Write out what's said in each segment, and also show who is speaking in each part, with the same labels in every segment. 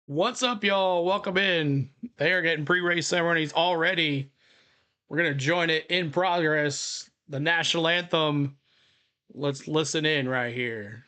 Speaker 1: What's up, y'all? Welcome in. They are getting pre-race ceremonies already. We're gonna join it in progress. The national anthem. Let's listen in right here.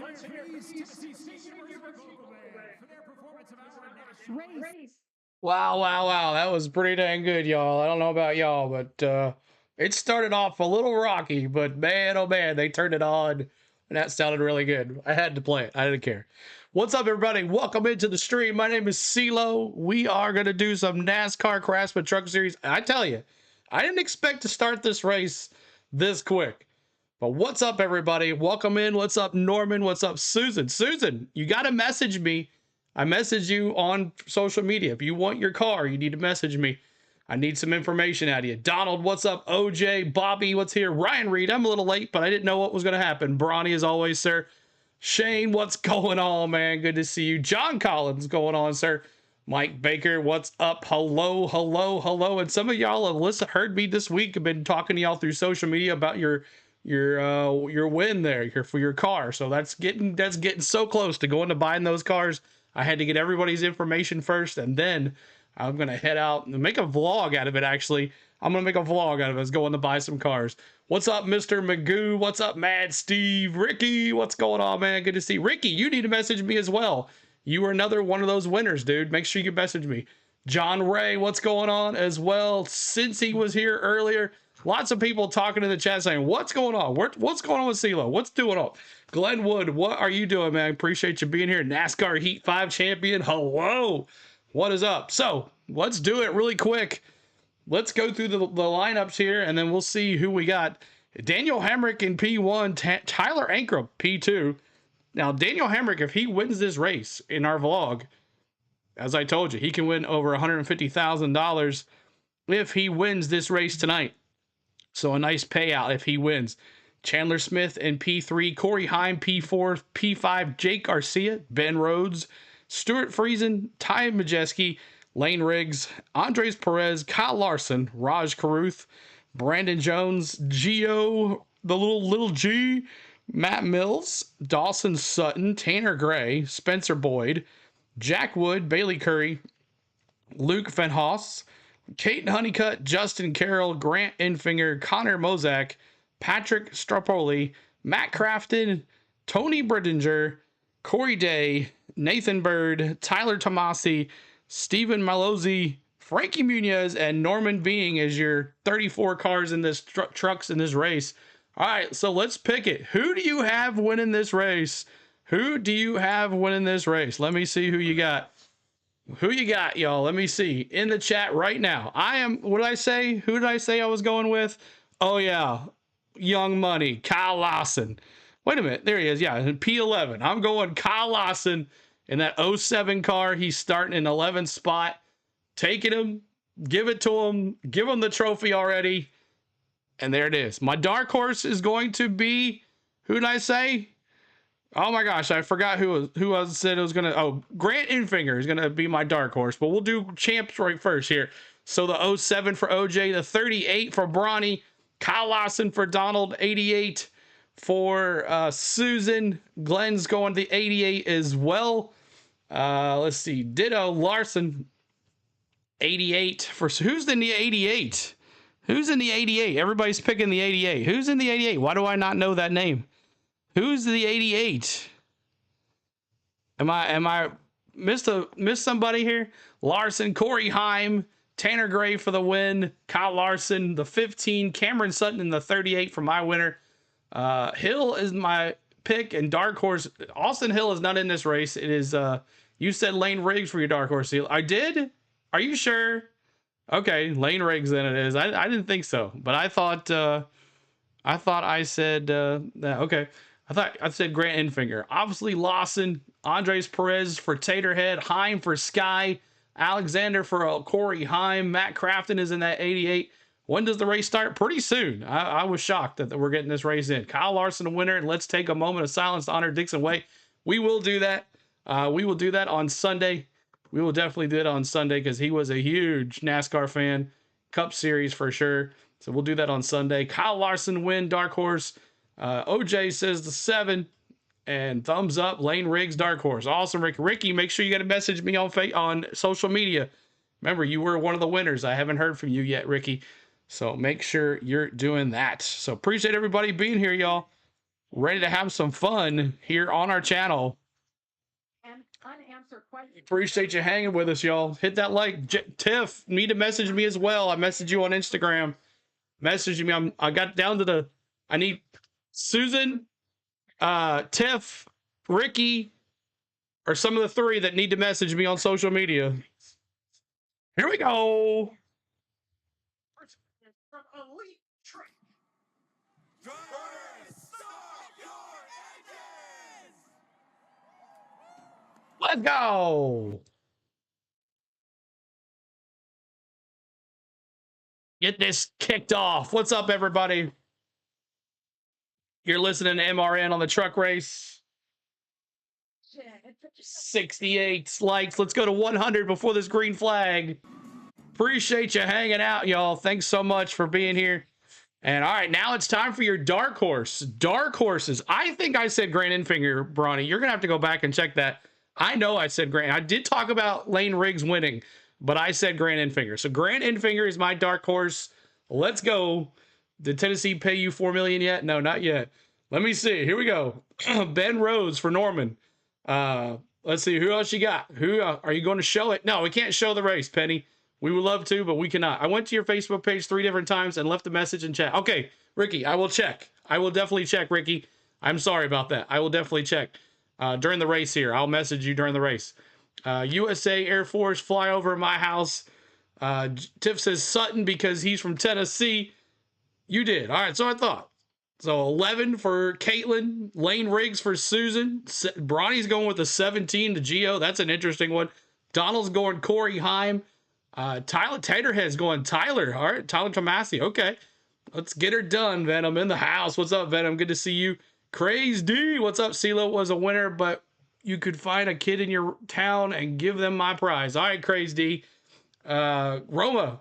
Speaker 2: Let's hear Tennessee State University for their performance of our national race.
Speaker 1: Wow. That was pretty dang good, y'all. I don't know about y'all, but it started off a little rocky, but man, oh man, they turned it on, and that sounded really good. I had to play it. I didn't care. What's up, everybody? Welcome into the stream. My name is CeeLo. We are going to do some NASCAR Craftsman Truck Series. I tell you, I didn't expect to start this race this quick. But what's up, everybody? Welcome in. What's up, Norman? What's up, Susan? Susan, you got to message me. I message you on social media. If you want your car, you need to message me. I need some information out of you. Donald, what's up? OJ, Bobby, what's here? Ryan Reed, I'm a little late, but I didn't know what was going to happen. Bronny, as always, sir. Shane, what's going on, man? Good to see you. John Collins, going on, sir? Mike Baker, what's up? Hello. And some of y'all have heard me this week. I've been talking to y'all through social media about your win there for your car. So that's getting so close to going to buying those cars. I had to get everybody's information first, and then I'm gonna head out and make a vlog out of it. Actually, I'm gonna make a vlog out of us going to buy some cars. What's up, Mr. Magoo? What's up, Mad Steve? Ricky, what's going on, man? Good to see Ricky. You need to message me as well. You were another one of those winners, dude. Make sure you message me. John Ray, what's going on as well? Since he was here earlier, lots of people talking in the chat saying, what's going on? What's going on with CeeLo? What's doing on? Glenwood, what are you doing, man? Appreciate you being here. NASCAR Heat 5 champion. Hello. What is up? So let's do it really quick. Let's go through the lineups here, and then we'll see who we got. Daniel Hemrick in P1, Tyler Ankrum, P2. Now, Daniel Hemrick, if he wins this race in our vlog, as I told you, he can win over $150,000 if he wins this race tonight. So a nice payout if he wins. Chandler Smith in P3, Corey Heim P4, P5, Jake Garcia, Ben Rhodes, Stuart Friesen, Ty Majeski, Lane Riggs, Andres Perez, Kyle Larson, Raj Caruth, Brandon Jones, Gio, the little G, Matt Mills, Dawson Sutton, Tanner Gray, Spencer Boyd, Jack Wood, Bailey Curry, Luke Van Hoss, Kate Honeycutt, Justin Carroll, Grant Enfinger, Connor Mozak, Patrick Strapoli, Matt Crafton, Tony Brittinger, Corey Day, Nathan Bird, Tyler Tomasi, Stephen Malozzi, Frankie Muniz and Norman Being as your 34 cars in this trucks in this race. All right, so let's pick it. Who do you have winning this race? Who do you have winning this race? Let me see who you got. Who you got, y'all? Let me see in the chat right now. What did I say? Who did I say I was going with? Oh, yeah. Young Money, Kyle Lawson. Wait a minute. There he is. Yeah, in P11. I'm going Kyle Lawson in that 07 car. He's starting in 11th spot. Taking him, give it to him, give him the trophy already. And there it is. My dark horse is going to be, who did I say? Oh my gosh, I forgot who I said it was gonna. Oh, Grant Infinger is gonna be my dark horse, but we'll do champs right first here. So the 07 for OJ, the 38 for Bronny, Kyle Lawson for Donald, 88 for Susan. Glenn's going the 88 as well. Let's see, Ditto Larson, 88 for who's in the 88? Who's in the 88? Everybody's picking the 88. Who's in the 88? Why do I not know that name? Who's the 88? Am I missed somebody here? Larson, Corey Heim, Tanner Gray for the win, Kyle Larson, the 15, Cameron Sutton in the 38 for my winner. Hill is my pick, and dark horse. Austin Hill is not in this race. It is you said Lane Riggs for your dark horse. I did? Are you sure? Okay, Lane Riggs then it is. I didn't think so, but I thought I said that. Okay. I thought I said Grant Infinger. Obviously Lawson, Andres Perez for Taterhead, Heim for Sky, Alexander for Corey Heim, Matt Crafton is in that 88. When does the race start? Pretty soon. I was shocked that we're getting this race in. Kyle Larson, the winner, and let's take a moment of silence to honor Dixon Way. We will do that. We will do that on Sunday. We will definitely do it on Sunday because he was a huge NASCAR fan. Cup Series for sure. So we'll do that on Sunday. Kyle Larson win, dark horse. OJ says the 7 and thumbs up. Lane Riggs, dark horse. Awesome, Ricky. Ricky, make sure you got to message me on social media. Remember, you were one of the winners. I haven't heard from you yet, Ricky. So make sure you're doing that. So appreciate everybody being here, y'all. Ready to have some fun here on our channel.
Speaker 2: And unanswered questions.
Speaker 1: Appreciate you hanging with us, y'all. Hit that like. Tiff, need to message me as well. I messaged you on Instagram. Messaging me. I got down to I need Susan, Tiff, Ricky, or some of the 3 that need to message me on social media. Here we go. Let's go. Get this kicked off. What's up, everybody? You're listening to MRN on the truck race. 68 likes. Let's go to 100 before this green flag. Appreciate you hanging out, y'all. Thanks so much for being here. And all right, now it's time for your dark horse. Dark horses. I think I said Grant Infinger, Bronny. You're going to have to go back and check that. I know I said Grant. I did talk about Lane Riggs winning, but I said Grant Infinger. So Grant Infinger is my dark horse. Let's go. Did Tennessee pay you $4 million yet? No, not yet. Let me see. Here we go. Ben Rhodes for Norman. Let's see. Who else you got? Who are you going to show it? No, we can't show the race, Penny. We would love to, but we cannot. I went to your Facebook page 3 different times and left a message in chat. Okay, Ricky, I will check. I will definitely check, Ricky. I'm sorry about that. I will definitely check during the race here. I'll message you during the race. USA Air Force fly over my house. Tiff says Sutton because he's from Tennessee. You did. All right, so I thought. So 11 for Caitlin. Lane Riggs for Susan. Bronny's going with the 17 to Gio. That's an interesting one. Donald's going Corey Heim. Tyler Taterhead's going Tyler. All right, Tyler Tomasi. Okay. Let's get her done, Venom. In the house. What's up, Venom? Good to see you. Craze D. What's up? CeeLo was a winner, but you could find a kid in your town and give them my prize. All right, Craze D. Roma.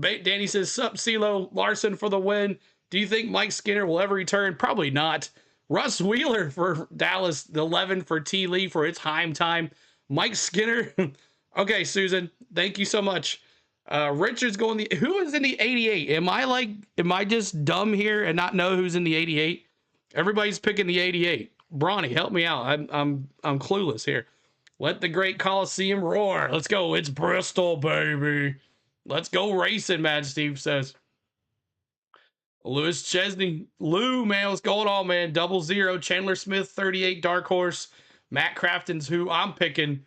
Speaker 1: Danny says, sup, CeeLo. Larson for the win. Do you think Mike Skinner will ever return? Probably not. Russ Wheeler for Dallas. The 11 for T. Lee for its Heim time. Mike Skinner. Okay, Susan. Thank you so much. Richard's going who is in the 88? Am I just dumb here and not know who's in the 88? Everybody's picking the 88. Bronny, help me out. I'm clueless here. Let the great Coliseum roar. Let's go. It's Bristol, baby. Let's go racing, Mad Steve says. Lewis Chesney. Lou, man, what's going on, man? 00. Chandler Smith, 38. Dark Horse. Matt Crafton's who I'm picking.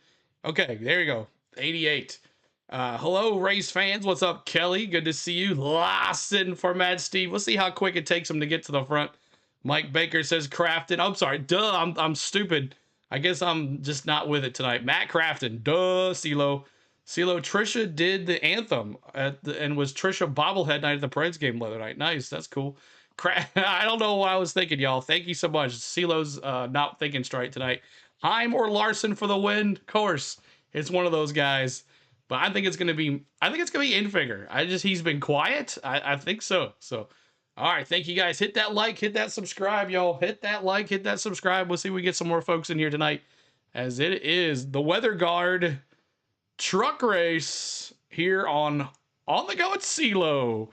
Speaker 1: Okay, there you go. 88. Hello, race fans. What's up, Kelly? Good to see you. Lawson for Mad Steve. Let's see how quick it takes him to get to the front. Mike Baker says Crafton. I'm sorry. Duh, I'm stupid. I guess I'm just not with it tonight. Matt Crafton. Duh, CeeLo. CeeLo, Trisha did the anthem and was Trisha bobblehead night at the Preds game the other night. Nice. That's cool. I don't know what I was thinking, y'all. Thank you so much. CeeLo's not thinking straight tonight. Heim or Larson for the win? Of course. It's one of those guys. But I think it's gonna be Infigure. He's been quiet. I think so. So all right, thank you guys. Hit that like, hit that subscribe, y'all. Hit that like, hit that subscribe. We'll see if we get some more folks in here tonight. As it is the Weather Guard truck race here on the Go at CeeLo.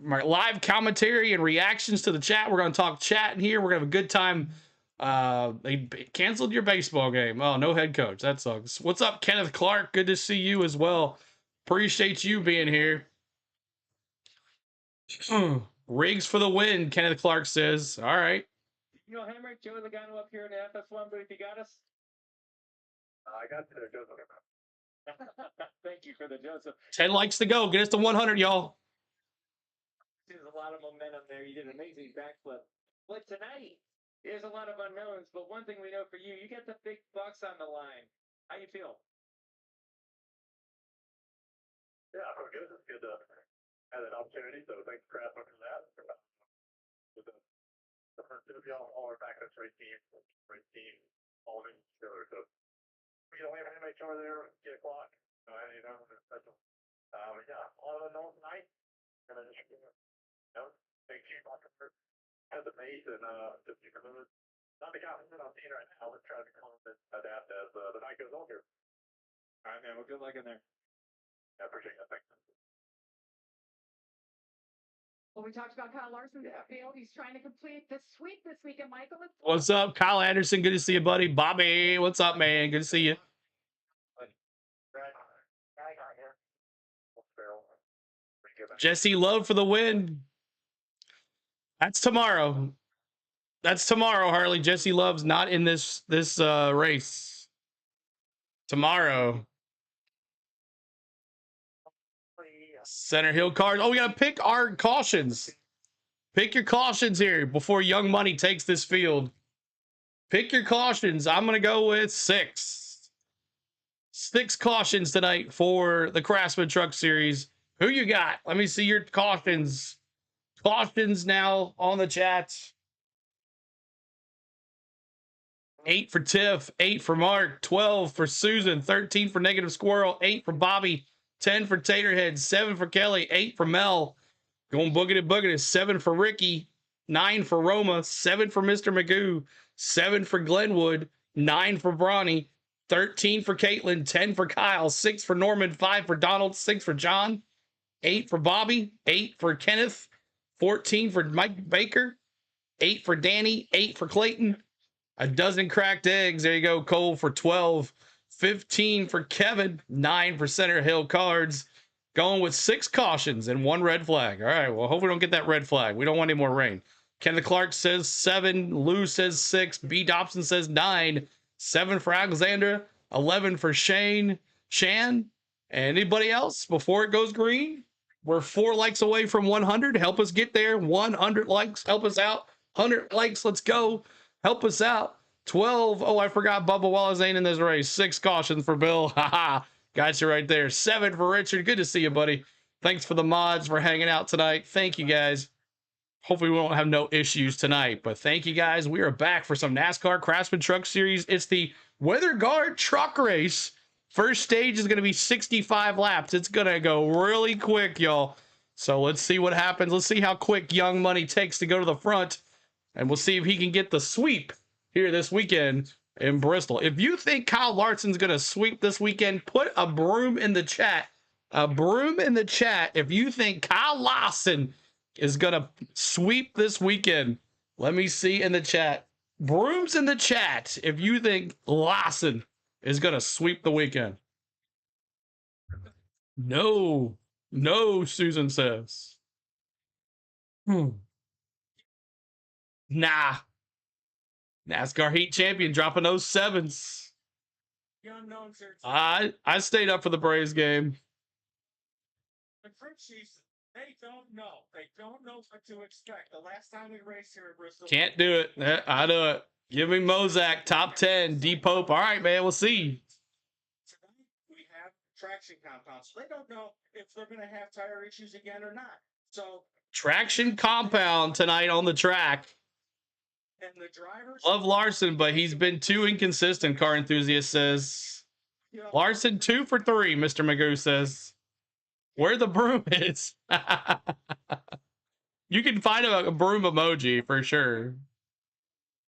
Speaker 1: My live commentary and reactions to the chat. We're gonna talk chat in here. We're gonna have a good time. They canceled your baseball game. Oh, no head coach. That sucks. What's up, Kenneth Clark? Good to see you as well. Appreciate you being here. Riggs for the win, Kenneth Clark says. All right.
Speaker 3: You know, Henrik, Joe Logano up here in the FS1 booth. You got us? I got you there, Joseph. Thank you for the Joseph.
Speaker 1: 10 likes to go. Get us to 100, y'all.
Speaker 3: There's a lot of momentum there. You did an amazing backflip. But tonight, there's a lot of unknowns. But one thing we know for you, you got the big bucks on the line. How you feel?
Speaker 4: Yeah, I'm good. It's good to have that opportunity. So thanks, Craftsman, for that. With the first two of y'all, all are back in this race team, all in together. So we have an image over there, 8 o'clock. It's special. But yeah, a lot of unknowns tonight. And I just, make sure you have the pace and just keep moving. Not the confidence I'm seeing right now. Let's try to calm and adapt as the night goes on here.
Speaker 3: All right, man. Well, good luck in there.
Speaker 4: I appreciate that. Thanks.
Speaker 5: Well, we talked about Kyle Larson's field. He's trying to complete the sweep this weekend, Michael.
Speaker 1: What's up, Kyle Anderson? Good to see you, buddy. Bobby, what's up, man? Good to see you. Jesse Love for the win. That's tomorrow. That's tomorrow, Harley. Jesse Love's not in this race. Tomorrow. Center Hill Card. Oh, we got to pick our cautions. Pick your cautions here before Young Money takes this field. Pick your cautions. I'm going to go with 6. 6 cautions tonight for the Craftsman Truck Series. Who you got? Let me see your cautions. Cautions now on the chat. 8 for Tiff, 8 for Mark, 12 for Susan, 13 for Negative Squirrel, 8 for Bobby, 10 for Taterhead, 7 for Kelly, 8 for Mel. Going boogity, 7 for Ricky, 9 for Roma, 7 for Mr. Magoo, 7 for Glenwood, 9 for Bronny, 13 for Caitlin, 10 for Kyle, 6 for Norman, 5 for Donald, 6 for John, 8 for Bobby, 8 for Kenneth, 14 for Mike Baker, 8 for Danny, 8 for Clayton, a dozen cracked eggs. There you go, Cole, for 12, 15 for Kevin, 9 for Center Hill Cards. Going with 6 cautions and 1 red flag. All right, well, hope we don't get that red flag. We don't want any more rain. Kenneth Clark says 7. Lou says 6. B. Dobson says 9. 7 for Alexandra. 11 for Shan. Anybody else before it goes green? We're 4 likes away from 100. Help us get there. 100 likes. Help us out. 100 likes. Let's go. Help us out. 12. Oh, I forgot Bubba Wallace ain't in this race. 6 cautions for Bill. Haha. Got you right there. 7 for Richard. Good to see you, buddy. Thanks for the mods for hanging out tonight. Thank you, guys. Hopefully we won't have no issues tonight, but thank you, guys. We are back for some NASCAR Craftsman Truck Series. It's the Weather Guard Truck Race. First stage is going to be 65 laps. It's going to go really quick, y'all. So let's see what happens. Let's see how quick Young Money takes to go to the front, and we'll see if he can get the sweep here this weekend in Bristol. If you think Kyle Larson's going to sweep this weekend, put a broom in the chat. A broom in the chat if you think Kyle Larson is going to sweep this weekend. Let me see in the chat. Brooms in the chat if you think Larson is going to sweep the weekend. No. No, Susan says. Nah. NASCAR Heat Champion dropping those sevens.
Speaker 2: The unknowns are
Speaker 1: I stayed up for the Braves game.
Speaker 2: the crew chiefs. They don't know. They don't know what to expect. The last time we raced here at Bristol.
Speaker 1: Can't do it. I do it. Give me Mozak, top 10, D Pope. All right, man, we'll see.
Speaker 2: Tonight we have traction compounds. So they don't know if they're going to have tire issues again or not. So
Speaker 1: Traction compound tonight on the track.
Speaker 2: and the drivers
Speaker 1: Love Larson, but he's been too inconsistent, car enthusiast says.
Speaker 2: you know,
Speaker 1: Larson 2 for 3, Mr. Magoo says. Where the broom is. You can find a broom emoji for sure.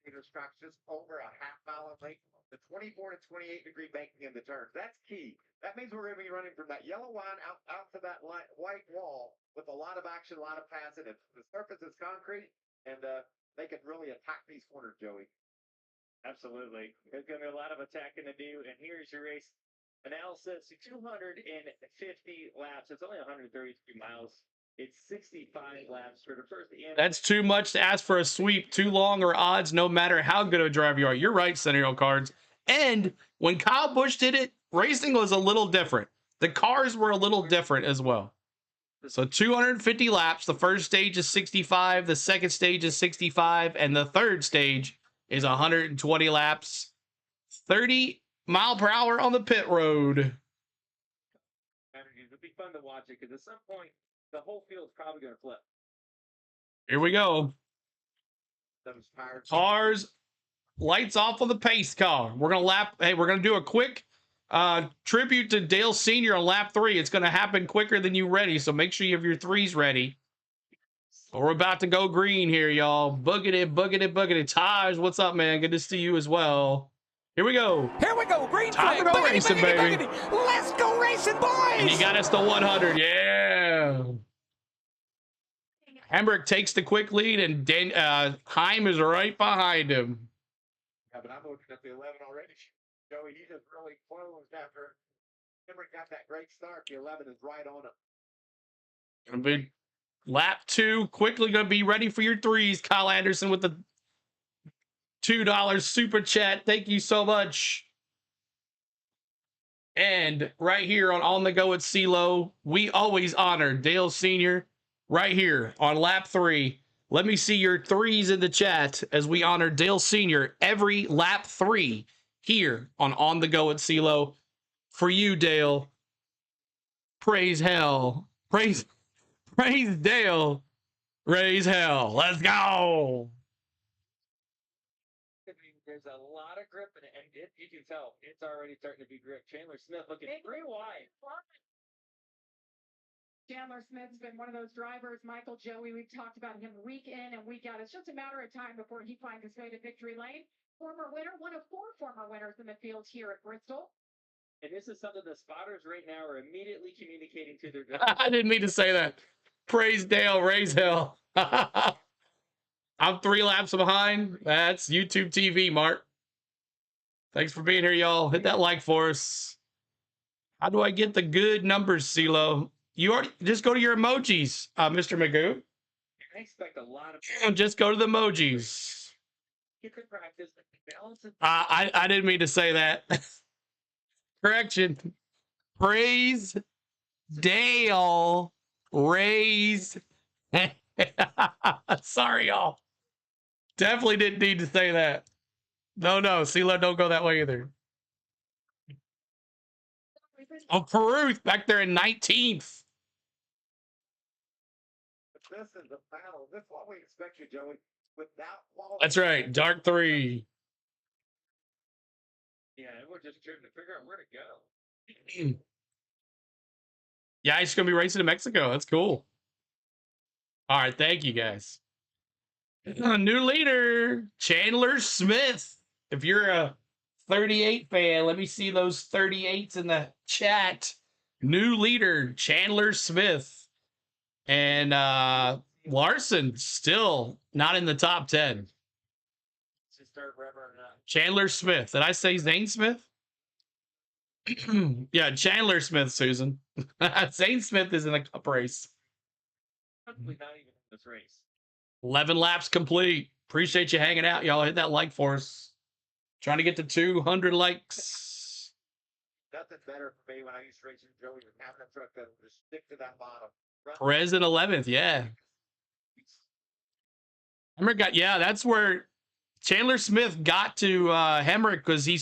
Speaker 6: Peters trucks just over a half mile in length, the 24 to 28 degree banking in the turns. That's key. That means we're going to be running from that yellow line out to that white wall with a lot of action, a lot of passing. The surface is concrete, and they can really attack these corners, Joey.
Speaker 3: Absolutely. There's going to be a lot of attacking to do. And here's your race analysis. 250 laps. It's only 133 miles. It's 65 laps for the first.
Speaker 1: That's too much to ask for a sweep. Too long or odds, no matter how good a driver you are. You're right, Centennial Cards. And when Kyle Busch did it, racing was a little different. The cars were a little different as well. So 250 laps. The first stage is 65. The second stage is 65. And the third stage is 120 laps. 30 mile per hour on the pit road.
Speaker 3: It'll be fun to watch it because at some point, the whole field's probably going to flip.
Speaker 1: Here we go.
Speaker 6: Those tires.
Speaker 1: Cars, lights off on the pace car. We're going to lap. Hey, we're going to do a quick tribute to Dale Sr. on lap 3. It's going to happen quicker than you ready, so make sure you have your threes ready. We're about to go green here, y'all. Boogity, boogity, boogity. Taj, what's up, man? Good to see you as well. Here we go.
Speaker 2: here we go. Green
Speaker 1: Time
Speaker 2: flag.
Speaker 1: to go racing, baby.
Speaker 2: Boogity. Let's go racing, boys.
Speaker 1: And you got us to 100. Yeah. Hamburg takes the quick lead, and Heim is right behind him.
Speaker 6: Yeah, but I'm looking at the 11 already. Joey, he just really closed after Henrik got that great start. The 11 is right on him.
Speaker 1: Gonna be lap 2. Quickly gonna be ready for your threes. Kyle Anderson with the $2 super chat. Thank you so much. And right here on the Go at CeeLo, we always honor Dale Sr. right here on lap 3. Let me see your threes in the chat as we honor Dale Sr. every lap 3 here on the Go at CeeLo. For you, Dale. Praise hell. Praise Dale. Raise hell. Let's go.
Speaker 3: I mean, there's a lot of grip in it, and you can tell it's already starting to be grip. Chandler Smith looking pretty wide.
Speaker 5: Chandler Smith's been one of those drivers. Michael, Joey, we've talked about him week in and week out. It's just a matter of time before he finds his way to victory lane. Former winner, one of 4 former winners in the field here at Bristol.
Speaker 3: And this is something the spotters right now are immediately communicating to their
Speaker 1: I didn't mean to say that. Praise Dale, raise hell. I'm 3 laps behind. That's YouTube TV, Mark. Thanks for being here, y'all. Hit that like for us. How do I get the good numbers, CeeLo? You already just go to your emojis, Mr. Magoo.
Speaker 3: I expect a lot of
Speaker 1: Just go to the emojis.
Speaker 3: get the practice, balance it.
Speaker 1: I didn't mean to say that. Correction. Praise Dale. Raise. Sorry, y'all. Definitely didn't need to say that. No, CeeLo, don't go that way either. Oh, Peruth back there in 19th.
Speaker 6: But this is a battle. This is what we expect you, Joey. Without quality.
Speaker 1: That's right. Dark 3.
Speaker 3: Yeah, and we're just trying to figure out where to go.
Speaker 1: Yeah, he's going to be racing in Mexico. That's cool. All right. Thank you, guys. New leader, Chandler Smith. If you're a 38 fan, let me see those 38s in the chat. New leader, Chandler Smith. And Larson still not in the top 10.
Speaker 3: Just start revving up.
Speaker 1: Chandler Smith. Did I say Zane Smith? Yeah, Chandler Smith, Susan. Zane Smith is in a cup race.
Speaker 3: Probably not even in this race.
Speaker 1: 11 laps complete. Appreciate you hanging out, y'all. Hit that like for us. Trying to get to 200 likes.
Speaker 6: Nothing better for me when I used to race in Joey than having a truck that would just stick to that bottom.
Speaker 1: Perez in 11th, yeah. Hemrick got, yeah, that's where Chandler Smith got to Hemrick because he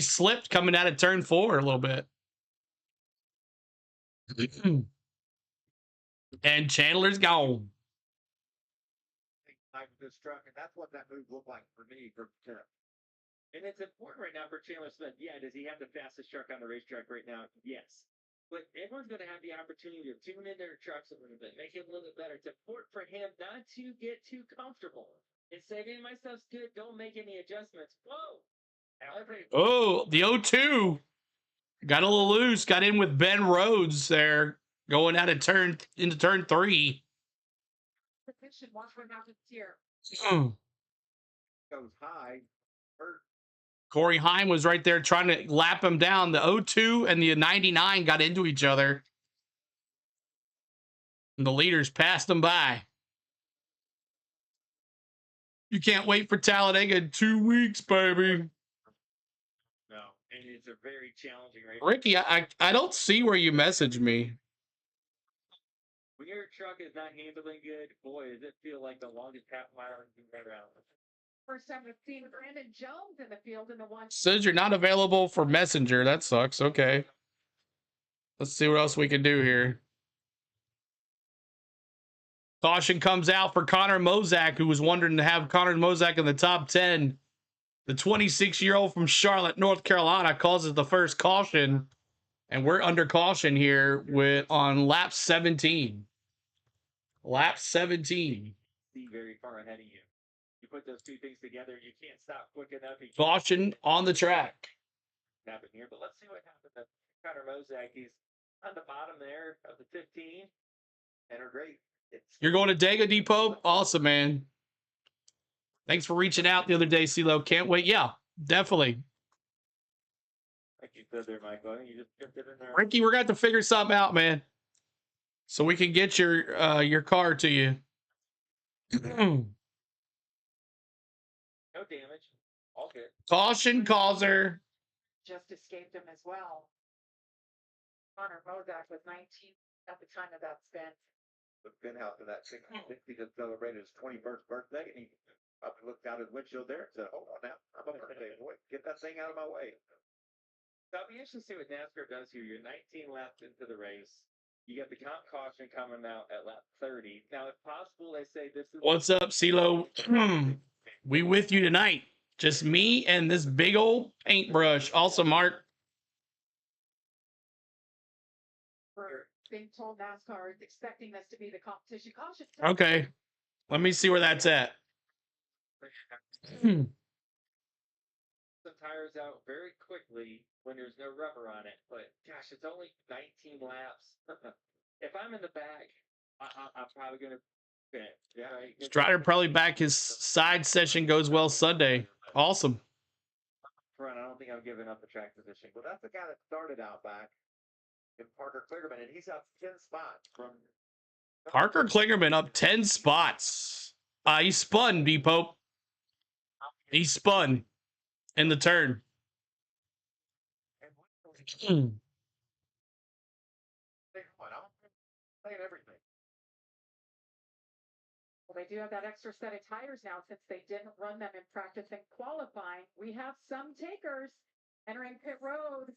Speaker 1: slipped coming out of turn 4 a little bit. And Chandler's gone.
Speaker 6: Like this truck, and that's what that move looked like for me.
Speaker 3: And it's important right now for Chandler Smith. Yeah, does he have the fastest truck on the racetrack right now? Yes. But everyone's going to have the opportunity to tune in their trucks a little bit, make it a little bit better. It's important for him not to get too comfortable and say, hey, my stuff's good. Don't make any adjustments. Whoa.
Speaker 1: Oh, the 0-2 got a little loose. Got in with Ben Rhodes there, going out of into turn 3.
Speaker 5: Position, watch what happens here.
Speaker 6: Goes high. Hurt.
Speaker 1: Corey Heim was right there trying to lap him down. The 0-2 and the 99 got into each other. And the leaders passed them by. You can't wait for Talladega in 2 weeks, baby.
Speaker 3: No, and it's a very challenging race.
Speaker 1: Ricky, I don't see where you messaged me.
Speaker 3: When your truck is not handling good, boy, does it feel like the longest half mile you've been around.
Speaker 5: First time we've seen Brandon Jones in the field in the one.
Speaker 1: Says you're not available for Messenger. That sucks. Okay. Let's see what else we can do here. Caution comes out for Connor Mozak, who was wondering to have Connor Mozak in the top 10. The 26-year-old from Charlotte, North Carolina, causes the first caution. And we're under caution here on lap 17. Lap 17.
Speaker 3: See very far ahead of you. You put those two things together, you can't stop quick enough.
Speaker 1: Caution on the track.
Speaker 3: Happen here, but let's see what happens to Connor Mozak. He's on the bottom there of the 15.
Speaker 6: And are great.
Speaker 1: You're going to Dega Depot? Awesome, man. Thanks for reaching out the other day, CeeLo. Can't wait. Yeah, definitely.
Speaker 3: Like you said there, Michael. I think you just kept it in there.
Speaker 1: Ricky, we're going to have to figure something out, man. So we can get your car to you.
Speaker 3: No damage. All good.
Speaker 1: Caution causer.
Speaker 5: Just escaped him as well. Connor Mozak was 19 at the time of that spin.
Speaker 6: The penthouse of that 60 just celebrated his 21st birthday, and he probably looked out his windshield there and said, hold on now, I'm a birthday boy. Get that thing out of my way.
Speaker 3: So I'll be interested to see what NASCAR does here. You're 19 laps into the race. You got the comp caution coming out at lap 30. Now, if possible, they say this is...
Speaker 1: What's up, CeeLo? We with you tonight. Just me and this big old paintbrush. Also, Mark.
Speaker 5: Being told NASCAR is expecting this to be the competition. Caution.
Speaker 1: Okay. Let me see where that's at.
Speaker 3: Some tires out very quickly when there's no rubber on it. But, gosh, it's only 19 laps. If I'm in the back, I'm probably going to fit. Yeah, right?
Speaker 1: Strider probably back. His side session goes well Sunday. Awesome.
Speaker 3: Front, I don't think I'm giving up the track position.
Speaker 6: Well, that's the guy that started out back in Parker Kligerman, and he's up 10 spots from...
Speaker 1: Parker Kligerman up 10 spots. He spun, B-Pope. He spun in the turn.
Speaker 6: Playing everything.
Speaker 5: Well, they do have that extra set of tires now since they didn't run them in practice and qualifying. We have some takers entering pit road.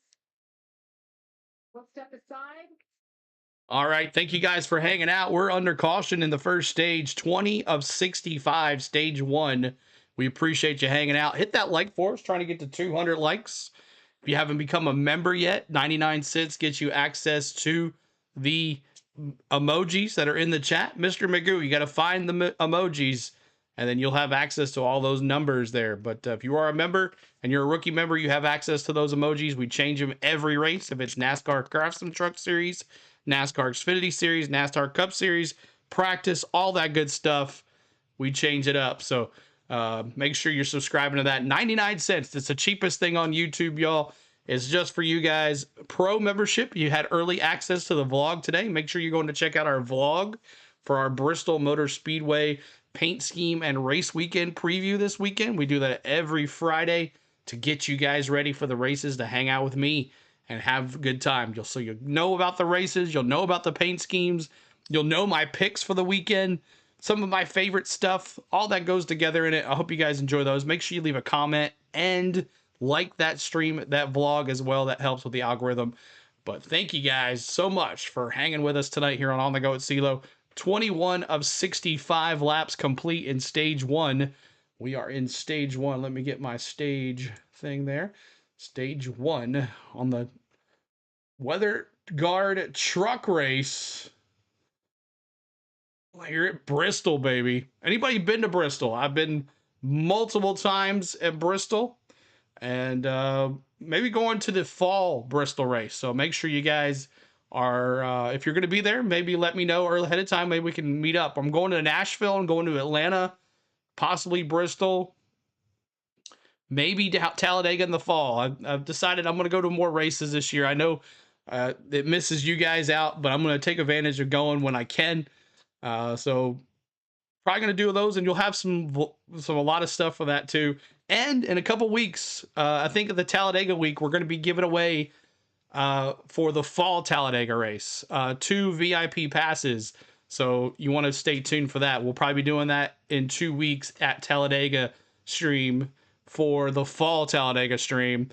Speaker 5: We'll step aside.
Speaker 1: All right. Thank you guys for hanging out. We're under caution in the first stage, 20 of 65, stage 1. We appreciate you hanging out. Hit that like for us, trying to get to 200 likes. If you haven't become a member yet, 99 cents gets you access to the emojis that are in the chat. Mr. Magoo, you got to find the emojis, and then you'll have access to all those numbers there. But if you are a member and you're a rookie member, you have access to those emojis. We change them every race. If it's NASCAR Craftsman Truck Series, NASCAR Xfinity Series, NASCAR Cup Series, practice, all that good stuff, we change it up. So make sure you're subscribing to that. 99 cents. It's the cheapest thing on YouTube, y'all. It's just for you guys. Pro membership, you had early access to the vlog today. Make sure you're going to check out our vlog for our Bristol Motor Speedway paint scheme and race weekend preview this weekend. We do that every Friday to get you guys ready for the races, to hang out with me and have a good time. So you'll know about the races, you'll know about the paint schemes, you'll know my picks for the weekend, some of my favorite stuff, all that goes together in it. I hope you guys enjoy those. Make sure you leave a comment and like that stream, that vlog as well. That helps with the algorithm. But thank you guys so much for hanging with us tonight here on the Go with CeeLo. 21 of 65 laps complete in stage 1. We are in stage 1. Let me get my stage thing there. Stage 1 on the Weather Guard truck race. You're at Bristol, baby. Anybody been to Bristol? I've been multiple times at Bristol. And maybe going to the fall Bristol race. So make sure you guys are, if you're going to be there, maybe let me know early ahead of time. Maybe we can meet up. I'm going to Nashville. I'm going to Atlanta, possibly Bristol, maybe Talladega in the fall. I've decided I'm going to go to more races this year. I know it misses you guys out, but I'm going to take advantage of going when I can. So probably going to do those, and you'll have a lot of stuff for that too. And in a couple weeks, I think at the Talladega week, we're going to be giving away for the fall Talladega race 2 VIP passes. So you want to stay tuned for that. We'll probably be doing that in 2 weeks at Talladega stream for the fall Talladega stream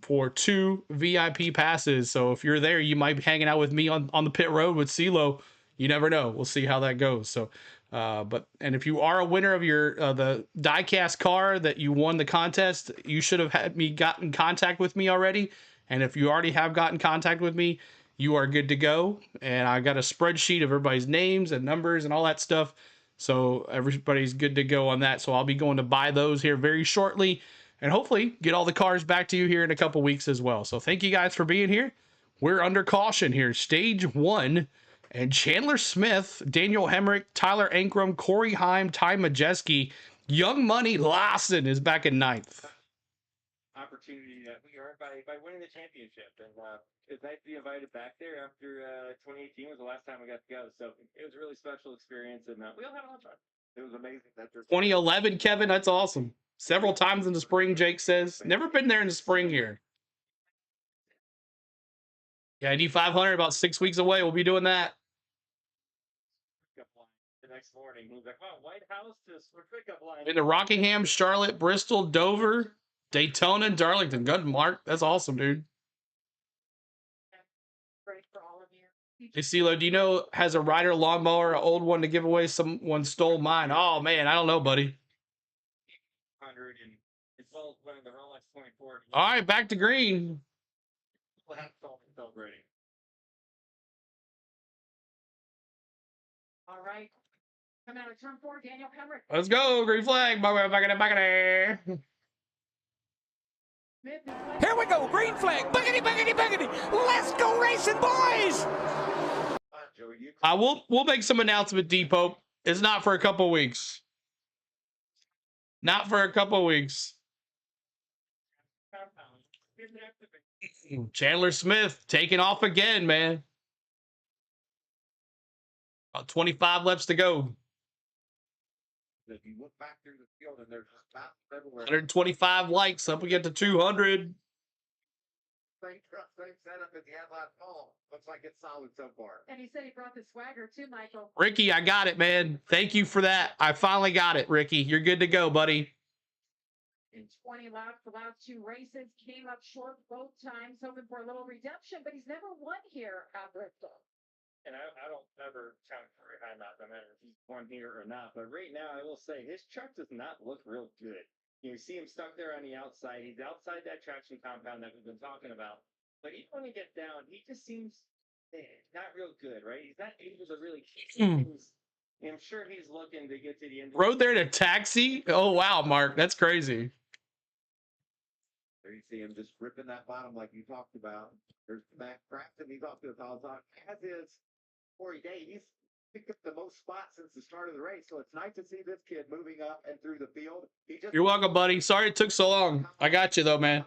Speaker 1: for 2 VIP passes. So if you're there, you might be hanging out with me on the pit road with CeeLo. You never know. We'll see how that goes. So. And if you are a winner of your the diecast car that you won the contest, you should have had me got in contact with me already. And if you already have gotten contact with me, you are good to go. And I got a spreadsheet of everybody's names and numbers and all that stuff. So everybody's good to go on that. So I'll be going to buy those here very shortly and hopefully get all the cars back to you here in a couple weeks as well. So thank you guys for being here. We're under caution here. Stage 1. And Chandler Smith, Daniel Hemrick, Tyler Ankrum, Corey Heim, Ty Majeski, Young Money Lawson is back in 9th.
Speaker 3: Opportunity that we earned by winning the championship. And it's nice to be invited back there after 2018 was the last time we got to go. So it was a really special experience, and we all had a lot of fun.
Speaker 6: It was amazing.
Speaker 1: 2011, Kevin, that's awesome. Several times in the spring, Jake says. Never been there in the spring here. Yeah, Indy 500 about 6 weeks away. We'll be doing that.
Speaker 3: The next morning, he was like, "Wow, White House to pickup line."
Speaker 1: In the Rockingham, Charlotte, Bristol, Dover, Daytona, and Darlington. Good, Mark. That's awesome, dude.
Speaker 5: Great for all of you.
Speaker 1: Hey, CeeLo, do you know has a Ryder lawnmower, an old one to give away? Someone stole mine. Oh man, I don't know, buddy.
Speaker 3: 100 and it's all one of the Rolex 24.
Speaker 1: All right, back to green.
Speaker 3: Celebrating.
Speaker 5: All right. Coming out of turn 4, Daniel Hemrick.
Speaker 1: Let's go, green flag. Back there.
Speaker 2: Here we go, green flag. Buggity, buggity, buggity. Let's go racing, boys.
Speaker 1: We'll make some announcement, D-Pope. It's not for a couple weeks. Not for a couple weeks. Chandler Smith taking off again, man. About 25 laps to go.
Speaker 6: If you look back through the field and there's spots everywhere.
Speaker 1: 125 likes up we get to 200.
Speaker 6: Same truck, same setup as he had last fall. Looks like it's solid so far.
Speaker 5: And he said he brought the swagger too, Michael.
Speaker 1: Ricky, I got it, man. Thank you for that. I finally got it, Ricky. You're good to go, buddy.
Speaker 5: In 20 laps, the last 2 races came up short both times, hoping for a little redemption, but he's never won here at Bristol.
Speaker 3: And I don't ever count Corey Heim out, no matter if he's won here or not. But right now, I will say his truck does not look real good. You see him stuck there on the outside. He's outside that traction compound that we've been talking about. But even when he gets down, he just seems not real good, right? He's not able to really keep things. I'm sure he's looking to get to the end.
Speaker 1: Rode there to taxi? Oh, wow, Mark. That's crazy.
Speaker 6: There you see him just ripping that bottom like you talked about. There's Nascar Craftsman. He's off to a solid talk. As is Corey Day. He's picked up the most spots since the start of the race. So it's nice to see this kid moving up and through the field.
Speaker 1: You're welcome, buddy. Sorry it took so long. I got you, though, man.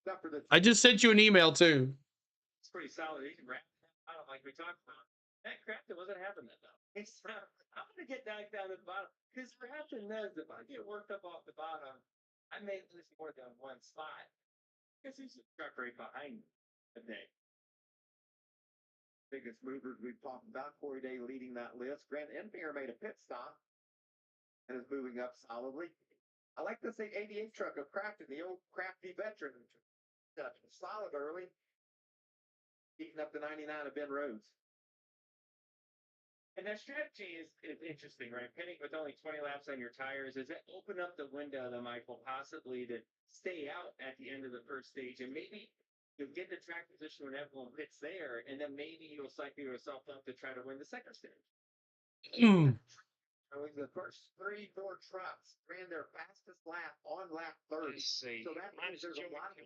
Speaker 6: Stuff for the
Speaker 1: I just sent you an email too.
Speaker 3: It's pretty solid. He's wrapped out like we talked about. That Crafton wasn't having that though. I'm gonna get down to the bottom because Crafton knows if I get worked up off the bottom, I may lose more than one spot because he's a truck right behind me today.
Speaker 6: biggest movers we've talked about. Corey Day leading that list. Grant Enfinger made a pit stop and is moving up solidly. I like this 88 truck of Crafton, the old crafty veteran. Solid early. Beating up the 99 of Ben Rhodes.
Speaker 3: And that strategy is interesting, right? Pitting with only 20 laps on your tires, is it open up the window to Michael possibly to stay out at the end of the first stage and maybe you'll get the track position when everyone pits there, and then maybe you'll cycle yourself up to try to win the second stage.
Speaker 6: The first 3-4 trucks ran their fastest lap on lap 30. So that means there's a lot of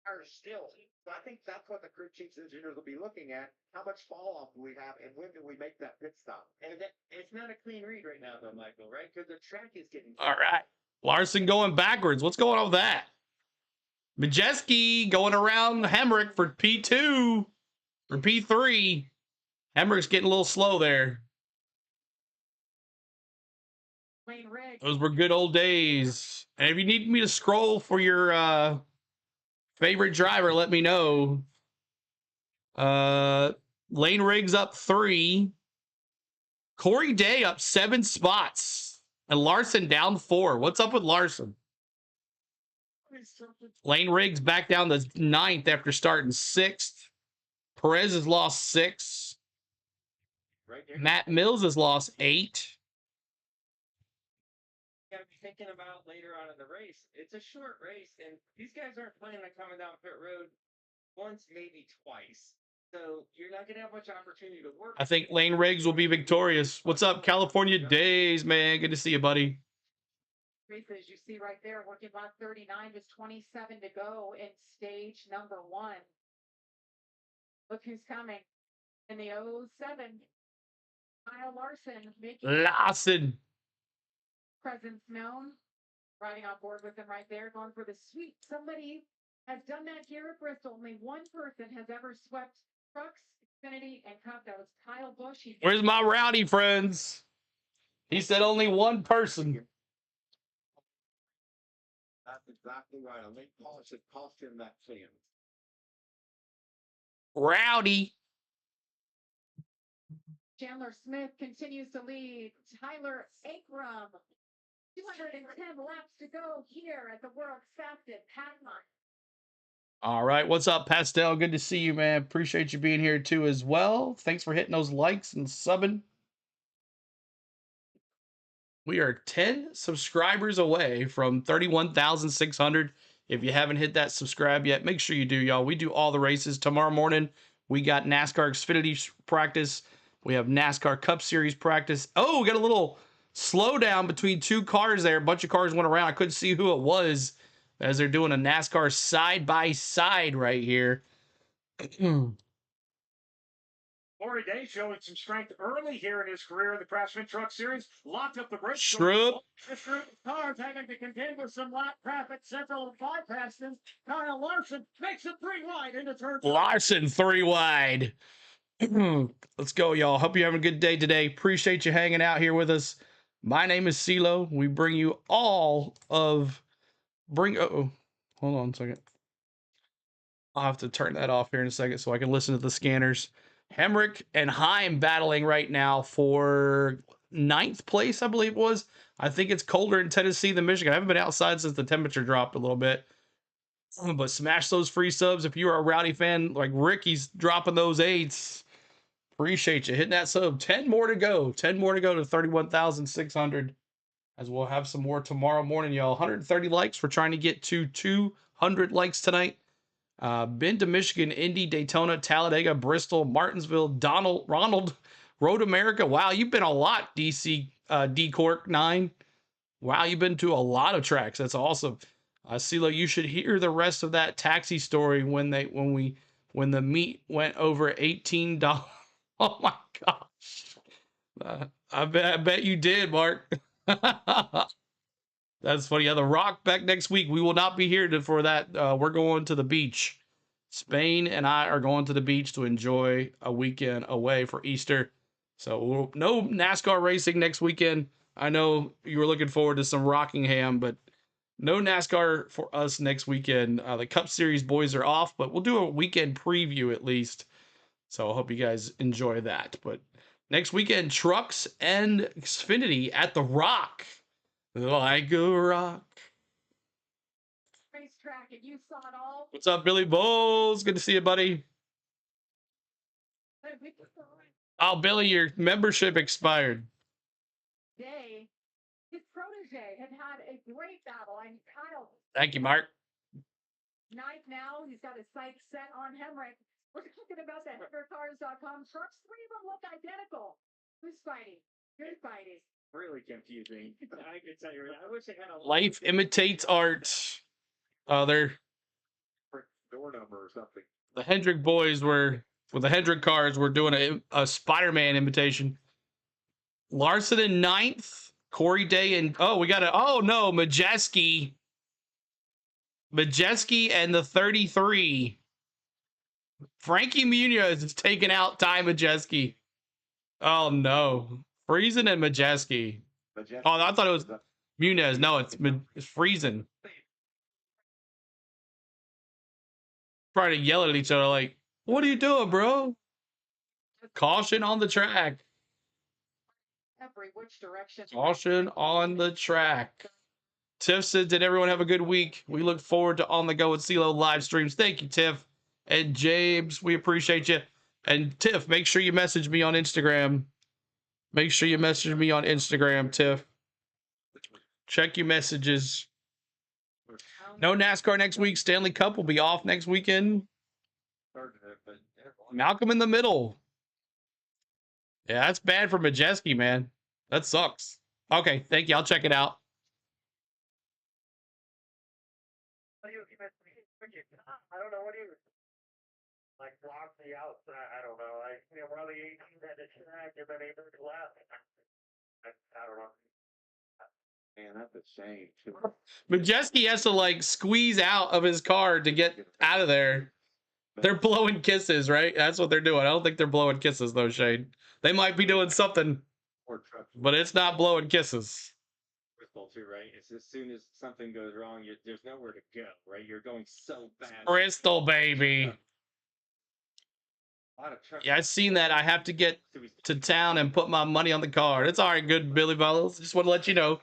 Speaker 6: tires still. So I think that's what the crew chiefs engineers will be looking at. How much fall off do we have, and when do we make that pit stop?
Speaker 3: And it's not a clean read right now, though, Michael, right? Because the track is getting.
Speaker 1: All right. Larson going backwards. What's going on with that? Majeski going around Hemrick for P2 or P3. Hemrick's getting a little slow there. Those were good old days. And if you need me to scroll for your favorite driver, let me know. Lane Riggs up 3. Corey Day up 7 spots. And Larson down 4. What's up with Larson? Lane Riggs back down to 9th after starting 6th. Perez has lost 6. Matt Mills has lost 8.
Speaker 3: You gotta be thinking about later on in the race. It's a short race, and these guys aren't planning on coming down pit road once, maybe twice. So you're not gonna have much opportunity to work.
Speaker 1: I think Lane Riggs will be victorious. What's up, California Days, man? Good to see you, buddy.
Speaker 5: Races you see right there, working lap 39, just 27 to go in stage number 1. Look who's coming in the 07. Kyle Larson making presence known. Riding on board with him right there, going for the sweep. Somebody has done that here at Bristol. Only one person has ever swept trucks, Xfinity, and Cup. That was Kyle Busch.
Speaker 1: Where's my rowdy friends? He said only one person.
Speaker 6: That's exactly right. A late polish that cost him that chance.
Speaker 1: Rowdy.
Speaker 5: Chandler Smith continues to lead. Tyler Akram. 210 laps to go here at the world's fastest Padma.
Speaker 1: All right. What's up, Pastel? Good to see you, man. Appreciate you being here too as well. Thanks for hitting those likes and subbing. We are 10 subscribers away from 31,600. If you haven't hit that subscribe yet, make sure you do, y'all. We do all the races. Tomorrow morning, we got NASCAR Xfinity practice. We have NASCAR Cup Series practice. Oh, we got a little slowdown between 2 cars there. A bunch of cars went around. I couldn't see who it was as they're doing a NASCAR side-by-side right here.
Speaker 2: Corey Day showing some strength early here in his career in the Craftsman Truck Series. Locked up the brakes.
Speaker 1: Shroop.
Speaker 2: This group of cars having to contend with some lap traffic. Several bypasses. Kyle Larson makes it 3 wide into turn.
Speaker 1: Larson 3 wide. Let's go, y'all. Hope you're having a good day today. Appreciate you hanging out here with us. My name is CeeLo. We bring you all of... hold on a second. I'll have to turn that off here in a second so I can listen to the scanners. Hemrick and Heim battling right now for 9th place, I believe it was. I think it's colder in Tennessee than Michigan. I haven't been outside since the temperature dropped a little bit. But smash those free subs if you are a Rowdy fan like Rick. He's dropping those 8s. Appreciate you hitting that sub. 10 more to go. 10 more to go to 31,600. As we'll have some more tomorrow morning, y'all. 130 likes. We're trying to get to 200 likes tonight. Been to Michigan, Indy, Daytona, Talladega, Bristol, Martinsville, Ronald, Road America. Wow, you've been a lot, DC, D-Cork 9. Wow, you've been to a lot of tracks. That's awesome. CeeLo, you should hear the rest of that taxi story when the meet went over $18. Oh my gosh. I bet you did, Mark. That's funny. Yeah, The Rock back next week. We will not be here for that. We're going to the beach. Spain and I are going to the beach to enjoy a weekend away for Easter. So no NASCAR racing next weekend. I know you were looking forward to some Rockingham, but no NASCAR for us next weekend. The Cup Series boys are off, but we'll do a weekend preview at least. So I hope you guys enjoy that. But next weekend, trucks and Xfinity at the Rock. Like a rock.
Speaker 5: Racetrack, and you saw it all.
Speaker 1: What's up, Billy Bowles? Good to see you, buddy.
Speaker 5: Hey, we took the right
Speaker 1: Oh, Billy, your membership expired.
Speaker 5: day. His protege had had a great battle, and Kyle
Speaker 1: Thank you, Mark.
Speaker 5: ninth now. He's got his sights set on Hemrick. We're talking about the HemrickCars.com trucks. 3 of them look identical. Who's fighting? You're fighting.
Speaker 3: Really confusing. I can tell you. I wish I had a
Speaker 1: Life imitates art. They're
Speaker 6: Door number or something.
Speaker 1: the Hendrick boys were with the Hendrick cars. We're doing a Spider-Man imitation. Larson in 9th. Corey Day and we got Majeski and the 33. Frankie Munoz is taking out Ty Majeski. Oh no, Friesen and Majeski. Oh, I thought it was Munoz. No, it's Friesen. Trying to yell at each other like, "What are you doing, bro?" Caution on the track.
Speaker 5: Every which direction.
Speaker 1: Caution on the track. Tiff said, did everyone have a good week? We look forward to On the Go with CeeLo live streams. Thank you, Tiff. And James, we appreciate you. And Tiff, make sure you message me on Instagram. Make sure you message me on Instagram, Tiff. Check your messages. No NASCAR next week. Stanley Cup will be off next weekend. Malcolm in the middle. Yeah, that's bad for Majeski, man. That sucks. Okay, thank you. I'll check it out.
Speaker 4: I don't know what he was like. Block me out. I don't know. We're on the 18 at the track, and then he moved left. I don't know.
Speaker 6: Man, that's a shame.
Speaker 1: Majeski has to like squeeze out of his car to get out of there. They're blowing kisses, right? That's what they're doing. I don't think they're blowing kisses though, Shane. They might be doing something, but it's not blowing kisses.
Speaker 3: Bristol too, right? It's as soon as something goes wrong, there's nowhere to go, right? You're going so fast.
Speaker 1: Bristol, baby.
Speaker 3: A lot of trucks.
Speaker 1: Yeah, I've seen that. I have to get to town and put my money on the card. It's all right, good Billy Bellows. Just want to let you know.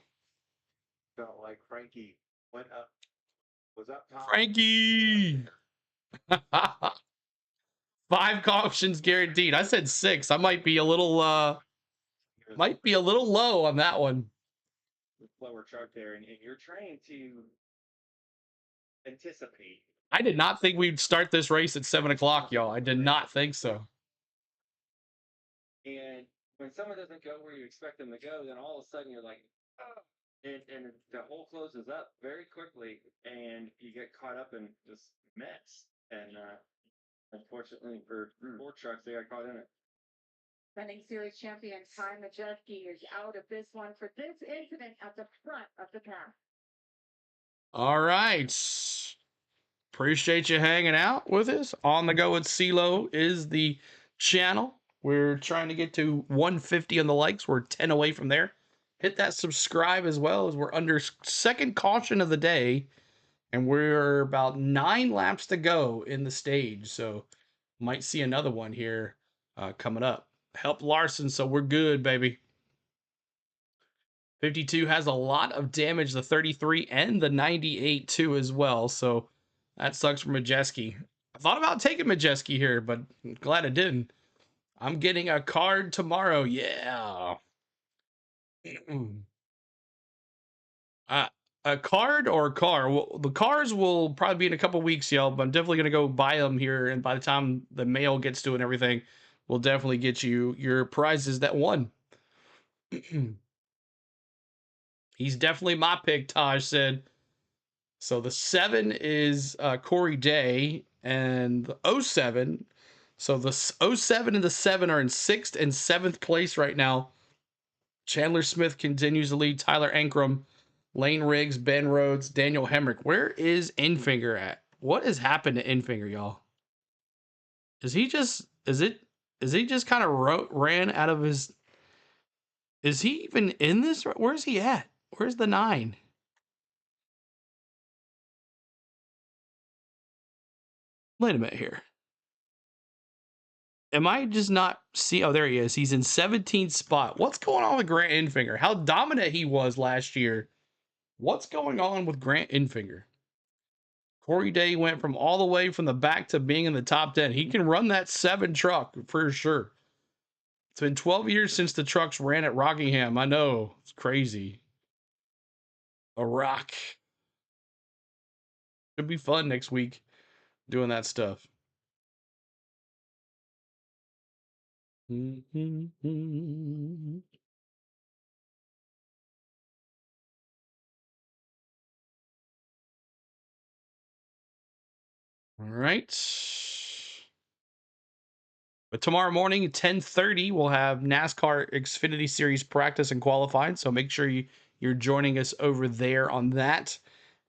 Speaker 6: Felt like Frankie went up, was up top.
Speaker 1: Frankie. 5 cautions guaranteed. I said 6. I might be a little low on that one.
Speaker 3: Slower truck there, and you're trying to anticipate.
Speaker 1: I did not think we'd start this race at 7 o'clock, y'all. I did not think so.
Speaker 3: And when someone doesn't go where you expect them to go, then all of a sudden you're like, oh. And the hole closes up very quickly, and you get caught up in this mess. And unfortunately for 4 trucks, they got caught in it.
Speaker 5: Defending series champion Ty Majeski is out of this one for this incident at the front of the pack.
Speaker 1: All right. Appreciate you hanging out with us. On the Go with CeeLo is the channel. We're trying to get to 150 on the likes. We're 10 away from there. Hit that subscribe as well, as we're under second caution of the day. And we're about 9 laps to go in the stage. So might see another one here coming up. Help Larson, so we're good, baby. 52 has a lot of damage, the 33 and the 98 too as well. So that sucks for Majeski. I thought about taking Majeski here, but I'm glad I didn't. I'm getting a card tomorrow. Yeah. A card or a car? Well, the cars will probably be in a couple weeks, y'all, but I'm definitely going to go buy them here. And by the time the mail gets to it and everything, we'll definitely get you your prizes that won. He's definitely my pick, Taj said. So the 7 is Corey Day, and the 07. So the 07 and the 7 are in 6th and 7th place right now. Chandler Smith continues to lead. Tyler Ankrum Lane Riggs, Ben Rhodes, Daniel Hemrick. Where is Infinger at? What has happened to Infinger, y'all? Is he just kind of ran out of his? Is he even in this? Where's he at? Where's the 9? Wait a minute here. Am I just not see? Oh, there he is. He's in 17th spot. What's going on with Grant Infinger? How dominant he was last year. What's going on with Grant Infinger? Corey Day went from all the way from the back to being in the top 10. He can run that 7 truck for sure. It's been 12 years since the trucks ran at Rockingham. I know. It's crazy. A rock. Should be fun next week doing that stuff. All right. But tomorrow morning at 10:30, we'll have NASCAR Xfinity Series practice and qualifying. So make sure you're joining us over there on that.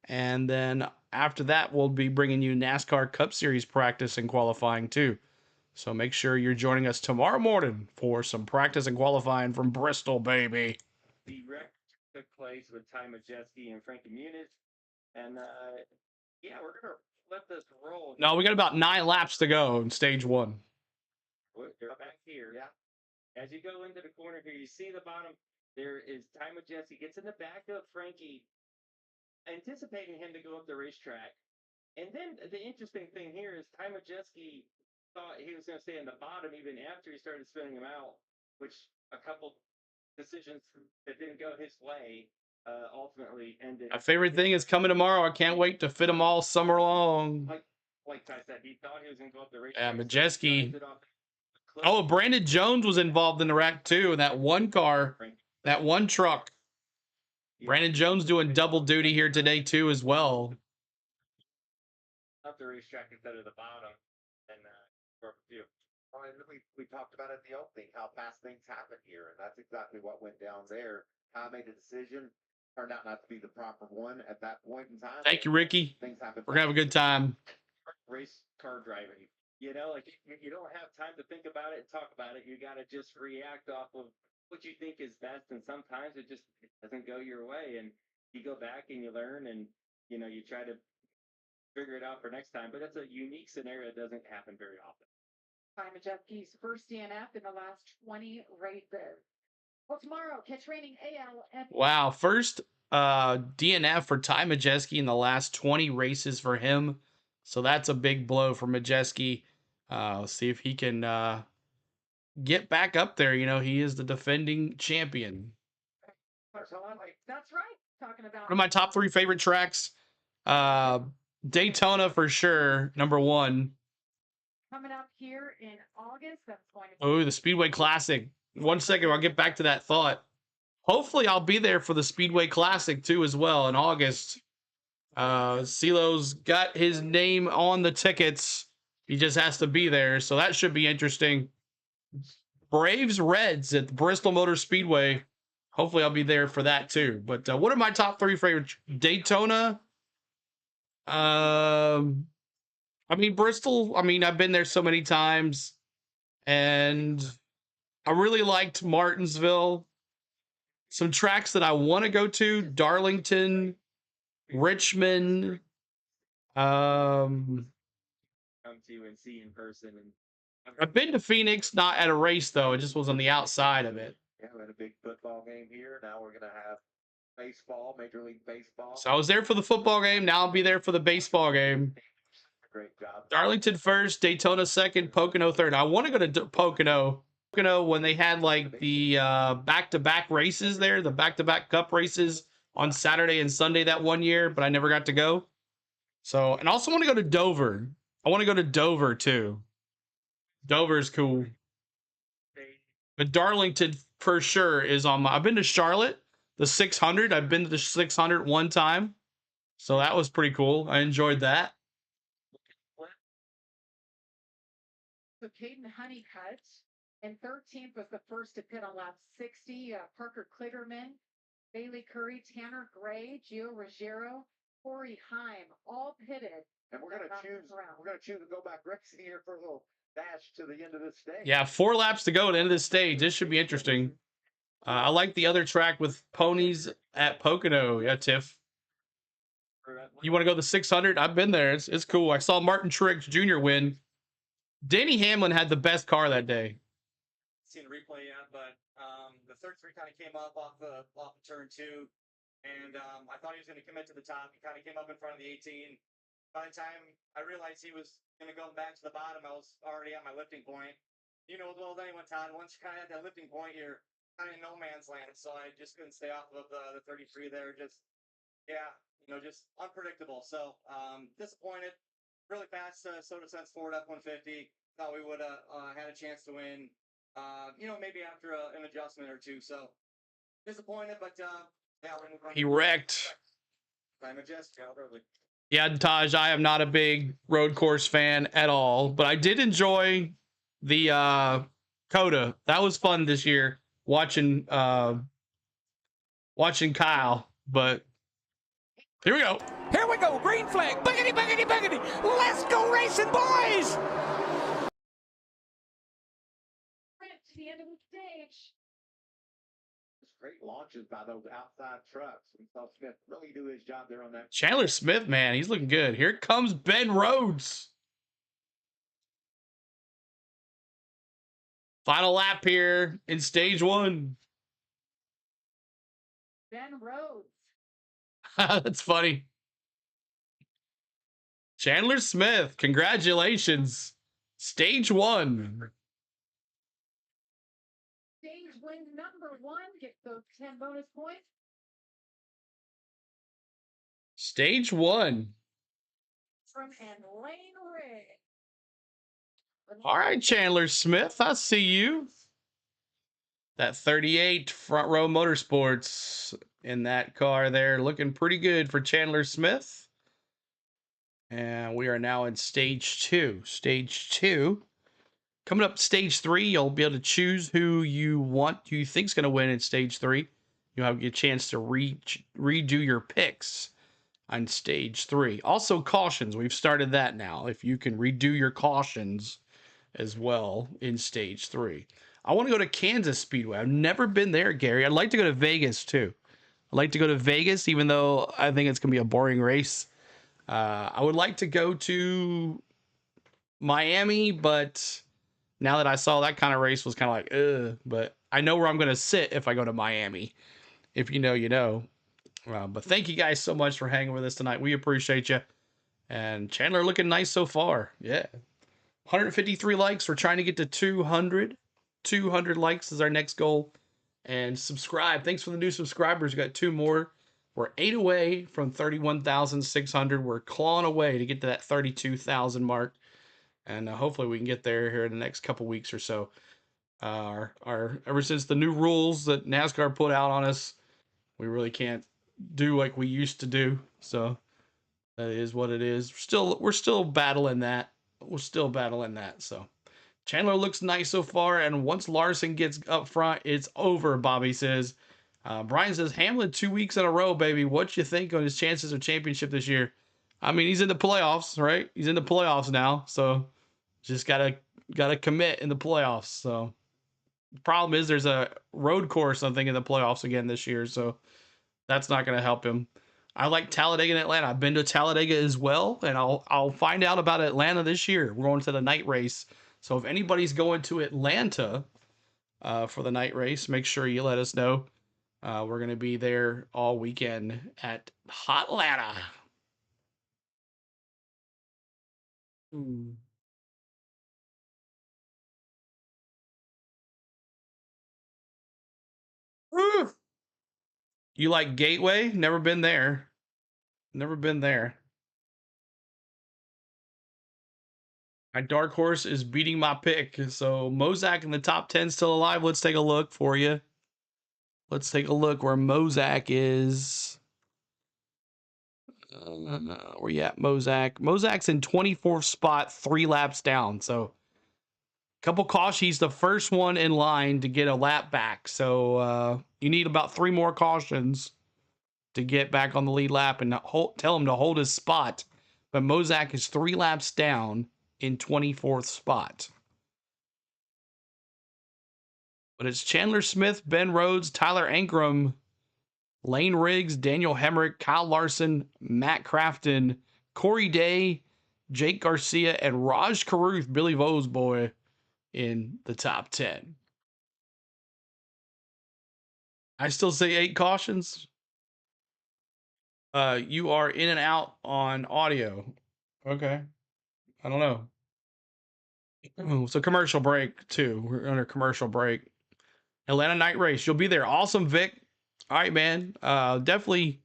Speaker 1: And then after that, we'll be bringing you NASCAR Cup Series practice and qualifying too. So make sure you're joining us tomorrow morning for some practice and qualifying from Bristol, baby.
Speaker 3: The wreck took place with Ty Majeski and Frankie Muniz. And yeah, we're going to let this roll.
Speaker 1: No, we got about 9 laps to go in stage 1.
Speaker 3: They're back here. Yeah. As you go into the corner here, you see the bottom. There is Ty Majeski gets in the back of Frankie, anticipating him to go up the racetrack. And then the interesting thing here is Ty Majeski thought he was going to stay in the bottom even after he started spinning him out, which a couple decisions that didn't go his way ultimately ended.
Speaker 1: My favorite thing is coming tomorrow. I can't wait to fit them all summer long.
Speaker 3: Like Ty said, he thought he was going to go up the racetrack.
Speaker 1: Yeah, Majeski. Oh, Brandon Jones was involved in the wreck too. In that one car, that one truck. Brandon Jones doing double duty here today too as well.
Speaker 3: Up the racetrack instead of the bottom, and
Speaker 6: Well, and we talked about it in the opening, how fast things happen here, and that's exactly what went down there. Ty made a decision, turned out not to be the proper one at that point in time.
Speaker 1: Thank you, Ricky.
Speaker 6: Things happen.
Speaker 1: We're gonna have a good time.
Speaker 3: Race car driving. Like you don't have time to think about it and talk about it. You got to just react off of what you think is best, and sometimes it doesn't go your way, and you go back and you learn, and you try to figure it out for next time. But that's a unique scenario that doesn't happen very often.
Speaker 5: Ty Majeski's first DNF in the last 20 races. Well, tomorrow, catch raining AL.
Speaker 1: Wow, first DNF for Ty Majeski in the last 20 races for him. So that's a big blow for Majeski. Let's see if he can get back up there. He is the defending champion.
Speaker 5: That's right. Talking about
Speaker 1: One of my top 3 favorite tracks. Daytona for sure, number 1.
Speaker 5: Coming up here in August, that's going to be
Speaker 1: Oh, the Speedway Classic. 1 second, I'll get back to that thought. Hopefully, I'll be there for the Speedway Classic too as well in August. CeeLo's got his name on the tickets. He just has to be there, so that should be interesting. Braves Reds at the Bristol Motor Speedway. Hopefully, I'll be there for that too. But what are my top 3 favorites? Daytona. Bristol. I've been there so many times, and I really liked Martinsville. Some tracks that I want to go to: Darlington, Richmond.
Speaker 3: Come to and see in person. And
Speaker 1: I've been to Phoenix, not at a race though. It just was on the outside of it.
Speaker 6: Yeah, we had a big football game here. Now we're gonna have baseball, Major League Baseball.
Speaker 1: So I was there for the football game. Now I'll be there for the baseball game.
Speaker 6: Great job.
Speaker 1: Darlington first, Daytona second, Pocono third. I want to go to Pocono when they had like the back-to-back races there, the back-to-back cup races on Saturday and Sunday that one year, but I never got to go. So, and also want to go to Dover. I want to go to Dover too. Dover's cool. But Darlington for sure is on my. I've been to Charlotte, the 600. I've been to the 600 one time. So that was pretty cool. I enjoyed that.
Speaker 5: So Caden Honeycutt and 13th was the first to pit on lap 60. Parker Kligerman Bailey Curry, Tanner Gray, Gio Ruggiero, Corey Heim, all pitted.
Speaker 6: And we're gonna choose to go back racing here for a little dash to the end of this stage.
Speaker 1: Yeah, 4 laps to go at the end of this stage. This should be interesting. I like the other track with ponies at Pocono. Yeah, Tiff. You want to go the 600? I've been there. It's cool. I saw Martin Truex Jr. win. Danny Hamlin had the best car that day.
Speaker 7: Seen the replay yet, but the 33 kind of came up off the turn 2, and I thought he was going to commit to the top. He kind of came up in front of the 18. By the time I realized he was going to go back to the bottom, I was already at my lifting point. You know as well as anyone, Todd, once you're kind of at that lifting point, you're kind of in no man's land. So I just couldn't stay off of the 33 there. Just, yeah, just unpredictable. So disappointed. Really fast Soda Sense Ford F-150. Thought we would have had a chance to win, maybe after an adjustment or two. So disappointed, but yeah.
Speaker 1: He wrecked.
Speaker 7: I'm a Jessica, really.
Speaker 1: Yeah, Taj, I am not a big road course fan at all, but I did enjoy the Coda. That was fun this year, watching Kyle. But here we go.
Speaker 2: Here we go, green flag. Buggity, buggity, buggity. Let's go racing, boys.
Speaker 5: To the end of the stage.
Speaker 6: Great launches by those outside trucks. We saw Smith really do his job there on that.
Speaker 1: Chandler Smith, man, he's looking good. Here comes Ben Rhodes. Final lap here in stage 1.
Speaker 5: Ben Rhodes.
Speaker 1: That's funny. Chandler Smith, congratulations. Stage 1.
Speaker 5: Stage win number 1. Get those 10 bonus points.
Speaker 1: Stage 1.
Speaker 5: From Lane Rig.
Speaker 1: All right, Chandler Smith, I see you. That 38 Front Row Motorsports in that car there, looking pretty good for Chandler Smith. And we are now in stage 2. Stage 2. Coming up stage 3, you'll be able to choose who you think's going to win in stage 3. You'll have a chance to redo your picks on stage 3. Also, cautions. We've started that now. If you can redo your cautions as well in stage 3. I want to go to Kansas Speedway. I've never been there, Gary. I'd like to go to Vegas too. I'd like to go to Vegas, even though I think it's going to be a boring race. I would like to go to Miami, but now that I saw that kind of race was kind of like, ugh. But I know where I'm going to sit if I go to Miami. If you know, you know. But thank you guys so much for hanging with us tonight. We appreciate you. And Chandler looking nice so far. Yeah. 153 likes. We're trying to get to 200. 200 likes is our next goal. And subscribe. Thanks for the new subscribers. We got 2 more. We're 8 away from 31,600. We're clawing away to get to that 32,000 mark. And hopefully we can get there here in the next couple weeks or so. Ever since the new rules that NASCAR put out on us, we really can't do like we used to do. So that is what it is. We're still battling that. We're still battling that. So Chandler looks nice so far. And once Larson gets up front, it's over, Bobby says. Brian says, Hamlin 2 weeks in a row, baby. What you think on his chances of championship this year? I mean, he's in the playoffs, right? He's in the playoffs now. So just gotta commit in the playoffs. So the problem is there's a road course, I think, in the playoffs again this year. So that's not going to help him. I like Talladega and Atlanta. I've been to Talladega as well, and I'll find out about Atlanta this year. We're going to the night race. So if anybody's going to Atlanta for the night race, make sure you let us know. We're going to be there all weekend at Hotlanta. Woo! You like Gateway? Never been there. Never been there. My dark horse is beating my pick. So Mozak in the top 10 still alive. Let's take a look for you. Let's take a look where Mozak is. Where you at, Mozak? Mozak's in 24th spot, 3 laps down. So Couple cautions. He's the first one in line to get a lap back. So you need about 3 more cautions to get back on the lead lap and tell him to hold his spot. But Mozak is 3 laps down in 24th spot. But it's Chandler Smith, Ben Rhodes, Tyler Ankrum, Lane Riggs, Daniel Hemrick, Kyle Larson, Matt Crafton, Corey Day, Jake Garcia, and Raj Caruth, Billy Vo's boy, in the top 10. I still say 8 cautions. You are in and out on audio. Okay. I don't know. It's a commercial break, too. We're under commercial break. Atlanta night race. You'll be there. Awesome, Vic. All right, man. Definitely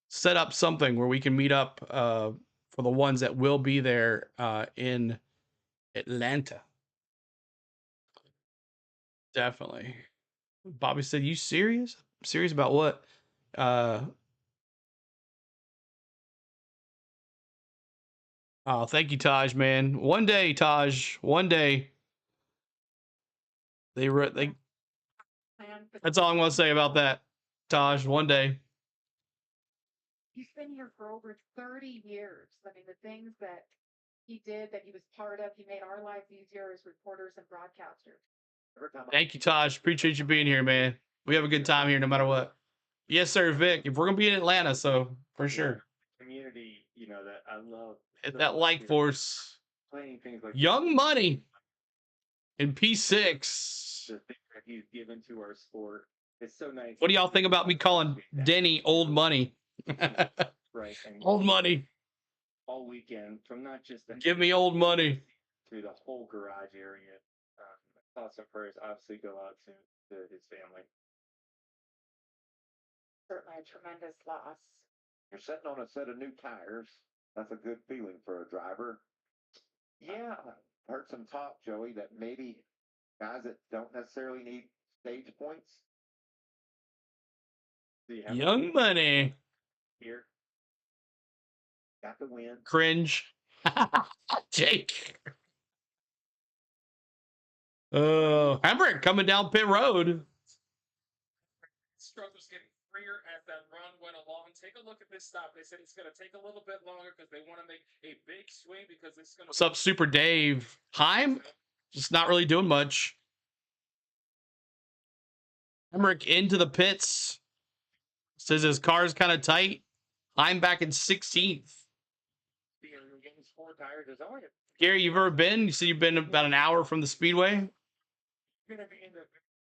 Speaker 1: set up something where we can meet up for the ones that will be there in Atlanta. Definitely. Bobby said, "You serious? Serious about what?" Oh, thank you, Taj, man. One day, Taj. One day. They. That's all I'm gonna say about that, Taj. One day.
Speaker 5: He's been here for over 30 years. I mean, the things that he did, that he was part of, he made our lives easier as reporters and broadcasters.
Speaker 1: Thank you, Taj. Appreciate you being here, man. We have a good time here no matter what. Yes, sir, Vic. If we're gonna be in Atlanta, so for sure.
Speaker 3: Community, you know, that I love.
Speaker 1: Hit that like force.
Speaker 3: Playing things like
Speaker 1: Young Money in P6.
Speaker 3: the thing that he's given to our sport. It's so nice.
Speaker 1: What do y'all think about me calling Denny Old Money?
Speaker 3: Right. And
Speaker 1: Old Money.
Speaker 3: all weekend from not just the
Speaker 1: Give me old money.
Speaker 3: through the whole garage area. Thoughts and prayers obviously go out to his family.
Speaker 5: Certainly a tremendous loss.
Speaker 6: You're sitting on a set of new tires. That's a good feeling for a driver. Yeah, I heard some talk, Joey, that maybe guys that don't necessarily need stage points.
Speaker 3: Do you have
Speaker 1: Young Money.
Speaker 3: here?
Speaker 6: Got the win.
Speaker 1: Cringe. Jake. Hambrick coming down pit road.
Speaker 8: Struggles getting freer as that run went along. Take a look at this stop. They said it's going to take a little bit longer because they want to make a big swing because it's going to.
Speaker 1: What's up, Super Dave? Heim? Just not really doing much. Hambrick into the pits. Says his car's kind of tight. Heim back in 16th.
Speaker 3: Getting 4 tires is only
Speaker 1: Gary, you've ever been? You said you've been about an hour from the Speedway?
Speaker 3: going to be in the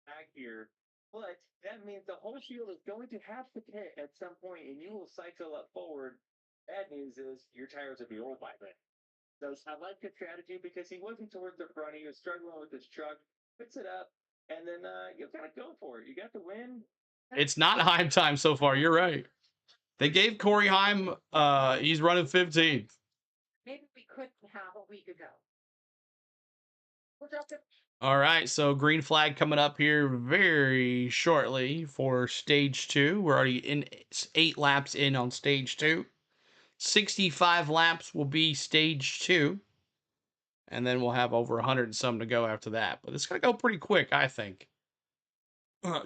Speaker 3: back here, but that means the whole field is going to have to pit at some point, and you will cycle up forward. Bad news is your tires will be old by then. So I like the strategy because he wasn't towards the front. He was struggling with his truck. Puts it up, and then you kind of go for it. You got the win.
Speaker 1: It's not Heim time so far. You're right. They gave Corey Heim, he's running 15th.
Speaker 5: Maybe we couldn't have a week ago. We're just
Speaker 1: All right, so green flag coming up here very shortly for stage 2. We're already in 8 laps in on stage 2. 65 laps will be stage 2. And then we'll have over 100 and some to go after that. But it's going to go pretty quick, I think.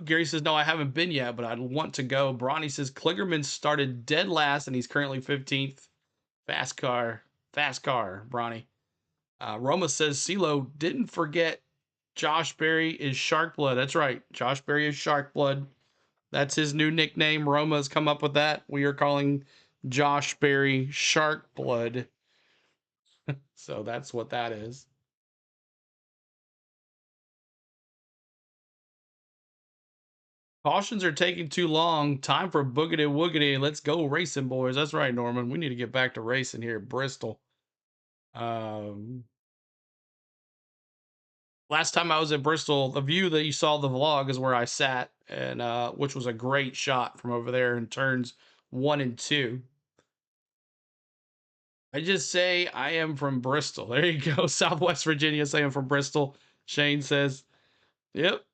Speaker 1: Gary says, no, I haven't been yet, but I'd want to go. Bronny says, Kligerman started dead last, and he's currently 15th. Fast car, Bronny. Roma says, CeeLo didn't forget Josh Berry is Shark Blood. That's right. Josh Berry is Shark Blood. That's his new nickname. Roma's come up with that. We are calling Josh Berry Shark Blood. So that's what that is. Cautions are taking too long. Time for boogity woogity. Let's go racing, boys. That's right, Norman. We need to get back to racing here at Bristol. Last time I was at Bristol, the view that you saw the vlog is where I sat, and which was a great shot from over there in turns 1 and 2. I just say I am from Bristol. There you go. Southwest Virginia, say I'm from Bristol. Shane says, yep.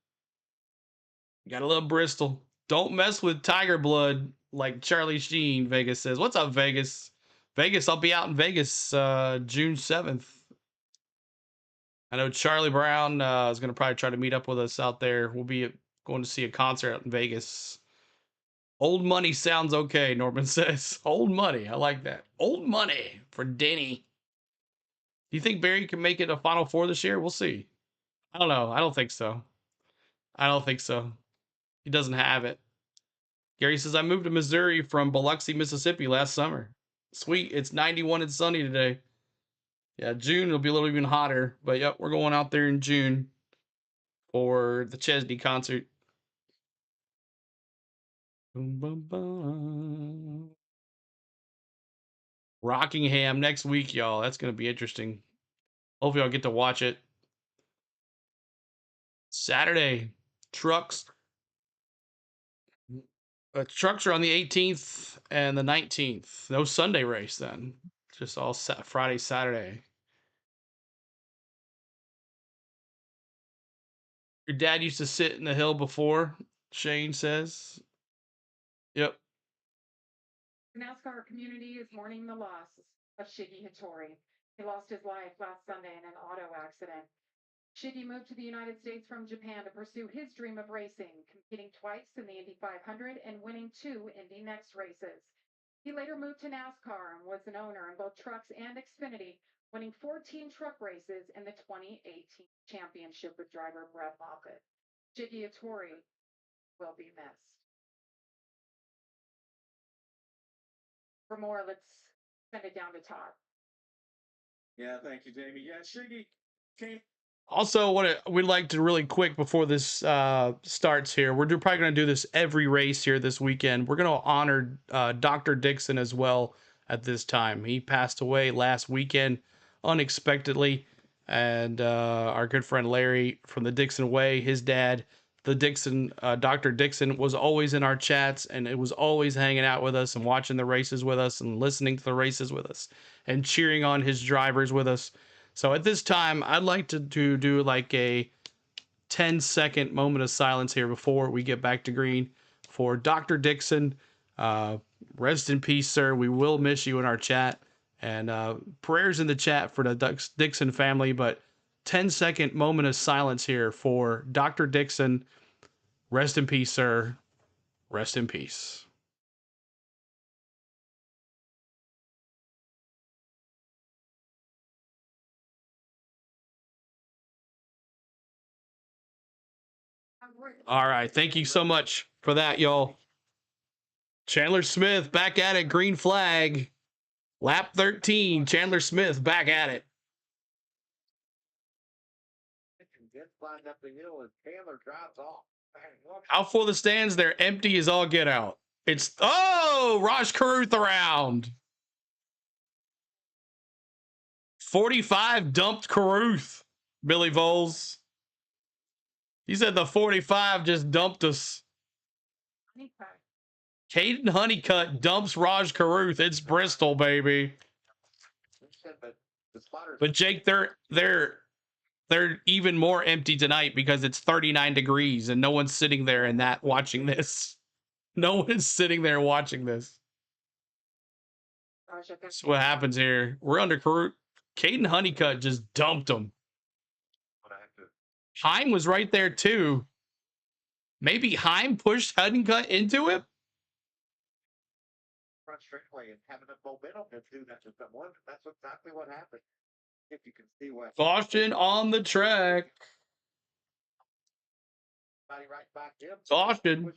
Speaker 1: Gotta love Bristol. Don't mess with Tiger Blood like Charlie Sheen, Vegas says. What's up, Vegas? Vegas, I'll be out in Vegas June 7th. I know Charlie Brown is going to probably try to meet up with us out there. We'll be going to see a concert out in Vegas. Old money sounds okay, Norman says. Old money. I like that. Old money for Denny. Do you think Barry can make it a Final Four this year? We'll see. I don't know. I don't think so. I don't think so. He doesn't have it. Gary says, I moved to Missouri from Biloxi, Mississippi last summer. Sweet. It's 91 and sunny today. Yeah, June will be a little even hotter. But yep, we're going out there in June for the Chesney concert. Boom, boom, boom. Rockingham next week, y'all. That's going to be interesting. Hopefully, I'll get to watch it. Saturday, trucks. Trucks are on the 18th and the 19th. No Sunday race then. Just all Friday, Saturday. Your dad used to sit in the hill before, Shane says. Yep.
Speaker 5: The NASCAR community is mourning the loss of Shiggy Hattori. He lost his life last Sunday in an auto accident. Shiggy moved to the United States from Japan to pursue his dream of racing, competing twice in the Indy 500 and winning 2 Indy Next races. He later moved to NASCAR and was an owner in both trucks and Xfinity, winning 14 truck races in the 2018 championship with driver Brett Moffitt. Shiggy Hattori will be missed. For more, let's send it down to Todd.
Speaker 7: Yeah, thank you, Jamie. Yeah, Shiggy came.
Speaker 1: Also, we'd like to really quick before this starts here, we're probably going to do this every race here this weekend. We're going to honor Dr. Dixon as well at this time. He passed away last weekend unexpectedly, and our good friend Larry from the Dixon Way, his dad, the Dixon, Dr. Dixon, was always in our chats, and it was always hanging out with us and watching the races with us and listening to the races with us and cheering on his drivers with us. So at this time, I'd like to do like a 10-second moment of silence here before we get back to green for Dr. Dixon. Rest in peace, sir. We will miss you in our chat. And prayers in the chat for the Dixon family. But 10-second moment of silence here for Dr. Dixon. Rest in peace, sir. Rest in peace. All right. Thank you so much for that, y'all. Chandler Smith back at it. Green flag. Lap 13. Chandler Smith back at it.
Speaker 6: Flying up the hill as Taylor drops off.
Speaker 1: Out for the stands. They're empty as all get out. It's, oh, Raj Caruth around. 45 dumped Caruth. Billy Voles. He said the 45 just dumped us. Caden Honeycutt dumps Raj Caruth. It's Bristol, baby. But Jake, they're even more empty tonight because it's 39 degrees and no one's sitting there and that watching this. No one is sitting there watching this. That's what happens here. We're under Caruth. Caden Honeycutt just dumped him. Heim was right there too. Maybe Heim pushed Honeycutt into him?
Speaker 6: Front straightaway and having a momentum to do that to someone. That's exactly what happened. If you can see what.
Speaker 1: Caution on the track.
Speaker 6: Right back in.
Speaker 1: Caution.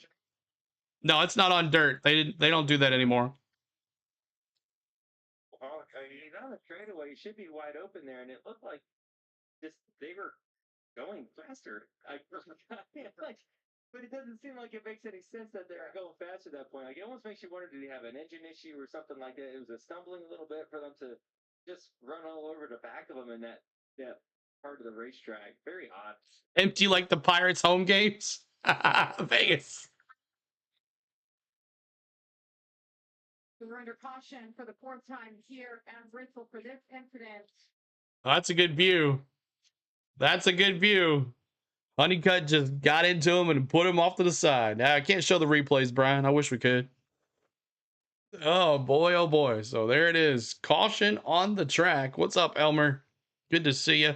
Speaker 1: No, it's not on dirt. They don't do that anymore.
Speaker 3: Well, he's on the straightaway. He should be wide open there, and it looked like just they were going faster. But it doesn't seem like it makes any sense that they're going fast at that point. Like, it almost makes you wonder, did he have an engine issue or something like that? It was a stumbling a little bit for them to just run all over the back of them in that part of the racetrack. Very odd.
Speaker 1: Empty like the Pirates home games. Vegas.
Speaker 5: We're under caution for the 4th time here at Bristol for this incident.
Speaker 1: Oh, that's a good view. That's a good view. Honeycutt just got into him and put him off to the side. Now, I can't show the replays, Brian. I wish we could. Oh, boy. Oh, boy. So there it is. Caution on the track. What's up, Elmer? Good to see you.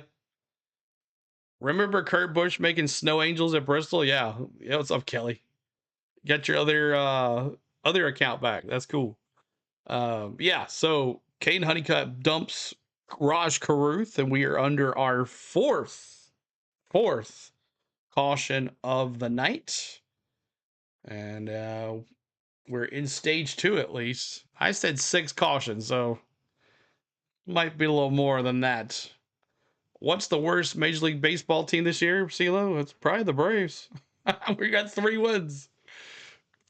Speaker 1: Remember Kurt Busch making snow angels at Bristol? Yeah. Yeah, what's up, Kelly? Get your other account back. That's cool. Yeah, so Caden Honeycutt dumps Raj Caruth, and we are under our fourth caution of the night. And we're in stage 2 at least. I said 6 cautions, so might be a little more than that. What's the worst Major League Baseball team this year, CeeLo? It's probably the Braves. We got 3 wins.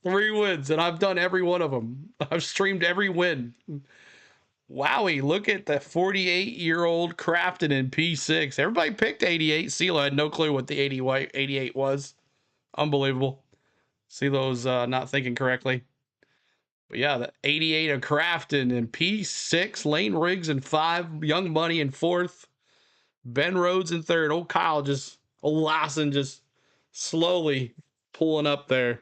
Speaker 1: 3 wins, and I've done every one of them. I've streamed every win. Wowie, look at the 48-year-old Crafton in P6. Everybody picked 88. CeeLo had no clue what the 88 was. Unbelievable. CeeLo's not thinking correctly. But yeah, the 88 of Crafton in P6. Lane Riggs in 5. Young Money in 4th. Ben Rhodes in 3rd. Old Kyle just, old Lawson just slowly pulling up there.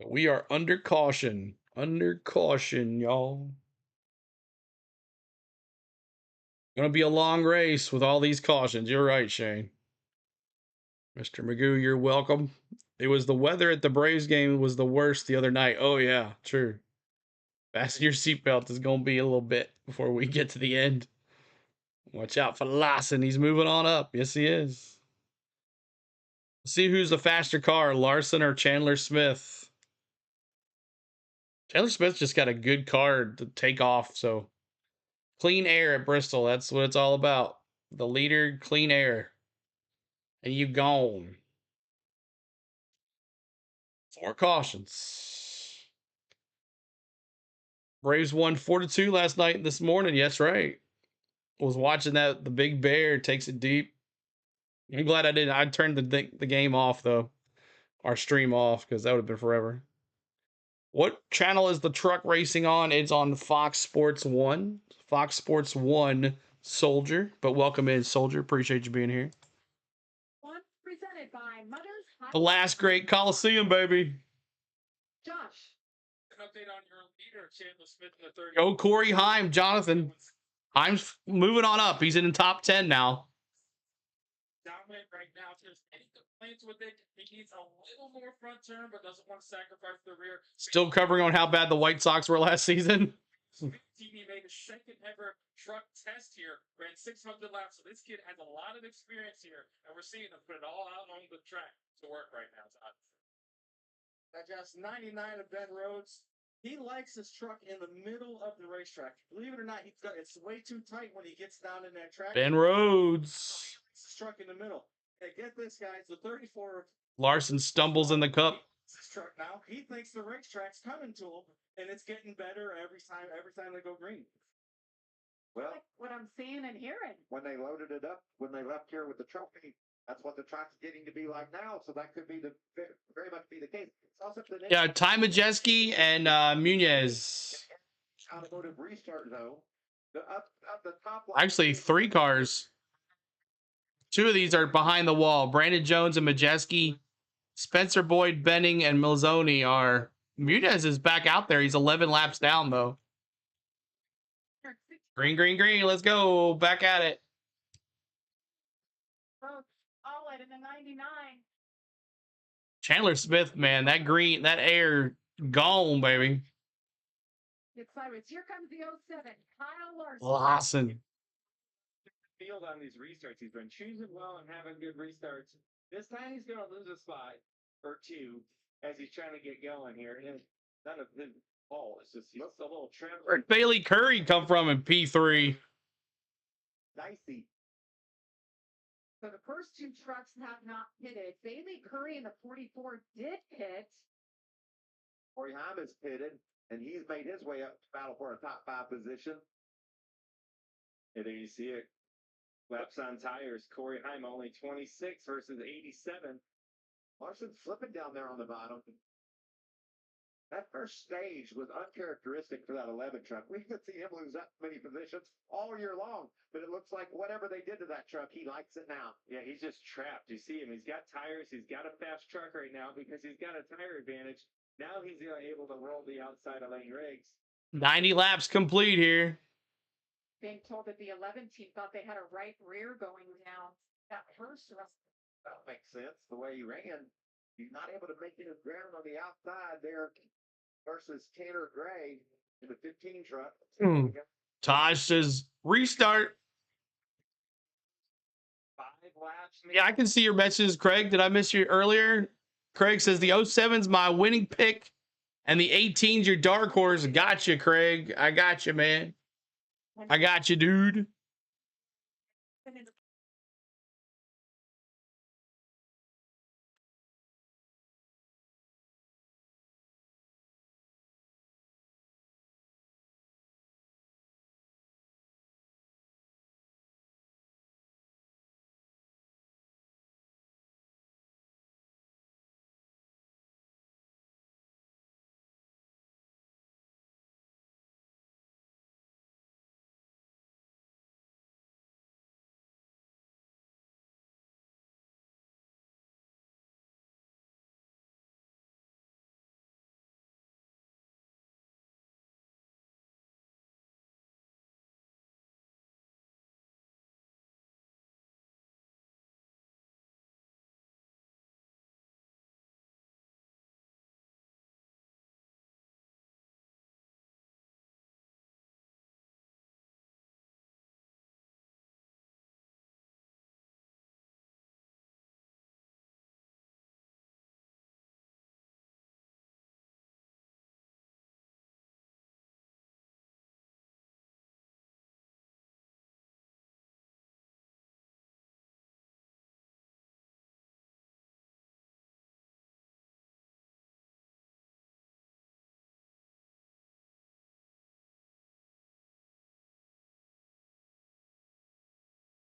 Speaker 1: We are under caution. Under caution, y'all. Gonna be a long race with all these cautions. You're right, Shane. Mr. Magoo, you're welcome. It was the weather at the Braves game was the worst the other night. Oh yeah, true. Fasten your seatbelt. Is gonna be a little bit before we get to the end. Watch out for Lawson. He's moving on up. Yes, he is. See who's the faster car, Larson or Chandler Smith. Chandler Smith just got a good car to take off, so clean air at Bristol. That's what it's all about. The leader, clean air. And you gone. 4 cautions. Braves won 4-2 last night and this morning. Yes, right. Was watching that. The Big Bear takes it deep. I'm glad I didn't. I turned the game off, though. Our stream off, because that would have been forever. What channel is the truck racing on? It's on Fox Sports 1. Fox Sports 1 Soldier. But welcome in, Soldier. Appreciate you being here.
Speaker 5: One presented by Mother's Hot
Speaker 1: The last great Coliseum, baby.
Speaker 5: Josh.
Speaker 8: An update on your leader, Chandler Smith in the 30.
Speaker 1: Go Corey Heim, Jonathan. Heim's moving on up. He's in the top 10 now.
Speaker 8: Dominant right now. If there's any complaints with it, he needs a little more front turn, but doesn't want to sacrifice the rear.
Speaker 1: Still covering on how bad the White Sox were last season.
Speaker 8: TV made his second ever truck test here, ran 600 laps. So this kid has a lot of experience here, and we're seeing him put it all out on the track to work right now.
Speaker 7: That just 99 of Ben Rhodes. He likes his truck in the middle of the racetrack. Believe it or not, it's way too tight when he gets down in that track.
Speaker 1: Ben Rhodes.
Speaker 7: His truck in the middle. Hey, get this, guys. The 34.
Speaker 1: Larson stumbles in the cup.
Speaker 7: His truck now. He thinks the racetrack's coming to him, and it's getting better every time they go green.
Speaker 6: Well,
Speaker 5: Like what I'm seeing and hearing.
Speaker 6: when they loaded it up, when they left here with the trophy, that's what the track's getting to be like now. So that could be very much be the case. It's also the
Speaker 1: Yeah, Ty Majeski and Munez.
Speaker 6: automotive restart though. Up the top.
Speaker 1: Actually, 3 cars. 2 of these are behind the wall. Brandon Jones and Majeski. Spencer Boyd, Benning, and Milzoni are. Munez is back out there. He's 11 laps down, though. Green, green, green. Let's go. Back at it.
Speaker 5: All in the 99.
Speaker 1: Chandler Smith, man, that green, that air gone, baby.
Speaker 5: It's Cyrus. Here comes the 07. Kyle Larson.
Speaker 1: Lawson.
Speaker 3: Field on these restarts. He's been choosing well and having good restarts. This time he's going to lose a spot or 2 as he's trying to get going here. And none of his fault. It's just he's a little trembling.
Speaker 1: Where'd Bailey Curry come from in P3?
Speaker 6: Dicey.
Speaker 5: So the first 2 trucks have not pitted. Bailey Curry in the 44 did pit.
Speaker 6: Corey Heim is pitted, and he's made his way up to battle for a top 5 position.
Speaker 3: And there you see it. Laps on tires. Corey Heim only 26 versus 87.
Speaker 6: Larson's flipping down there on the bottom. That first stage was uncharacteristic for that 11 truck. We could see him lose that many positions all year long, but it looks like whatever they did to that truck, he likes it now.
Speaker 3: Yeah, he's just trapped. You see him. He's got tires. He's got a fast truck right now because he's got a tire advantage. Now he's able to roll the outside of lane rigs.
Speaker 1: 90 laps complete here.
Speaker 5: Being told that the 11 team thought they had a right rear going down that first run.
Speaker 6: That makes sense. The way he ran, he's not able to make any ground on the outside there versus Tanner Gray in the 15 truck.
Speaker 1: Taj says restart.
Speaker 3: 5 laps.
Speaker 1: Yeah, I can see your messages, Craig. Did I miss you earlier? Craig says the 07's my winning pick and the 18's your dark horse. Gotcha, Craig. I got you, man. I got you, dude.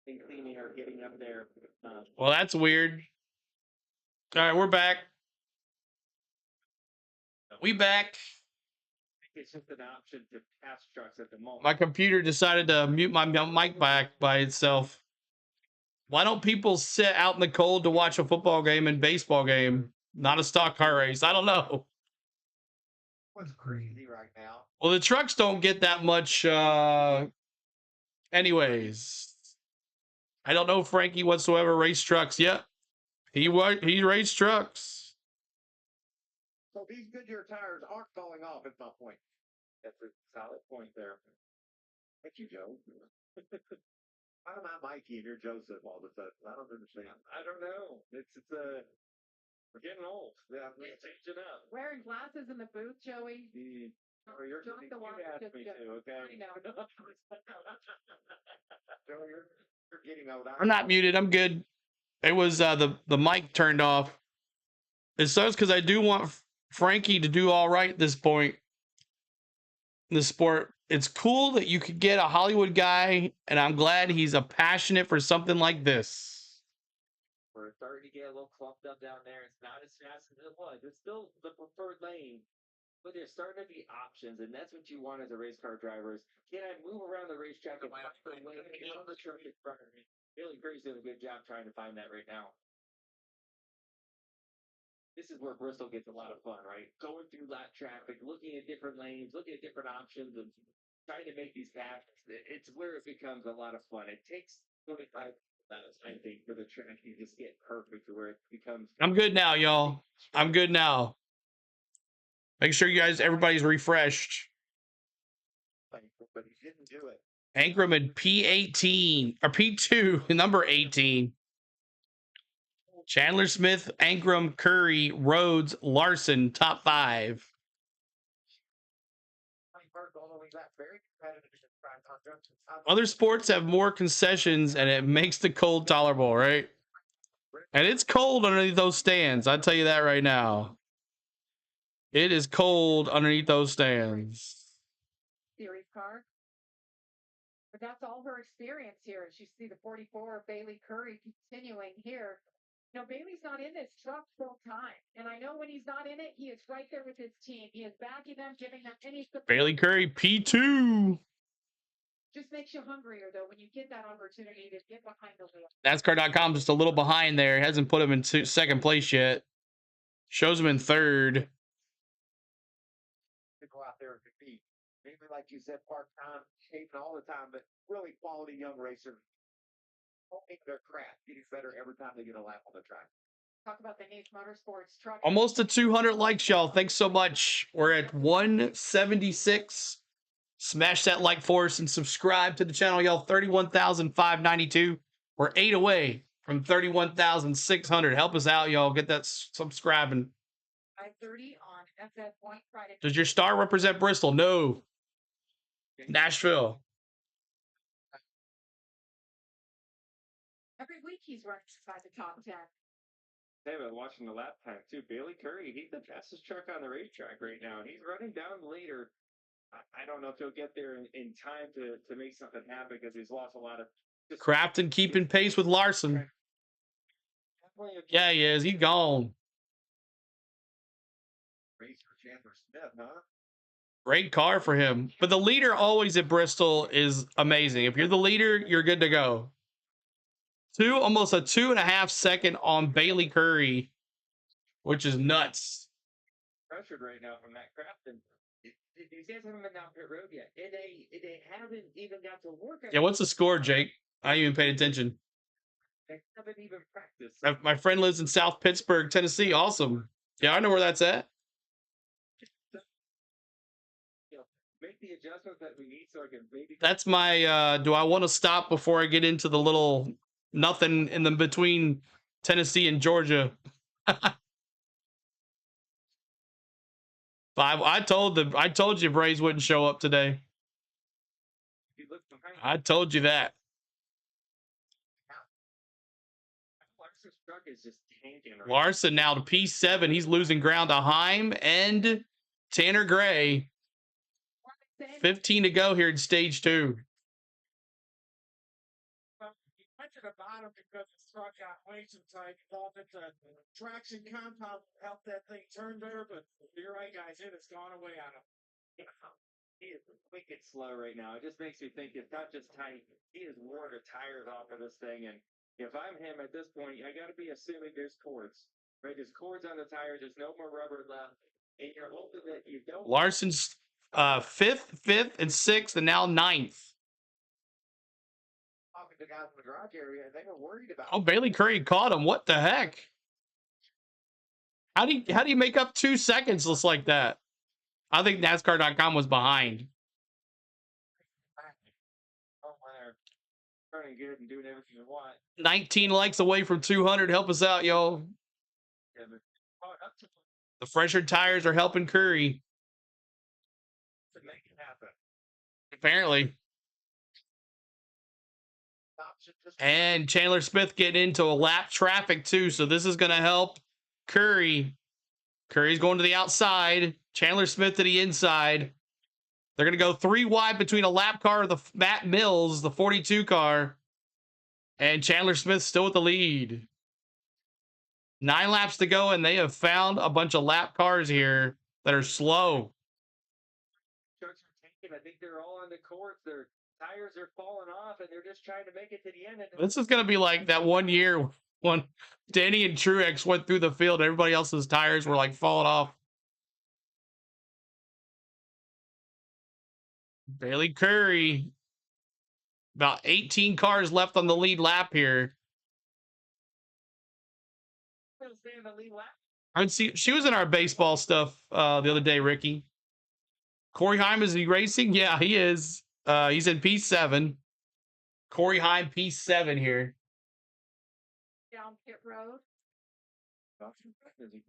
Speaker 3: And clean air getting up there.
Speaker 1: Well, that's weird. All right, we're back. We back.
Speaker 3: It's just an option to pass trucks at the moment.
Speaker 1: My computer decided to mute my mic back by itself. Why don't people sit out in the cold to watch a football game and baseball game, not a stock car race? I don't know.
Speaker 6: What's crazy right now?
Speaker 1: Well, the trucks don't get that much anyways. I don't know Frankie whatsoever race trucks yet. He raced trucks.
Speaker 6: So these Goodyear tires aren't falling off at my point.
Speaker 3: That's a solid point there.
Speaker 6: Thank you, Joe. Why am I Mikey and you're Joseph all of a sudden? I don't understand.
Speaker 3: I don't know. It's we're getting old. Yeah, we're changing up.
Speaker 5: Wearing glasses in the booth, Joey.
Speaker 3: Or you're
Speaker 5: Don't the one
Speaker 3: asked
Speaker 5: just
Speaker 3: me
Speaker 5: go-
Speaker 3: to, okay?
Speaker 5: I know.
Speaker 6: Joe, you're getting old.
Speaker 1: I'm not muted. I'm good. It was the mic turned off. It sucks because I do want Frankie to do all right at this point in the sport. It's cool that you could get a Hollywood guy, and I'm glad he's a passionate for something like this.
Speaker 3: We're starting to get a little clumped up down there. It's not as fast as it was. It's still the preferred lane, but there's starting to be options, and that's what you want as a race car driver. Can I move around the racetrack and find the lane and get on the truck in front of me? Billy Curry's doing a good job trying to find that right now. This is where Bristol gets a lot of fun, right? Going through that traffic, looking at different lanes, looking at different options, and trying to make these passes. It's where it becomes a lot of fun. It takes 25 minutes, I think, for the track to just get perfect to where it becomes.
Speaker 1: I'm good now, y'all. I'm good now. Make sure you guys, everybody's refreshed.
Speaker 6: But he didn't do it.
Speaker 1: Ankrum in P18 or P2, number 18. Chandler Smith, Ankrum, Curry, Rhodes, Larson, top 5. Other sports have more concessions and it makes the cold tolerable, right? And it's cold underneath those stands. I'll tell you that right now. It is cold underneath those stands.
Speaker 5: Series car. But that's all her experience here. As you see the 44 Bailey Curry continuing here. You know, Bailey's not in this truck full time. And I know when he's not in it, he is right there with his team. He is backing them, giving them any support.
Speaker 1: Bailey Curry, P2.
Speaker 5: Just makes you hungrier, though, when you get that opportunity to get behind the wheel.
Speaker 1: NASCAR.com just a little behind there. Hasn't put him in second place yet. Shows him in third.
Speaker 6: go out there and compete. Maybe like you said, part-time, shaping all the time, but really quality young racers honing their craft, getting better every time they get a lap on the track.
Speaker 5: Talk about the Niche Motorsports truck.
Speaker 1: Almost to 200 likes, y'all. Thanks so much. We're at 176. Smash that like for us and subscribe to the channel, y'all. 31,592. We're 8 away from 31,600. Help us out, y'all. Get that subscribing.
Speaker 5: 5:30 on FF1 Friday.
Speaker 1: Does your star represent Bristol? No. Nashville.
Speaker 5: Every week he's running inside the top 10.
Speaker 3: Hey, but watching the lap time too. Bailey Curry, he's the fastest truck on the racetrack right now, and he's running down later. I don't know if he'll get there in time to make something happen because he's lost a lot of.
Speaker 1: Crafton keeping pace with Larson. Yeah, he is. He's gone.
Speaker 6: Racer Chandler Smith, huh?
Speaker 1: Great car for him. But the leader always at Bristol is amazing. If you're the leader, you're good to go. Almost a 2.5 second on Bailey Curry, which is nuts.
Speaker 3: Pressured right now from that Crafton. These guys haven't been down pit road yet. They haven't even got to work.
Speaker 1: Yeah, what's the score, Jake? I ain't even paid attention.
Speaker 3: They haven't even practiced.
Speaker 1: My friend lives in South Pittsburgh, Tennessee. Awesome. Yeah, I know where that's at.
Speaker 3: Make the adjustments that we need so I can maybe.
Speaker 1: That's my, do I want to stop before I get into the little nothing in the between Tennessee and Georgia? I told you Braves wouldn't show up today.
Speaker 3: You look behind.
Speaker 1: I told you that.
Speaker 3: Larson's truck is just tanking. Right
Speaker 1: Larson now to P7. He's losing ground to Heim and Tanner Gray. 15 to go here in stage 2.
Speaker 2: He went to the bottom because his truck got way too tight. He thought that the traction compound helped that thing turn better, but you're right, guys. It has gone away on him.
Speaker 3: He is wicked slow right now. It just makes me think it's not just tight. He has worn the tires off of this thing, and if I'm him at this point, I got to be assuming there's cords. Right? There's cords on the tires. There's no more rubber left, and you're hoping that you don't.
Speaker 1: Larson's 5th, and 6th, and now 9th.
Speaker 6: Talking to guys in the garage area, and they were worried about.
Speaker 1: Oh, Bailey Curry caught him. What the heck? How do you make up 2 seconds just like that? I think NASCAR.com was behind.
Speaker 3: Oh, they're turning good and doing everything you want.
Speaker 1: 19 likes away from 200. Help us out, y'all.
Speaker 3: Yeah, but
Speaker 1: The fresher tires are helping Curry.
Speaker 3: to make it happen.
Speaker 1: Apparently. And Chandler Smith getting into a lap traffic too, so this is going to help Curry. Curry's going to the outside. Chandler Smith to the inside. They're going to go 3 wide between a lap car of the Matt Mills, the 42 car, and Chandler Smith still with the lead. 9 laps to go, and they have found a bunch of lap cars here that are slow.
Speaker 3: Trucks are tanking. I think they're all on the course. Their tires are falling off, and they're just trying to make it to the end.
Speaker 1: This is going to be like that one year when Danny and Truex went through the field. Everybody else's tires were like falling off. Bailey Curry. About 18 cars left on the lead lap here. I'd see she was in our baseball stuff the other day, Ricky. Corey Heim, is he racing? Yeah, he is. He's in P7. Corey Heim, P7 here.
Speaker 5: Down pit road.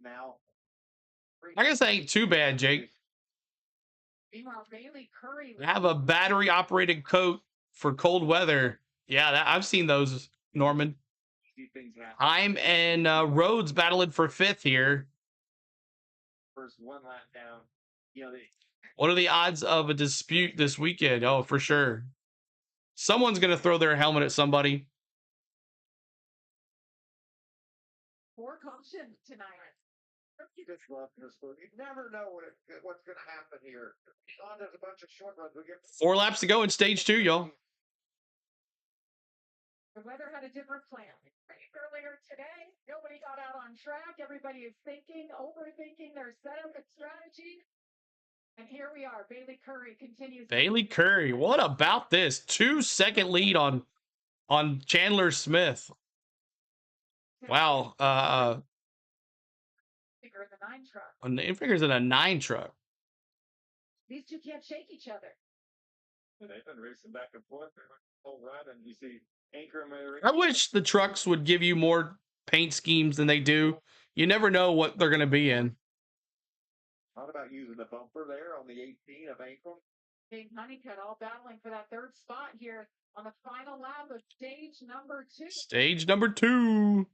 Speaker 6: Now,
Speaker 1: I guess that ain't too bad, Jake.
Speaker 5: Meanwhile, Bailey Curry.
Speaker 1: They have a battery operated coat for cold weather. Yeah, I've seen those, Norman. Heim and Rhodes battling for 5th here.
Speaker 3: First 1 lap down. You know,
Speaker 1: What are the odds of a dispute this weekend? Oh, for sure. Someone's going to throw their helmet at somebody.
Speaker 5: 4 cautions tonight.
Speaker 6: you just love this sport. You never know what's going to happen here. There's a bunch of short runs. We get
Speaker 1: 4 laps to go in stage 2, y'all.
Speaker 5: The weather had a different plan. Earlier today, nobody got out on track. Everybody is thinking, overthinking their setup and strategy. And here we are. Bailey Curry continues.
Speaker 1: Bailey Curry. What about this? 2-second lead on Chandler Smith. Wow.
Speaker 5: Figure in the 9 truck.
Speaker 1: On the figures in a 9 truck.
Speaker 5: These two can't shake each other.
Speaker 3: They've been racing back and forth the whole run, and you see Ankrum.
Speaker 1: I wish the trucks would give you more paint schemes than they do. You never know what they're going to be in.
Speaker 6: What about using the bumper there on the 18 of Ankrum?
Speaker 5: Big Honeycutt all battling for that 3rd spot here on the final lap of stage number 2.
Speaker 1: Stage number 2.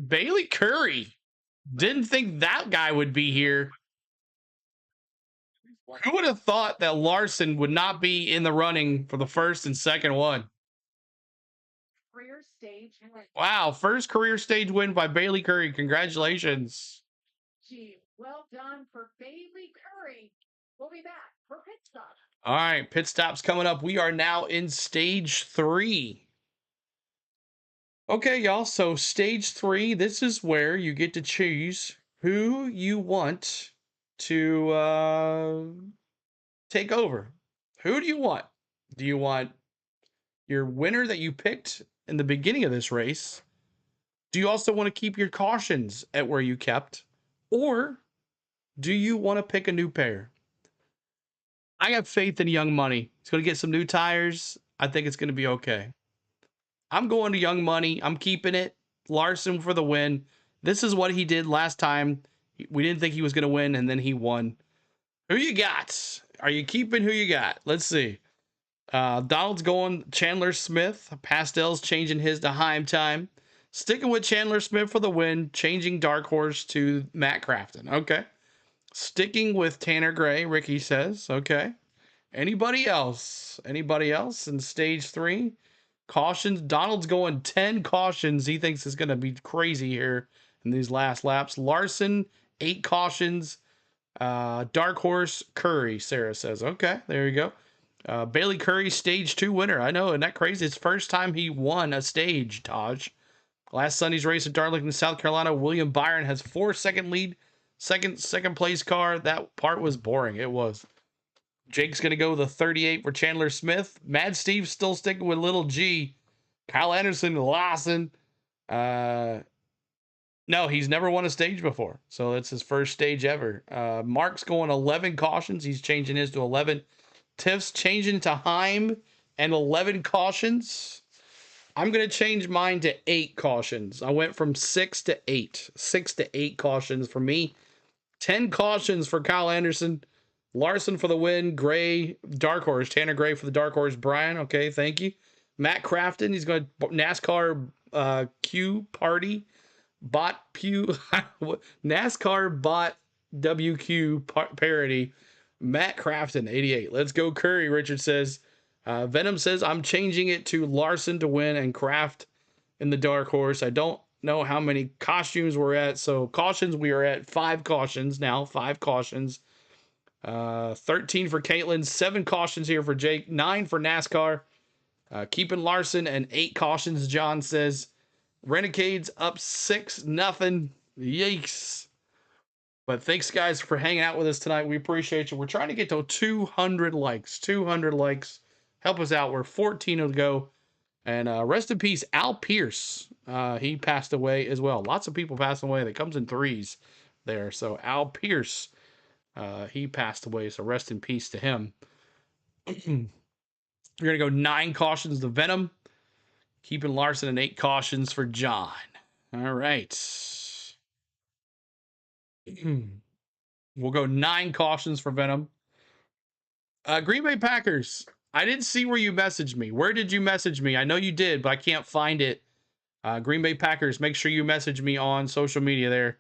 Speaker 1: Bailey Curry. Didn't think that guy would be here. Who would have thought that Larson would not be in the running for the 1st and 2nd one?
Speaker 5: Career stage win.
Speaker 1: Wow, first career stage win by Bailey Curry. Congratulations.
Speaker 5: Gee, well done for Bailey Curry. We'll be back for pit stop.
Speaker 1: All right, pit stop's coming up. We are now in stage 3. Okay, y'all, so stage 3, this is where you get to choose who you want to take over. Who do you want? Do you want your winner that you picked in the beginning of this race? Do you also want to keep your cautions at where you kept? Or do you want to pick a new pair? I have faith in Young Money. He's going to get some new tires. I think it's going to be okay. I'm going to Young Money. I'm keeping it. Larson for the win. This is what he did last time. We didn't think he was going to win, and then he won. Who you got? Are you keeping who you got? Let's see. Donald's going Chandler Smith. Pastel's changing his to Heim time. Sticking with Chandler Smith for the win. Changing Dark Horse to Matt Crafton. Okay. Sticking with Tanner Gray, Ricky says. Okay. Anybody else? Anybody else in stage 3? Cautions. Donald's going 10 cautions. He thinks it's going to be crazy here in these last laps. Larson, 8 cautions. Dark Horse, Curry, Sarah says. Okay, there you go. Bailey Curry, stage 2 winner. I know, isn't that crazy? It's the first time he won a stage, Taj. Last Sunday's race at Darlington, South Carolina, William Byron has 4-second lead. Second place car. That part was boring. It was. Jake's going to go with a 38 for Chandler Smith. Mad Steve's still sticking with Little G. Kyle Anderson, Lawson. No, he's never won a stage before. So that's his first stage ever. Mark's going 11 cautions. He's changing his to 11. Tiff's changing to Heim and 11 cautions. I'm going to change mine to 8 cautions. I went from 6 to 8. 6 to 8 cautions for me. 10 cautions for Kyle Anderson. Larson for the win. Gray, Dark Horse. Tanner Gray for the Dark Horse. Brian, okay, thank you. Matt Crafton, he's going to NASCAR Q Party. Bot Pew. NASCAR Bot WQ parody. Matt Crafton, 88. Let's go Curry, Richard says. Venom says, I'm changing it to Larson to win and Kraft in the Dark Horse. I don't know how many costumes we're at. So cautions, we are at 5 cautions now. 5 cautions. 13 for Caitlin. 7 cautions here for Jake. 9 for NASCAR. Keeping Larson and 8 cautions, John says. Renegades up 6-0. Yikes. But thanks, guys, for hanging out with us tonight. We appreciate you. We're trying to get to 200 likes. 200 likes. Help us out. We're 14 to go. And rest in peace, Al Pierce. He passed away as well. Lots of people passing away. That comes in 3s there. So Al Pierce, he passed away. So rest in peace to him. We're going to go 9 cautions to Venom. Keeping Larson and 8 cautions for John. All right. We'll go 9 cautions for Venom. Green Bay Packers. I didn't see where you messaged me. Where did you message me? I know you did, but I can't find it. Green Bay Packers, make sure you message me on social media there.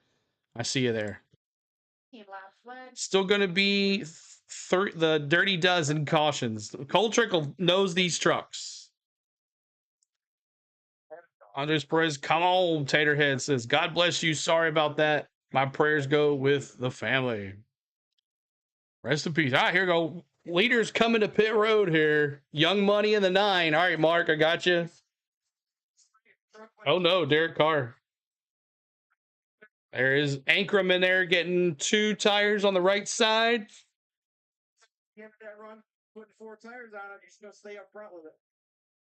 Speaker 1: I see you there. Still going to be the Dirty Dozen cautions. Cole Trickle knows these trucks. Andres Perez, come on, Taterhead says, God bless you. Sorry about that. My prayers go with the family. Rest in peace. All right, here we go. Leaders coming to pit road here. Young Money in the 9. All right, Mark, I got you. Oh, no, Derek Carr. There is Ankrum in there getting 2 tires on the right side.
Speaker 2: Give that run, putting 4 tires on it. He's going to stay up front with it.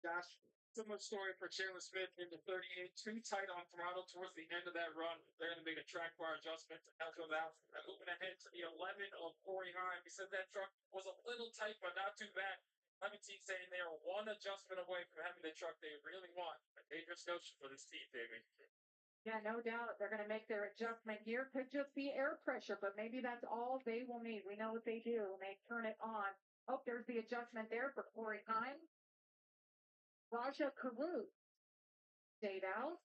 Speaker 2: Josh.
Speaker 8: Similar story for Chandler Smith in the 38, too tight on throttle towards the end of that run. They're going to make a track bar adjustment to help him out. And moving ahead to the 11 of Corey Heim. He said that truck was a little tight, but not too bad. 11 saying they are one adjustment away from having the truck they really want. A dangerous notion for this team, baby.
Speaker 5: Yeah, no doubt. They're going to make their adjustment here. Could just be air pressure, but maybe that's all they will need. We know what they do when they turn it on. Oh, there's the adjustment there for Corey Heim. Raja Karut stayed out.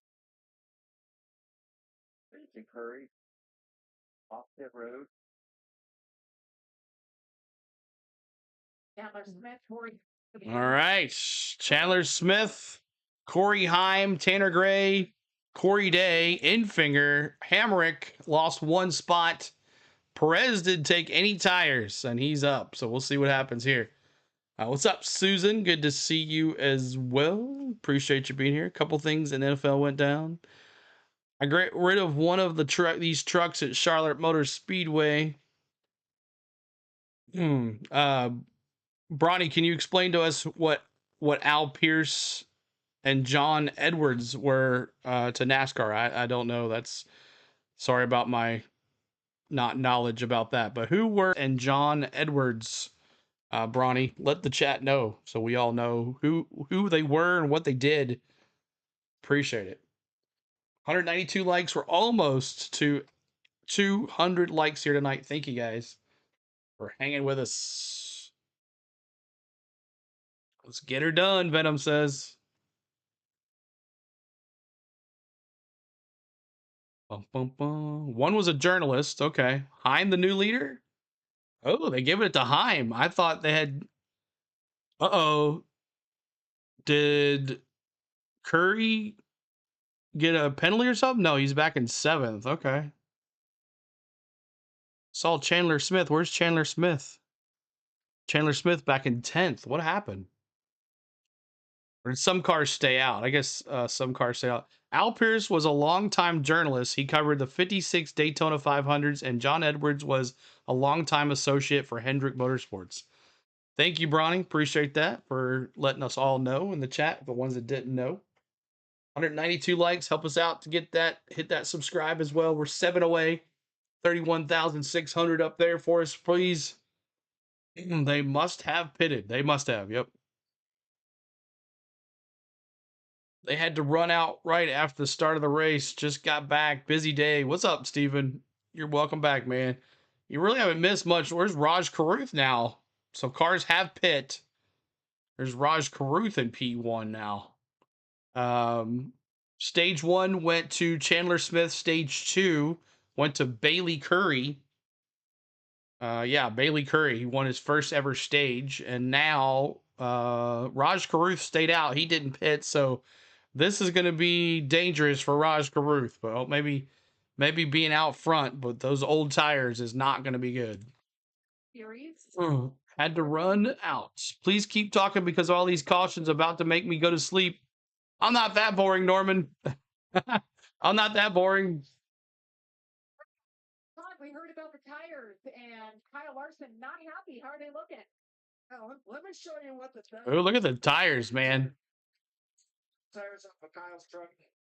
Speaker 6: Racing Curry. Off pit road.
Speaker 5: Chandler Smith, Corey.
Speaker 1: All right. Chandler Smith, Corey Heim, Tanner Gray, Corey Day, Infinger, Hamrick lost 1 spot. Perez did take any tires, and he's up. So we'll see what happens here. What's up, Susan? Good to see you as well. Appreciate you being here. A couple things in NFL went down. I got rid of one of these trucks at Charlotte Motor Speedway. Bronny, can you explain to us what Al Pierce and John Edwards were to NASCAR? I don't know. That's sorry about my not knowledge about that. But who were and John Edwards? Bronny, let the chat know so we all know who they were and what they did. Appreciate it. 192 likes. We're almost to 200 likes here tonight. Thank you guys for hanging with us. Let's get her done, Venom says. Bum, bum, bum. One was a journalist. Okay. Heim, the new leader? Oh, they gave it to Heim. I thought they had. Uh-oh. Did Curry get a penalty or something? No, he's back in 7th. Okay. Saw Chandler Smith. Where's Chandler Smith? Chandler Smith back in 10th. What happened? Or did some cars stay out? I guess some cars stay out. Al Pierce was a longtime journalist. He covered the 56 Daytona 500s, and John Edwards was a longtime associate for Hendrick Motorsports. Thank you, Bronny. Appreciate that for letting us all know in the chat, the ones that didn't know. 192 likes. Help us out to get that. Hit that subscribe as well. We're 7 away. 31,600 up there for us, please. They must have pitted. They must have. Yep. They had to run out right after the start of the race. Just got back. Busy day. What's up, Steven? You're welcome back, man. You really haven't missed much. Where's Raj Karuth now? So cars have pit. There's Raj Karuth in P1 now. Stage 1 went to Chandler Smith. Stage 2 went to Bailey Curry. Bailey Curry. He won his first ever stage. And now Raj Karuth stayed out. He didn't pit, so this is going to be dangerous for Raj Karuth. Well, maybe being out front, but those old tires is not going to be good. Had to run out. Please keep talking because all these cautions about to make me go to sleep. I'm not that boring, Norman. I'm not that boring.
Speaker 5: We heard about the tires and Kyle Larson not happy. How are they looking?
Speaker 2: Now, let me show you what the
Speaker 1: Oh, look at the tires, man.
Speaker 2: tires off of Kyle's truck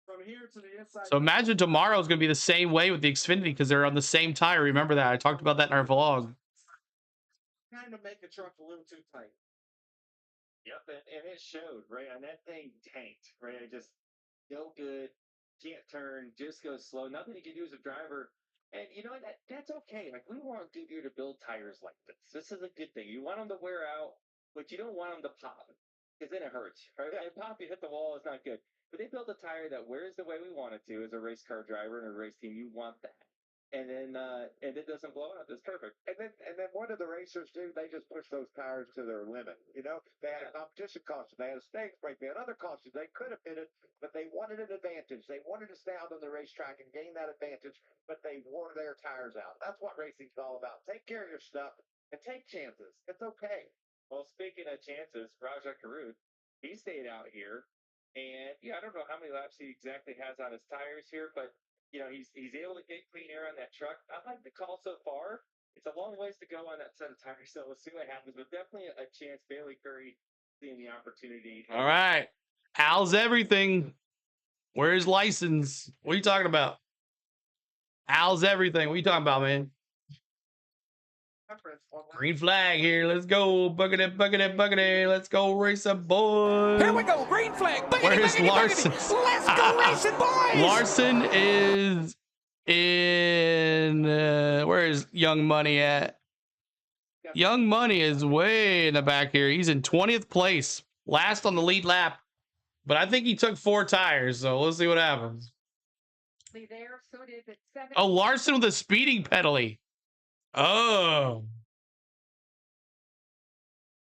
Speaker 2: from here to the inside.
Speaker 1: So imagine tomorrow's going to be the same way with the Xfinity because they're on the same tire. Remember that. I talked about that in our vlog.
Speaker 2: Kind of make the truck a little too tight.
Speaker 3: Yep, and it showed, right? And that thing tanked, right? It just no good, can't turn, just goes slow. Nothing you can do as a driver. And you know what? That's okay. Like, we want Goodyear to build tires like this. This is a good thing. You want them to wear out, but you don't want them to pop because then it hurts, right? If pop, you hit the wall, it's not good. But they built a tire that wears the way we want it to as a race car driver and a race team. You want that. And then and it doesn't blow out. It's perfect.
Speaker 6: And then what do the racers do? They just push those tires to their limit. You know, they had a competition caution, they had a stakes break, they had other cautions. They could have hit it, but they wanted an advantage. They wanted to stay out on the racetrack and gain that advantage, but they wore their tires out. That's what racing's all about. Take care of your stuff and take chances. It's okay.
Speaker 3: Well, speaking of chances, Rajah Caruth, he stayed out here, and I don't know how many laps he exactly has on his tires here, but you know, he's able to get clean air on that truck. I like the call so far. It's a long ways to go on that set of tires, so we'll see what happens. But definitely a chance. Bailey Curry seeing the opportunity.
Speaker 1: All right. Al's everything. Where's license? What are you talking about? Al's everything. What are you talking about, man? Green flag here. Let's go. Bucket bucket. Let's go race a boys.
Speaker 9: Here we go. Green flag. Buggity,
Speaker 1: Where's
Speaker 9: buggity,
Speaker 1: Larson?
Speaker 9: buggity. Let's go racing, boys.
Speaker 1: Larson is in. Where is Young Money at? Young Money is way in the back here. He's in 20th place, last on the lead lap. But I think he took 4 tires, so let's see what happens.
Speaker 5: There, so it is at 7.
Speaker 1: Oh, Larson with a speeding penalty. Oh.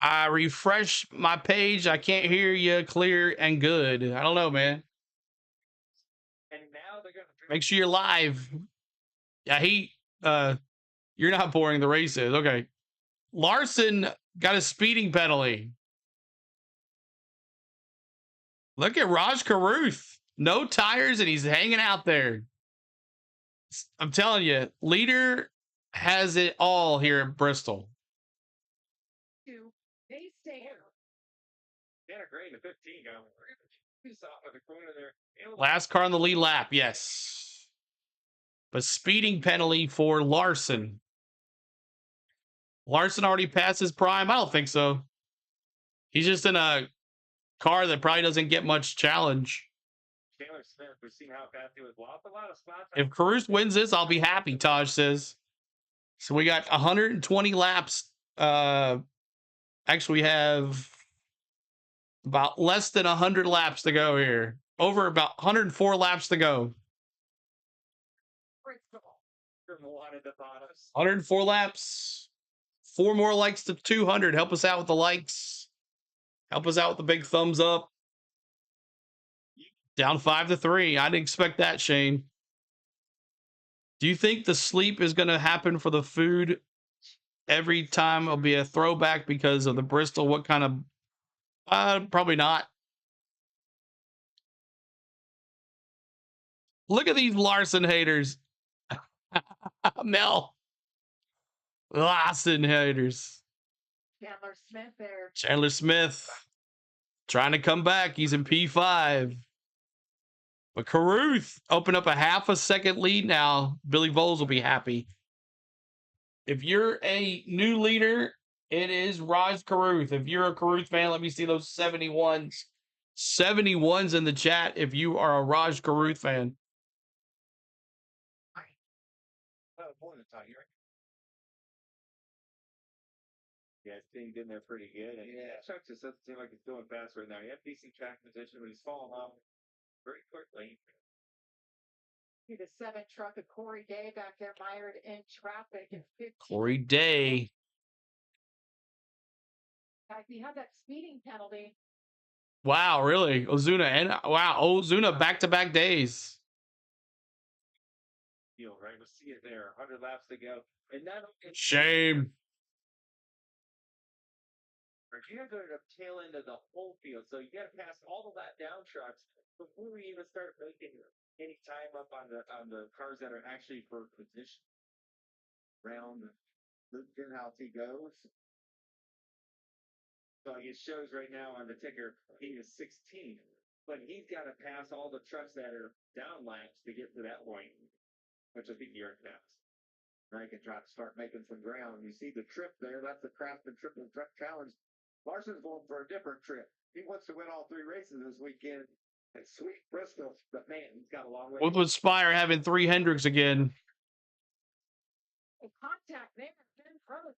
Speaker 1: I refresh my page. I can't hear you clear and good. I don't know, man.
Speaker 3: And now they're gonna
Speaker 1: Make sure you're live. Yeah, you're not boring, the race is. Okay. Larson got a speeding penalty. Look at Raj Caruth. No tires, and he's hanging out there. I'm telling you, leader has it all here at Bristol.
Speaker 5: They stay here.
Speaker 3: Tanner Gray in the 15 going. He's off of the corner there.
Speaker 1: Last car on the lead lap, yes. But speeding penalty for Larson. Larson already passed his prime? I don't think so. He's just in a car that probably doesn't get much challenge.
Speaker 3: Taylor Smith, we've seen how fast he was. Lost a lot of spots.
Speaker 1: If Caruth wins this, I'll be happy, Taj says. So we got 120 laps. Actually, we have about less than 100 laps to go here. Over about 104 laps to go. 104 laps. 4 more likes to 200. Help us out with the likes. Help us out with the big thumbs up. Down 5-3. I didn't expect that, Shane. Do you think the sleep is going to happen for the food every time? It'll be a throwback because of the Bristol. What kind of... probably not. Look at these Larson haters. Mel. Larson haters.
Speaker 5: Chandler Smith there.
Speaker 1: Chandler Smith trying to come back. He's in P5. But Caruth opened up a half a second lead now. Billy Voles will be happy. If you're a new leader, it is Raj Caruth. If you're a Caruth fan, let me see those 71s. 71s in the chat if you are a Raj Caruth fan.
Speaker 3: Yeah, it's being in there pretty good. And yeah, Chuck just doesn't seem like he's doing fast right now. He had decent track position, but he's falling off very quickly.
Speaker 5: See the 7 truck of Corey Day back there mired in traffic. And 15.
Speaker 1: Corey Day.
Speaker 5: Guys, he had that speeding penalty.
Speaker 1: Wow, really? Ozuna and wow, Ozuna back-to-back days.
Speaker 3: Right, we'll see it there. 100 laps to go, and that
Speaker 1: shame.
Speaker 3: You got to go to the tail end of the whole field, so you got to pass all the lap down trucks before we even start making any time up on the cars that are actually for position.
Speaker 6: Round Luke how he goes.
Speaker 3: So it shows right now on the ticker he is 16, but he's got to pass all the trucks that are down laps to get to that point, which I think you're past.
Speaker 6: Now you can try to start making some ground. You see the trip there. That's the Craftsman Triple Truck Challenge. Larson's going for a different trip. He wants to win all 3 races this weekend at sweet Bristol. But man, he's got a long way.
Speaker 1: With Spire having 3 Hendricks again.
Speaker 5: A contact there. In front of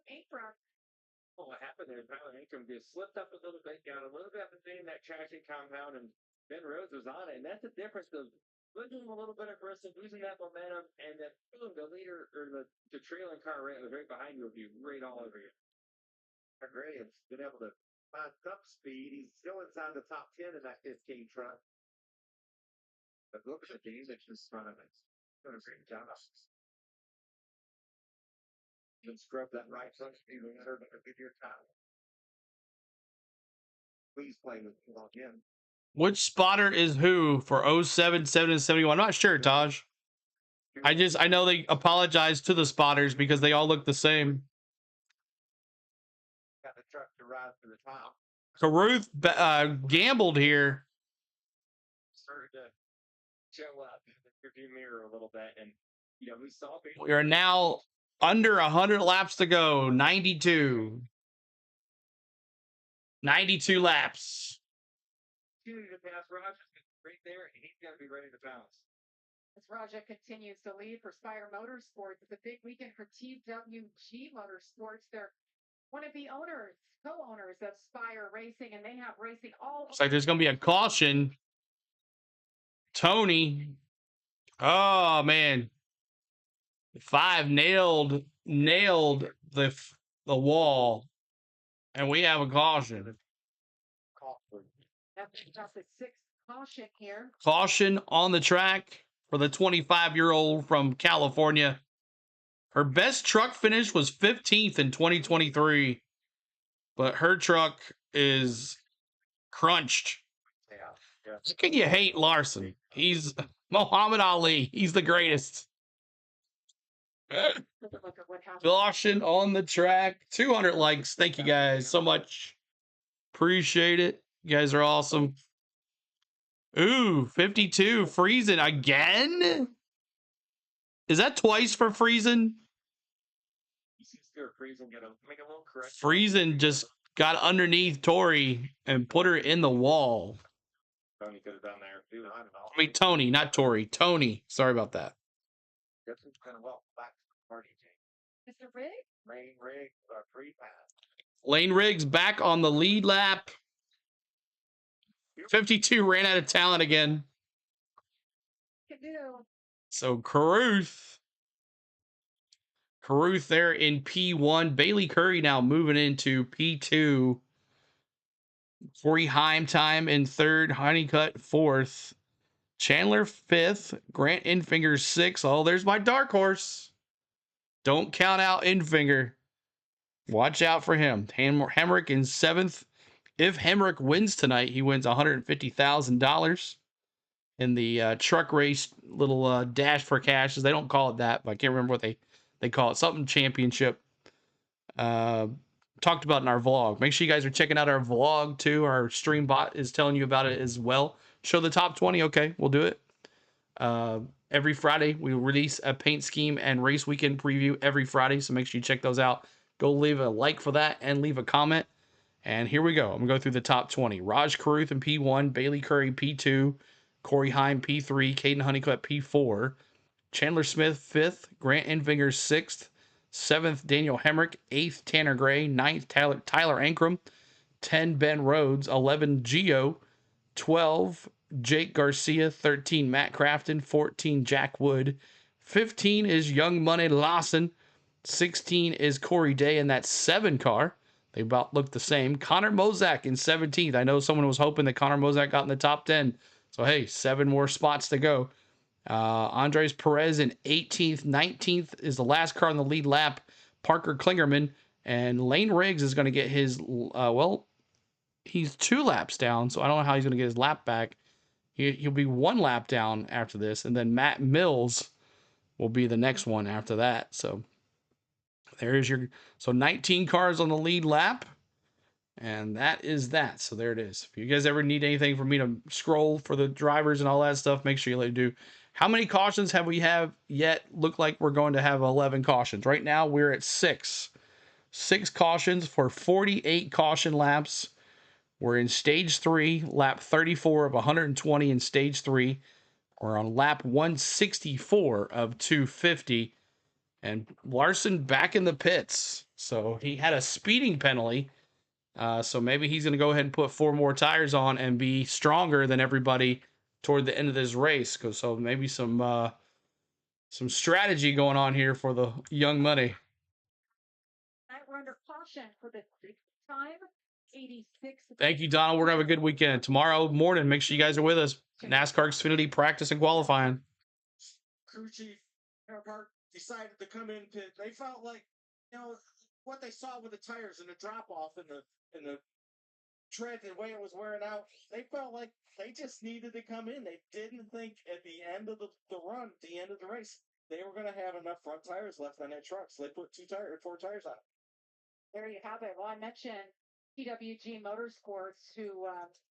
Speaker 5: apron.
Speaker 3: Well, what happened there? Tyler Ankrum just slipped up a little bit, got a little bit of a thing in that traction compound, and Ben Rhodes was on it. And that's the difference of losing a little bit of Bristol, losing that momentum, and then boom, the leader or the trailing car right behind you will be right all over you.
Speaker 6: Gray has been able to find some speed. He's still inside the top 10 in that 15 truck. But look at the game that's in front of us. Doing a great job. Just scrub that right front speed and serve it a good year time. Please play with me again.
Speaker 1: Which spotter is who for 07, 7, and 71? I'm not sure, Taj. I know they apologized to the spotters because they all look the same.
Speaker 6: Got the truck to rise to the top.
Speaker 1: Caruth gambled here.
Speaker 3: Started to show up in the rearview mirror a little bit, and you know we saw people.
Speaker 1: We are now under 100 laps to go. 92. 92 laps.
Speaker 3: Opportunity to pass Rogers right there, and he's got to be ready to bounce.
Speaker 5: As Raja continues to lead for Spire Motorsports, it's a big weekend for TWG Motorsports. They're one of the owners, co-owners of Spire Racing, and they have racing all.
Speaker 1: Looks like there's going to be a caution. Tony. Oh, man. 5 nailed the wall. And we have a caution.
Speaker 5: That's the 6th caution here.
Speaker 1: Caution on the track for the 25-year-old from California. Her best truck finish was 15th in 2023, but her truck is crunched.
Speaker 6: Yeah.
Speaker 1: How can you hate Larson? He's Muhammad Ali. He's the greatest.
Speaker 5: Look at what happened.
Speaker 1: Caution on the track. 200 likes. Thank you guys so much. Appreciate it. You guys are awesome. Ooh, 52. Friesen again? Is that twice for Friesen? Friesen just got underneath Tori and put her in the wall.
Speaker 3: Tony could have done there too. I don't know.
Speaker 1: I mean, Tony, not Tori. Tony. Sorry about that.
Speaker 6: Guess who's gonna welcome back to the party, Jane?
Speaker 5: Mr. Riggs?
Speaker 6: Rain Riggs, free pass.
Speaker 1: Lane Riggs back on the lead lap. 52 ran out of talent again.
Speaker 5: Can do.
Speaker 1: So Caruth there in P1. Bailey Curry now moving into P2. Corey Heim time in 3rd. Honeycutt 4th. Chandler 5th. Grant Infinger 6th. Oh, there's my dark horse. Don't count out Infinger. Watch out for him. Hemrick in 7th. If Hemrick wins tonight, he wins $150,000 in the truck race little dash for cashes. They don't call it that, but I can't remember what they call it. Something championship. Talked about in our vlog. Make sure you guys are checking out our vlog too. Our stream bot is telling you about it as well. Show the top 20. Okay, we'll do it. Every Friday, we release a paint scheme and race weekend preview every Friday. So make sure you check those out. Go leave a like for that and leave a comment. And here we go. I'm going to go through the top 20. Raj Caruth in P1, Bailey Curry P2, Corey Heim P3, Caden Honeycutt P4, Chandler Smith 5th, Grant Infinger 6th, 7th Daniel Hemrick, 8th Tanner Gray, 9th Tyler Ankrum, 10 Ben Rhodes, 11 Gio, 12 Jake Garcia, 13 Matt Crafton, 14 Jack Wood, 15 is Young Money Lawson, 16 is Corey Day in that 7 car. They about look the same. Connor Mozak in 17th. I know someone was hoping that Connor Mozak got in the top 10. So, hey, 7 more spots to go. Andres Perez in 18th. 19th is the last car on the lead lap. Parker Klingerman. And Lane Riggs is going to get his, he's 2 laps down. So I don't know how he's going to get his lap back. He'll be 1 lap down after this. And then Matt Mills will be the next one after that. So there's your, 19 cars on the lead lap. And that is that. So there it is. If you guys ever need anything for me to scroll for the drivers and all that stuff, make sure you let it do. How many cautions have we have yet? Look like we're going to have 11 cautions. Right now we're at 6. 6 cautions for 48 caution laps. We're in stage 3, lap 34 of 120 in stage 3. We're on lap 164 of 250. And Larson back in the pits. So he had a speeding penalty. So maybe he's going to go ahead and put 4 more tires on and be stronger than everybody toward the end of this race. So maybe some strategy going on here for the young money.
Speaker 5: We're under caution for the time. 86.
Speaker 1: Thank you, Donald. We're going to have a good weekend. Tomorrow morning, make sure you guys are with us. NASCAR Xfinity practice and qualifying.
Speaker 2: Crew chief Earhart decided to come in pit. They felt like, what they saw with the tires and the drop off in the tread, the way it was wearing out, they felt like they just needed to come in. They didn't think at the end of the run, the end of the race, they were going to have enough front tires left on that truck. So they put 4 tires on it.
Speaker 5: There you have it. Well, I mentioned PWG Motorsports, who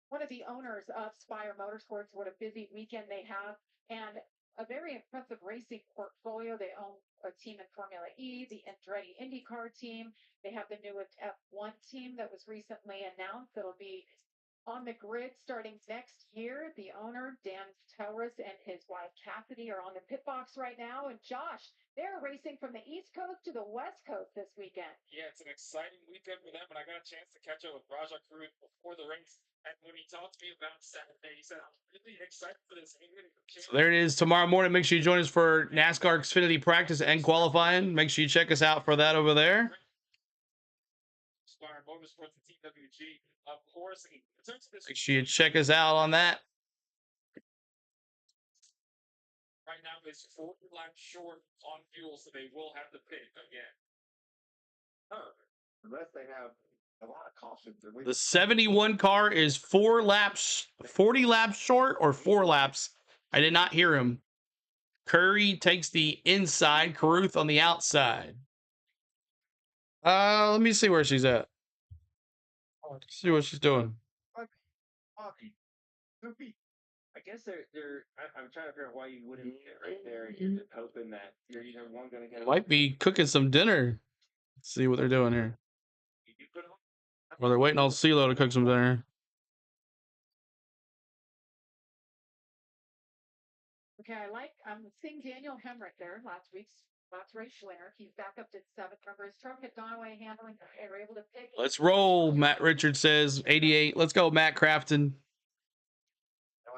Speaker 5: one of the owners of Spire Motorsports, what a busy weekend they have, and a very impressive racing portfolio. They own a team in Formula E, the Andretti IndyCar team. They have the newest F1 team that was recently announced. It'll be on the grid starting next year. The owner, Dan Torres, and his wife, Cassidy, are on the pit box right now. And Josh, they're racing from the East Coast to the West Coast this weekend.
Speaker 8: Yeah, it's an exciting weekend for them, and I got a chance to catch up with Raja Cruz before the race. And when he talked to me about Saturday, he said, I'm really excited for this.
Speaker 1: So there it is tomorrow morning. Make sure you join us for NASCAR Xfinity practice and qualifying. Make sure you check us out for that over there.
Speaker 8: Spire Motorsports and TWG, of course. In terms of this,
Speaker 1: Make sure you check us out on that.
Speaker 8: right now it's 40 laps short on fuel, so they will have to pit again.
Speaker 6: Unless they have a lot of caution.
Speaker 1: The 71 car is 40 laps short or 4 laps. I did not hear him. Curry takes the inside, Caruth on the outside. Let me see where she's at. Let's see what she's doing.
Speaker 3: I guess I'm trying to figure out why you wouldn't get right there. You're just hoping that you're either one going to get.
Speaker 1: Might be cooking some dinner. Let's see what they're doing here. Or they're waiting on CeeLo to cook some dinner.
Speaker 5: Okay, I'm seeing Daniel Hemrick there, last race winner. He's back up to 7th. Remember, his truck had gone away handling. They were able to pick.
Speaker 1: Let's roll, Matt Richards says. 88. Let's go, Matt Crafton.
Speaker 6: A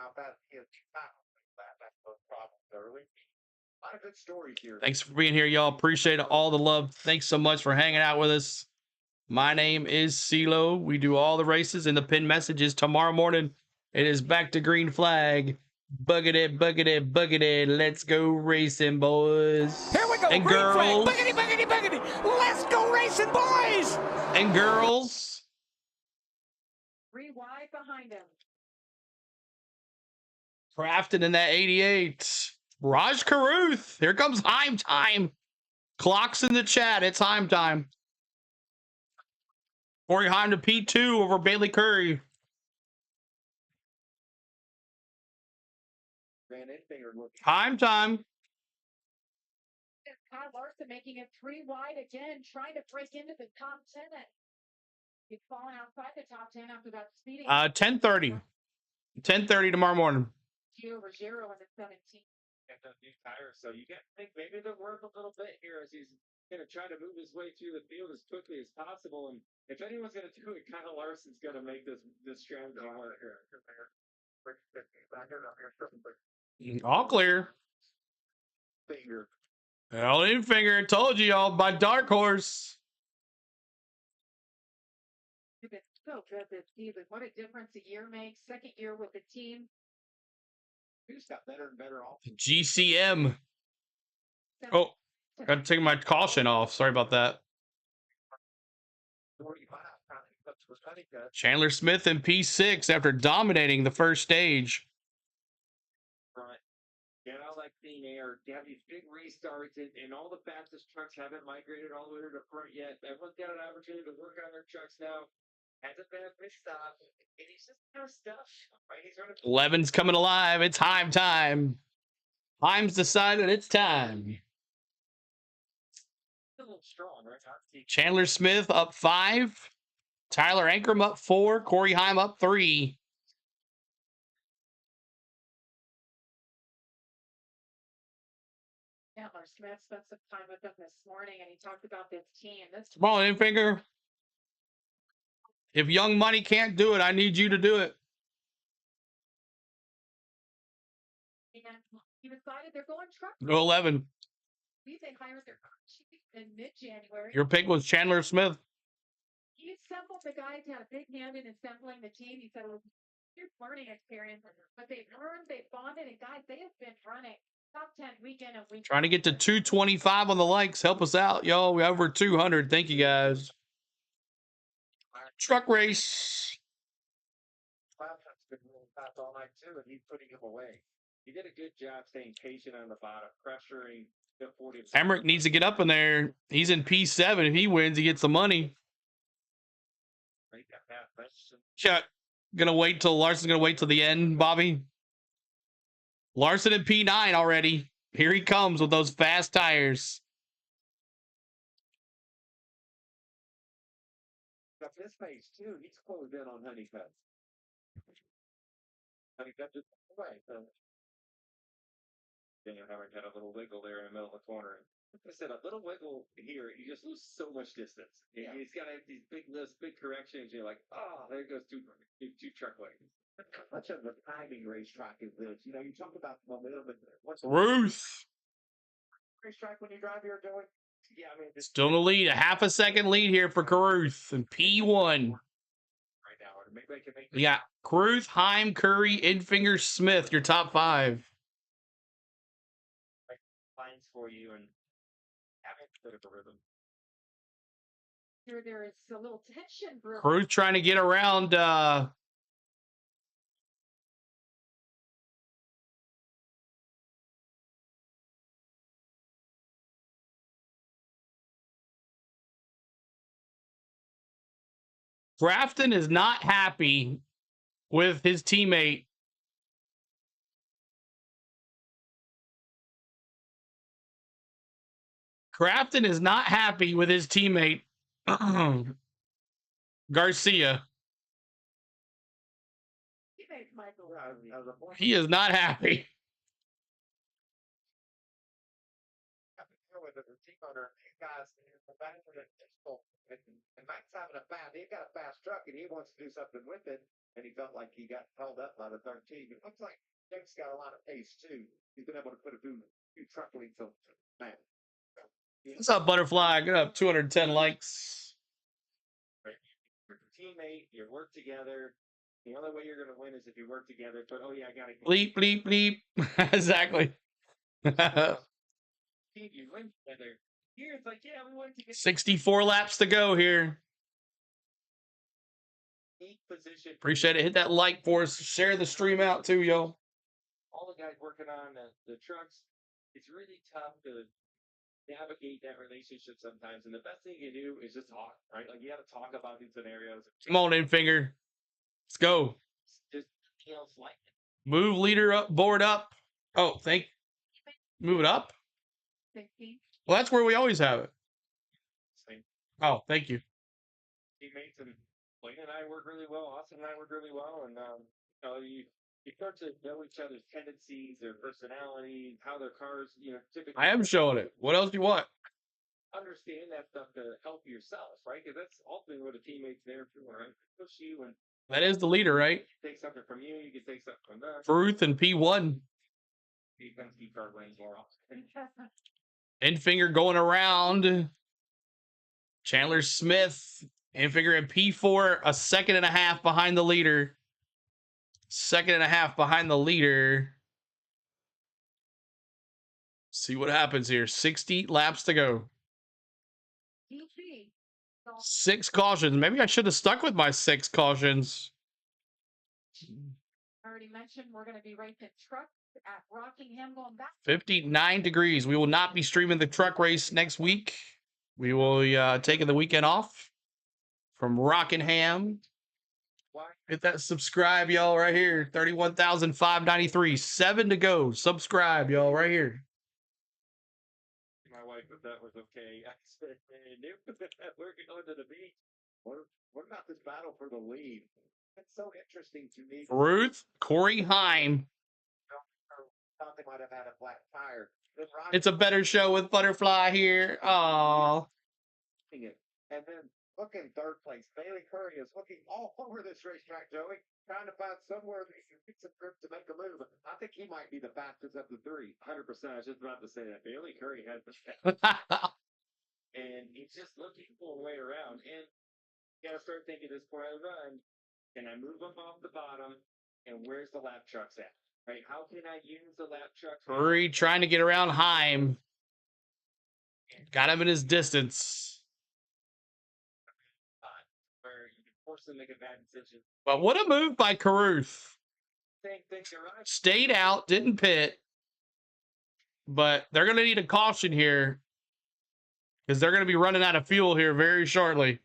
Speaker 6: lot of good stories here.
Speaker 1: Thanks for being here, y'all. Appreciate all the love. Thanks so much for hanging out with us. My name is CeeLo. We do all the races and the pin messages tomorrow morning. It is back to green flag. Buggity, buggity, buggity. Let's go racing, boys.
Speaker 9: Here we go,
Speaker 1: and
Speaker 9: green
Speaker 1: girls.
Speaker 9: flag. Buggity, buggity, buggity. Let's go racing, boys.
Speaker 1: And girls.
Speaker 5: 3 wide behind him.
Speaker 1: Crafted in that 88. Raj Caruth. Here comes Heim time. Clocks in the chat. It's Heim time. Corey Heim to P2 over Bailey Curry. Heim time.
Speaker 5: Kyle Larson making it 3 wide again, trying to break into the top 10. He's fallen outside the top 10 after that speeding.
Speaker 1: 10:30. 10:30 tomorrow morning.
Speaker 5: Over 0 in the 17.
Speaker 3: Got those new tires, so you got to think maybe they'll work a little bit here as he's going to try to move his way through the field as quickly as possible. And if anyone's going to do it, Kyle Larson's going to make this strategy work here.
Speaker 1: All clear.
Speaker 6: Finger.
Speaker 1: Hell in finger. Told you y'all by Dark Horse.
Speaker 5: You've been so good this season. What a difference a year makes. 2nd year with the team.
Speaker 6: Who's got better and better off?
Speaker 1: GCM. Oh, got to take my caution off. Sorry about that. Chandler Smith in P6 after dominating the first stage.
Speaker 3: Right. Yeah, I like seeing air. You have these big restarts, and all the fastest trucks haven't migrated all the way to the front yet. Everyone's got an opportunity to work on their trucks now. Hasn't been a pit stop, and he's just kind of stuff. Right? He's running.
Speaker 1: 11's coming alive. It's Heim time. Heim's decided it's time.
Speaker 3: A little strong, right?
Speaker 1: Chandler Smith up 5. Tyler Ankrum up 4. Corey Heim up 3.
Speaker 5: Chandler Smith spent some time with them this morning, and he talked about this team.
Speaker 1: Come on, Infinger. If Young Money can't do it, I need you to do it.
Speaker 5: And he decided they're going truck.
Speaker 1: Go 11.
Speaker 5: They hired their chief in mid-January.
Speaker 1: Your pick was Chandler Smith.
Speaker 5: He assembled the guys, had a big hand in assembling the team. He said it was a huge learning experience, but they've learned, they've bonded, and guys, they have been running top 10 weekend and week.
Speaker 1: Trying to get to 225 on the likes. Help us out, y'all. We're over 200. Thank you, guys. Truck race.
Speaker 6: Clapton's been really fast all night too, and he's putting him away.
Speaker 3: He did a good job staying patient on the bottom, pressuring the 40.
Speaker 1: Emmerich needs to get up in there. He's in P7. If he wins, he gets the money.
Speaker 3: Right, that's
Speaker 1: Chuck, Larson's gonna wait till the end, Bobby. Larson in P9 already. Here he comes with those fast tires.
Speaker 3: got this pace too. He's closed in on Honeycutt. Honeycutt just away. So Daniel Howard had a little wiggle there in the middle of the corner. Like I said, a little wiggle here, you just lose so much distance. Yeah. He's got to have these big lifts, big corrections. You're like, oh, there goes two truck legs.
Speaker 6: Much of the timing racetrack is this. You know, you talk about momentum, but what's
Speaker 1: Ruth
Speaker 6: racetrack when you drive here doing? Yeah, I mean,
Speaker 1: still in the lead. A half a second lead here for Caruth and P1.
Speaker 3: Right now, maybe I can make.
Speaker 1: We got Caruth, Heim, Curry, Infinger, Smith. Your top 5.
Speaker 3: Lines for you and have a bit of a rhythm.
Speaker 5: Here there is a little tension.
Speaker 1: Caruth trying to get around. Grafton is not happy with his teammate. Grafton is not happy with his teammate, Garcia. He is not happy.
Speaker 6: And Mike's having a fast, he's got a fast truck and he wants to do something with it. And he felt like he got held up by the 13. It looks like Jake's got a lot of pace too. He's been able to put a few truck links on man.
Speaker 1: What's up, Butterfly? Good up 210 likes.
Speaker 3: Your teammate, you work together. The only way you're going to win is if you work together. But oh yeah, I got to
Speaker 1: bleep, bleep, bleep. Exactly.
Speaker 3: You win together. Here it's like, yeah, we won together.
Speaker 1: 64 laps to go here.
Speaker 3: Position.
Speaker 1: Appreciate it. Hit that like for us. Share the stream out too, yo.
Speaker 3: All the guys working on the trucks, it's really tough to navigate that relationship sometimes. And the best thing you do is just talk, right? Like you got to talk about these scenarios.
Speaker 1: Come on, Infinger. Let's go.
Speaker 3: Just feels like it.
Speaker 1: Move leader up, board up. Oh, move it up. Well, that's where we always have it.
Speaker 3: Same.
Speaker 1: Oh, thank you.
Speaker 3: Teammates and Blaine and I work really well. Austin and I work really well, and you start to know each other's tendencies, their personalities, how their cars, typically.
Speaker 1: I am showing it. What else do you want?
Speaker 3: Understand that stuff to help yourself, right? Because that's ultimately what a teammate's there for, right? Push you and.
Speaker 1: That is the leader, right?
Speaker 3: Take something from you, you can take something from them.
Speaker 1: Ruth and P1.
Speaker 3: Defense keep our lanes more often.
Speaker 1: Infinger going around. Chandler Smith. Infinger in P4, a second and a half behind the leader. Second and a half behind the leader. See what happens here. 60 laps to go. 6 cautions. Maybe I should have stuck with my 6 cautions.
Speaker 5: I already mentioned we're going to be racing truck at Rockingham going back.
Speaker 1: 59 degrees. We will not be streaming the truck race next week. We will be taking the weekend off from Rockingham. Hit that subscribe, y'all, right here. 31,593. 7 to go. Subscribe, y'all, right here.
Speaker 3: My wife, if that was okay, I said, nope, we're going to the beach.
Speaker 6: What about this battle for the lead? That's so interesting to me.
Speaker 1: Ruth, Corey Heim.
Speaker 6: Thought they might have had a flat tire.
Speaker 1: It's a better show with Butterfly here. Aww.
Speaker 6: And then look in third place. Bailey Curry is looking all over this racetrack, Joey, trying to find somewhere that he can fix a grip to make a move. I think he might be the fastest of the 3.
Speaker 3: 100%. I was just about to say that. Bailey Curry has the and he's just looking for a way around. And you got to start thinking this before I run. Can I move him off the bottom? And where's the lap trucks at? Right? How can I use the lap trucks?
Speaker 1: Curry trying to get around Heim. Got him in his distance.
Speaker 3: Where you can forced to make a bad decision.
Speaker 1: But what a move by Caruth.
Speaker 3: Same thing, you're right.
Speaker 1: Stayed out, didn't pit. But they're going to need a caution here because they're going to be running out of fuel here very shortly.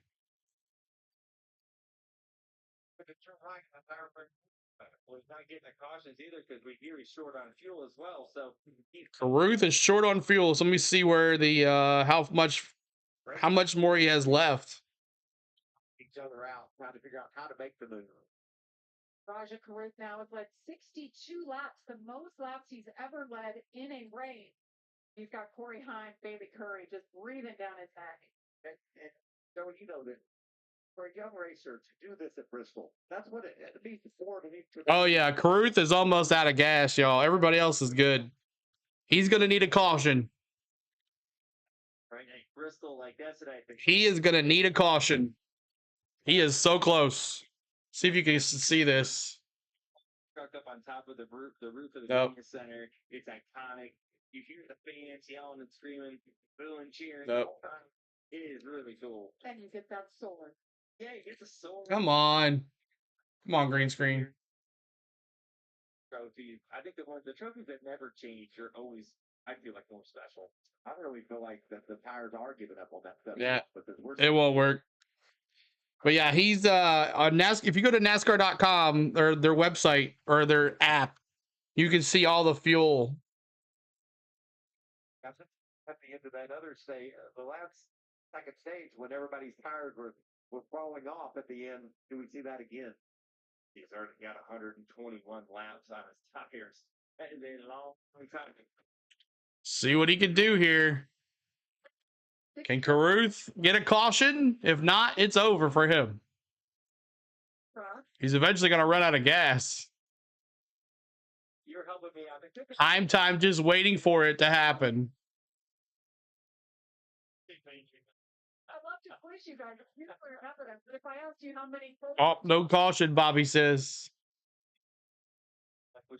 Speaker 3: Well, he's not getting the cautions either because we hear he's short on fuel as well. So
Speaker 1: Caruth is short on fuel. So let me see where the how much more he has left.
Speaker 6: Each other out, trying to figure out how to make the move.
Speaker 5: Raja Caruth now has led 62 laps, the most laps he's ever led in a race. He's got Corey Hines, Bailey Curry just breathing down his neck.
Speaker 6: And so you know that for a young racer to do this at Bristol, that's what it means before.
Speaker 1: Oh yeah, Caruth is almost out of gas, y'all. Everybody else is good. He's gonna need a caution.
Speaker 3: right, Bristol, like that's what I think.
Speaker 1: He is gonna need a caution. He is so close. See if you can see this.
Speaker 3: Truck up on top of the roof of the
Speaker 1: Nope.
Speaker 3: Genius Center. It's iconic. You hear the fans yelling and screaming, booing, cheering.
Speaker 1: Nope.
Speaker 3: It is really cool.
Speaker 5: And you get that sword.
Speaker 3: Yeah, he gets a sword.
Speaker 1: Come on. Come on, green screen.
Speaker 3: Trophy. I think the trophies that never change are always, I feel like, more special.
Speaker 6: I really feel like that the tires are giving up on that stuff.
Speaker 1: Yeah.
Speaker 6: Because we're
Speaker 1: It won't work. But yeah, he's on NASCAR. If you go to NASCAR.com or their website or their app, you can see all the fuel.
Speaker 6: at the end of that other stage, the last second stage, when everybody's tires were falling off at the end, do we see that again?
Speaker 3: He's already got 121 laps on his tires. That is a long time.
Speaker 1: See what he can do here. Can Caruth get a caution? If not, it's over for him. He's eventually going to run out of gas.
Speaker 3: You're helping me out.
Speaker 1: Time just waiting for it to happen.
Speaker 5: I'd love to push you guys for your evidence, but if I asked you how many...
Speaker 1: Oh, no caution, Bobby says.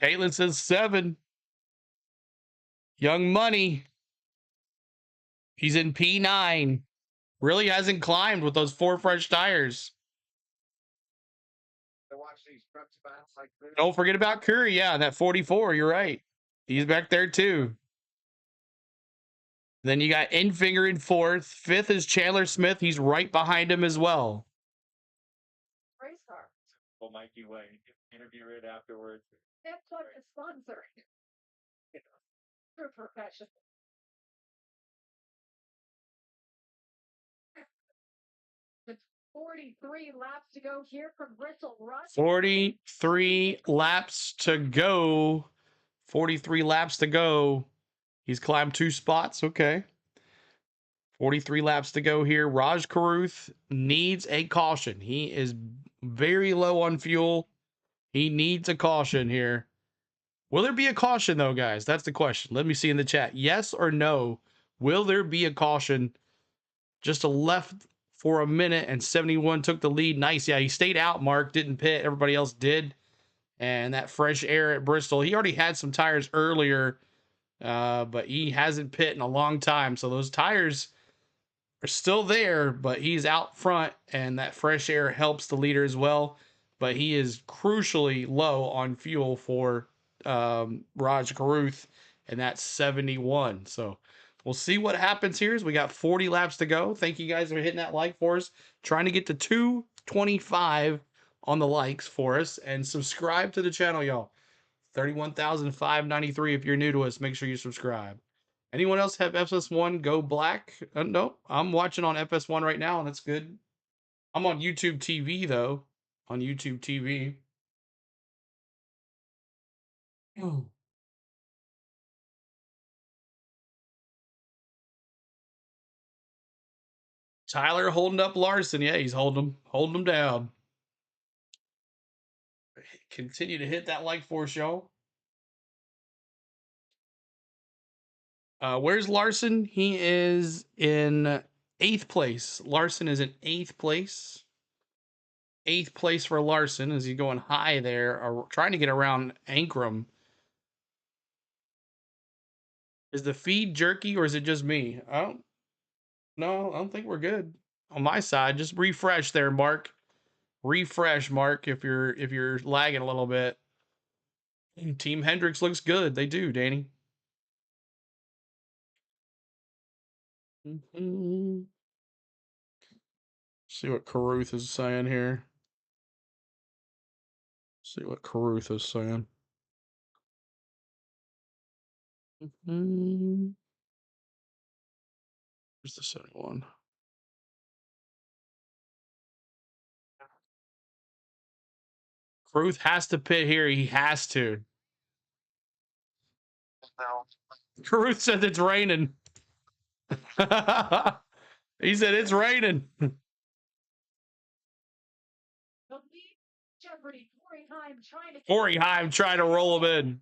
Speaker 1: Caitlin says 7. Young Money. He's in P9. Really hasn't climbed with those 4 fresh tires.
Speaker 6: To watch these trucks bounce like this.
Speaker 1: Don't forget about Curry. Yeah, that 44. You're right. He's back there too. Then you got Enfinger in 4th. 5th is Chandler Smith. He's right behind him as well.
Speaker 5: Race car.
Speaker 3: Well, Mikey Way, interview it afterwards.
Speaker 5: That's what the sponsor. True profession. It's 43 laps to go here from Bristol.
Speaker 1: 43 laps to go. 43 laps to go. He's climbed 2 spots. Okay. 43 laps to go here. Raj Caruth needs a caution. He is very low on fuel. He needs a caution here. Will there be a caution, though, guys? That's the question. Let me see in the chat. Yes or no? Will there be a caution? Just a left for a minute, and 71 took the lead. Nice. Yeah, he stayed out, Mark. Didn't pit. Everybody else did. And that fresh air at Bristol. He already had some tires earlier, but he hasn't pit in a long time. So those tires are still there, but he's out front, and that fresh air helps the leader as well. But he is crucially low on fuel for Raj Caruth, and that's 71. So we'll see what happens here as we got 40 laps to go. Thank you guys for hitting that like for us. Trying to get to 225 on the likes for us, and subscribe to the channel, y'all. 31,593 if you're new to us. Make sure you subscribe. Anyone else have FS1 go black? No, I'm watching on FS1 right now, and that's good. I'm on YouTube TV, though. On YouTube TV. Oh. Tyler holding up Larson. Yeah, he's holding him down. Continue to hit that like for us, y'all. Where's Larson? He is in 8th place. Larson is in 8th place. 8th place for Larson as he's going high there, or trying to get around Ankrum. Is the feed jerky or is it just me? No, I don't think we're good. On my side, just refresh there, Mark. refresh, Mark, if you're lagging a little bit. Team Hendricks looks good. They do, Danny. See what Caruth is saying here. See what Caruth is saying. Where's the 71? Caruth has to pit here. He has to. Caruth said it's raining. He said it's raining.
Speaker 5: Jeopardy, Corey
Speaker 1: Heim trying to roll him in.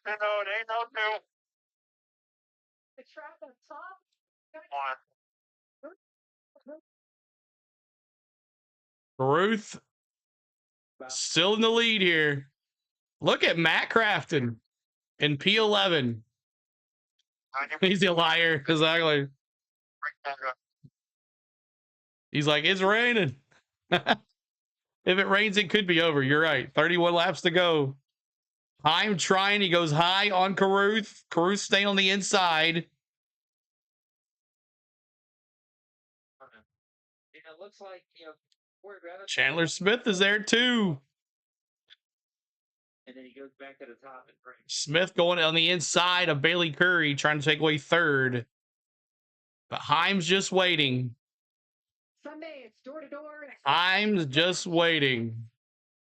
Speaker 4: No, it ain't no two.
Speaker 5: the track on top.
Speaker 1: Caruth still in the lead here. Look at Matt Crafton in P11. He's a liar. Exactly. He's like, it's raining. If it rains, it could be over. You're right. 31 laps to go. Heim trying. He goes high on Caruth. Caruth staying on the inside.
Speaker 3: It looks like,
Speaker 1: Chandler Smith is there too.
Speaker 3: And then he goes back to the top and brings
Speaker 1: Smith going on the inside of Bailey Curry, trying to take away third. But Heim's just waiting.
Speaker 5: Sunday, it's door to door.
Speaker 1: Heim's just waiting.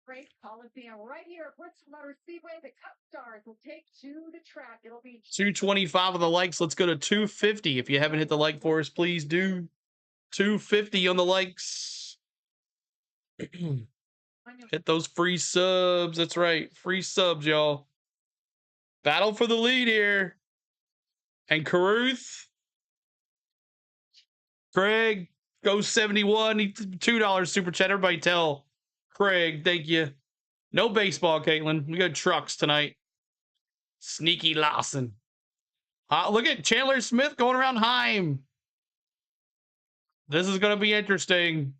Speaker 5: Great policy. And right here at Bristol Motor Speedway, the Cup Stars will take to the track. It'll be
Speaker 1: 225 on the likes. Let's go to 250. If you haven't hit the like for us, please do. 250 on the likes. Hit those free subs. That's right. Free subs, y'all. Battle for the lead here. And Caruth. Craig goes 71. $2 super chat. Everybody tell Craig, thank you. No baseball, Caitlin. We got trucks tonight. Sneaky Lawson. Look at Chandler Smith going around Heim. This is going to be interesting.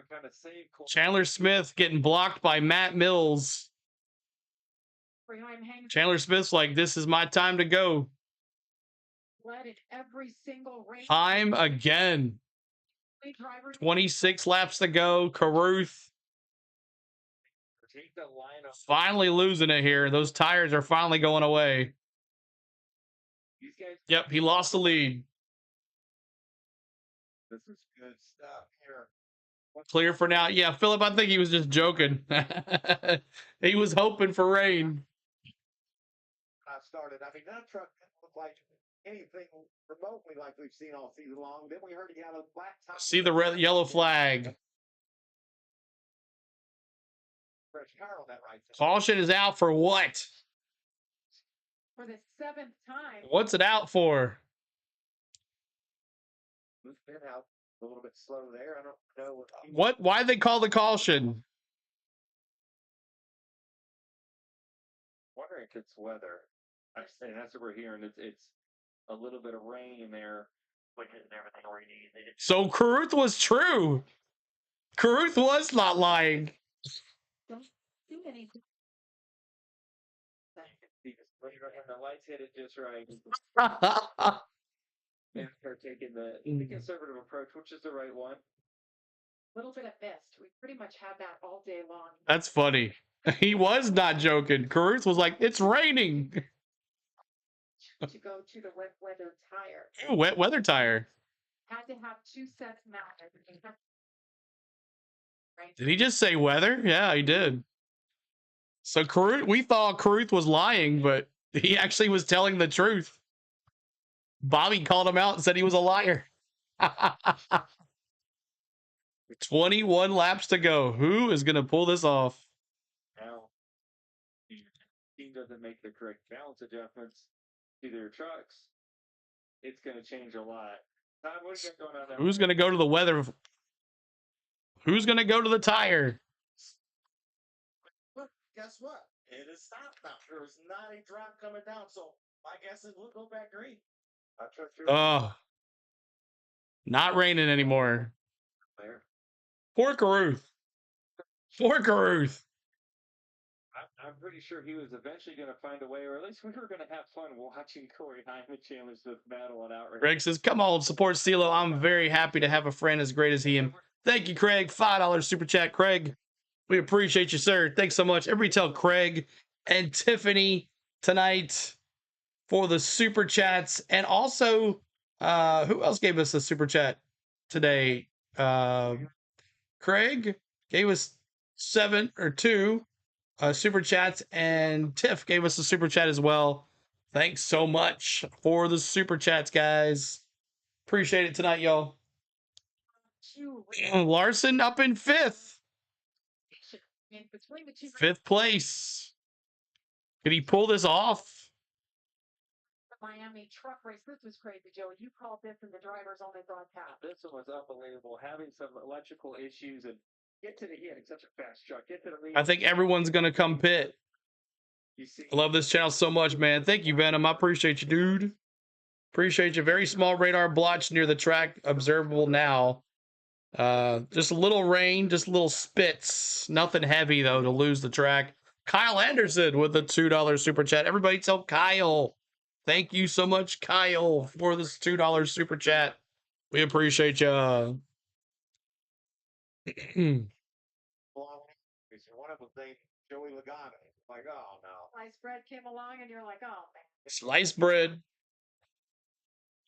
Speaker 3: kind of save
Speaker 1: Chandler Smith getting blocked by Matt Mills. Chandler Smith's like, this is my time to go.
Speaker 5: Led in every single race.
Speaker 1: Heim again. 26 laps to go. Caruth finally losing it here. Those tires are finally going away. Yep, he lost the lead.
Speaker 6: This is good stuff here.
Speaker 1: Clear for now. Yeah, Philip, I think he was just joking. He was hoping for rain.
Speaker 6: I started. I mean, that truck didn't look like anything remotely like we've seen all season long. Then we heard he had a black top.
Speaker 1: See the red, yellow flag.
Speaker 6: Fresh car on that right side.
Speaker 1: Caution is out for what?
Speaker 5: For the 7th time.
Speaker 1: What's it out for?
Speaker 6: Who's been out a little bit slow there? I don't know.
Speaker 1: What? Why'd they call the caution?
Speaker 3: Wondering if it's weather. And that's what we're hearing. It's a little bit of rain there, which is everything we need.
Speaker 1: So Caruth was true. Caruth was not lying.
Speaker 5: Don't do anything.
Speaker 3: And the lights hit it just right. And they're taking the conservative approach, which is the right one.
Speaker 5: A little bit of mist. We pretty much had that all day long.
Speaker 1: That's funny. He was not joking. Caruth was like, it's raining.
Speaker 5: To go to the wet weather tire.
Speaker 1: Ooh, wet weather tire.
Speaker 5: Had to have 2 sets mounted. Right.
Speaker 1: Did he just say weather? Yeah, he did. So Caruth, we thought Caruth was lying, but he actually was telling the truth. Bobby called him out and said he was a liar. 21 laps to go. Who is going to pull this off?
Speaker 3: Now, the team doesn't make the correct balance adjustments to their trucks. It's going to change a lot. Todd, what do you got going on there?
Speaker 1: Who's going to go to the weather? Who's going to go to the tire?
Speaker 2: But guess what? It is stopped now. There is not a drop coming down. So my guess is we'll go back green.
Speaker 1: Oh, not raining anymore.
Speaker 3: There.
Speaker 1: Poor Caruth. Poor Caruth.
Speaker 3: I'm pretty sure he was eventually going to find a way, or at least we were going to have fun watching Corey Heim and Chandler Smith battle it out. Right.
Speaker 1: Greg says, come on, support CeeLo. I'm very happy to have a friend as great as him. Thank you, Craig. $5 super chat, Craig. We appreciate you, sir. Thanks so much. Everybody tell Craig and Tiffany tonight for the super chats. And also, who else gave us a super chat today? Craig gave us 7 or 2 super chats, and Tiff gave us a super chat as well. Thanks so much for the super chats, guys. Appreciate it tonight, y'all. Larson up in 5th. 5th place. Could he pull this off?
Speaker 5: Miami truck race. This was crazy, Joey. You called this in the drivers only broadcast.
Speaker 3: This one was unbelievable. Having some electrical issues and he had such a fast truck. Get to the lead.
Speaker 1: I think everyone's gonna come pit.
Speaker 3: You see,
Speaker 1: I love this channel so much, man. Thank you, Venom. I appreciate you, dude. Appreciate you. Very small radar blotch near the track, observable now. Just a little rain, just little spits. Nothing heavy though to lose the track. Kyle Anderson with a $2 super chat. Everybody tell Kyle. Thank you so much, Kyle, for this $2 super chat. We appreciate you.
Speaker 6: One of them named Joey Logano. Like, oh no.
Speaker 5: Sliced bread came along, and you're like, oh man.
Speaker 1: Sliced bread.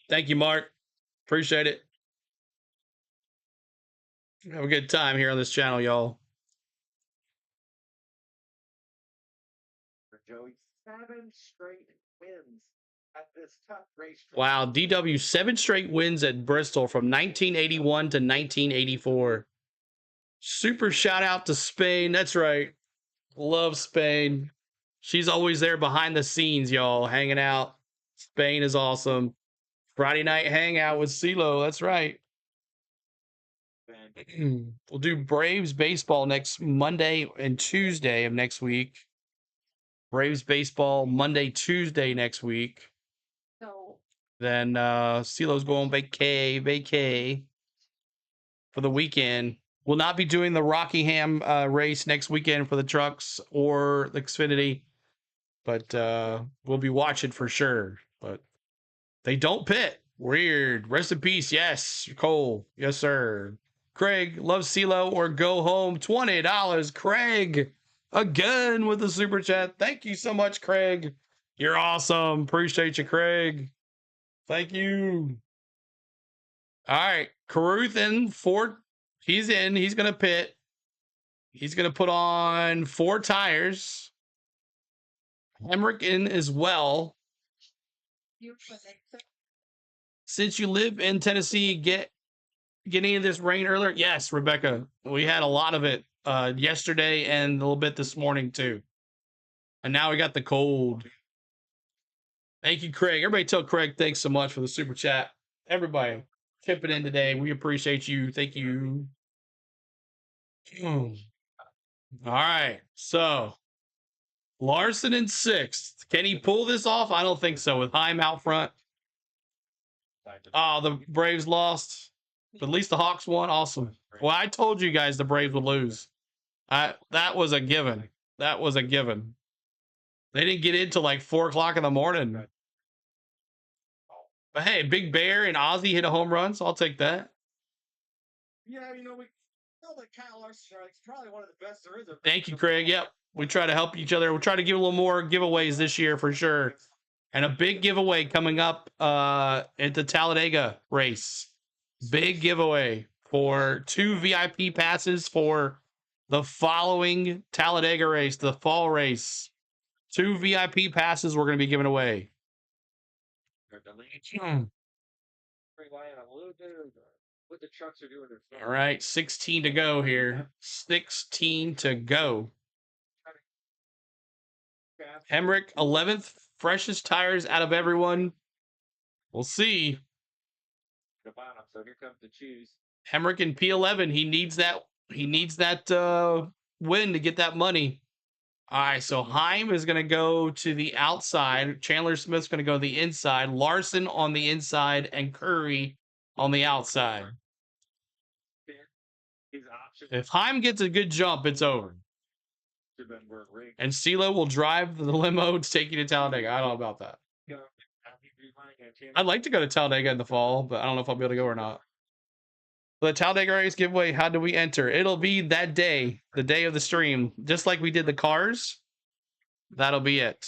Speaker 1: Thank you, Mark. Appreciate it. Have a good time here on this channel, y'all.
Speaker 6: For Joey, 7 straight wins at this tough race.
Speaker 1: Wow, DW 7 straight wins at Bristol from 1981 to 1984. Super shout out to Spain. That's right. Love Spain. She's always there behind the scenes, y'all, hanging out. Spain is awesome. Friday night hangout with CeeLo. That's right. We'll do Braves baseball next Monday and Tuesday of next week. Braves baseball Monday, Tuesday next week.
Speaker 5: So
Speaker 1: Then CeeLo's going vacay for the weekend. We'll not be doing the Rockingham race next weekend for the trucks or the Xfinity, but we'll be watching for sure. But they don't pit. Weird. Rest in peace. Yes, Cole. Yes, sir. Craig, love CeeLo or go home. $20. Craig, again with the super chat. Thank you so much, Craig. You're awesome. Appreciate you, Craig. Thank you. All right. Caruth in 4. He's in. He's going to pit. He's going to put on 4 tires. Hemrick in as well. Since you live in Tennessee, get any of this rain earlier? Yes, Rebecca. We had a lot of it yesterday and a little bit this morning too. And now we got the cold. Thank you, Craig. Everybody tell Craig thanks so much for the super chat. Everybody tipping in today. We appreciate you. Thank you. All right. So Larson in 6th. Can he pull this off? I don't think so with Heim out front. Oh, the Braves lost. But at least the Hawks won. Awesome. Well, I told you guys the Braves would lose. That was a given. That was a given. They didn't get in till like 4 o'clock in the morning. But hey, Big Bear and Ozzy hit a home run, so I'll take that.
Speaker 2: Yeah, we know that Kyle Larson is probably one of the best there is.
Speaker 1: Thank you, Craig. Yep. We try to help each other. We'll try to give a little more giveaways this year for sure. And a big giveaway coming up at the Talladega race. Big giveaway for 2 VIP passes for the following Talladega race, the fall race. 2 VIP passes we're going to be giving away.
Speaker 3: What the trucks are doing.
Speaker 1: All right, 16 to go here. 16 to go. Hemrick, 11th, freshest tires out of everyone. We'll see.
Speaker 3: The bottom, so here comes the choose.
Speaker 1: Hemrick in P11. He needs that. He needs that win to get that money. All right, so Heim is going to go to the outside. Chandler Smith's going to go to the inside. Larson on the inside and Curry on the outside.
Speaker 3: His
Speaker 1: If Heim gets a good jump, it's over. And CeeLo will drive the limo to take you to Talladega. I don't know about that. I'd like to go to Talladega in the fall, but I don't know if I'll be able to go or not. The Talladega race giveaway, how do we enter? It'll be that day, the day of the stream, just like we did the cars. That'll be it.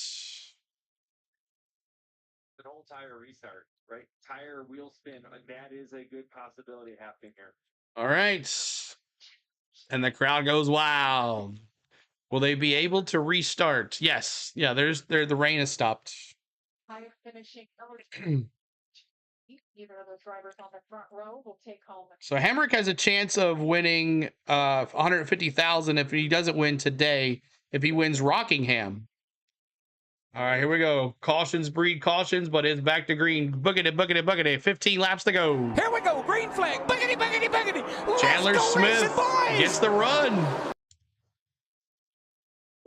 Speaker 3: An old tire restart, right? Tire wheel spin. That is a good possibility happening here.
Speaker 1: All right. And the crowd goes wild. Will they be able to restart? Yes. Yeah, the rain has stopped.
Speaker 5: Higher finishing either of those drivers on the front row will take home.
Speaker 1: So Hemrick has a chance of winning 150,000 if he doesn't win today. If he wins Rockingham. All right, here we go. Cautions breed cautions, but it's back to green. Boogity, boogity, boogity. 15 laps to go.
Speaker 9: Here we go. Green flag. Boogity, boogity, boogity. Let's
Speaker 1: Chandler
Speaker 9: go
Speaker 1: Smith
Speaker 9: racing, boys.
Speaker 1: gets the run.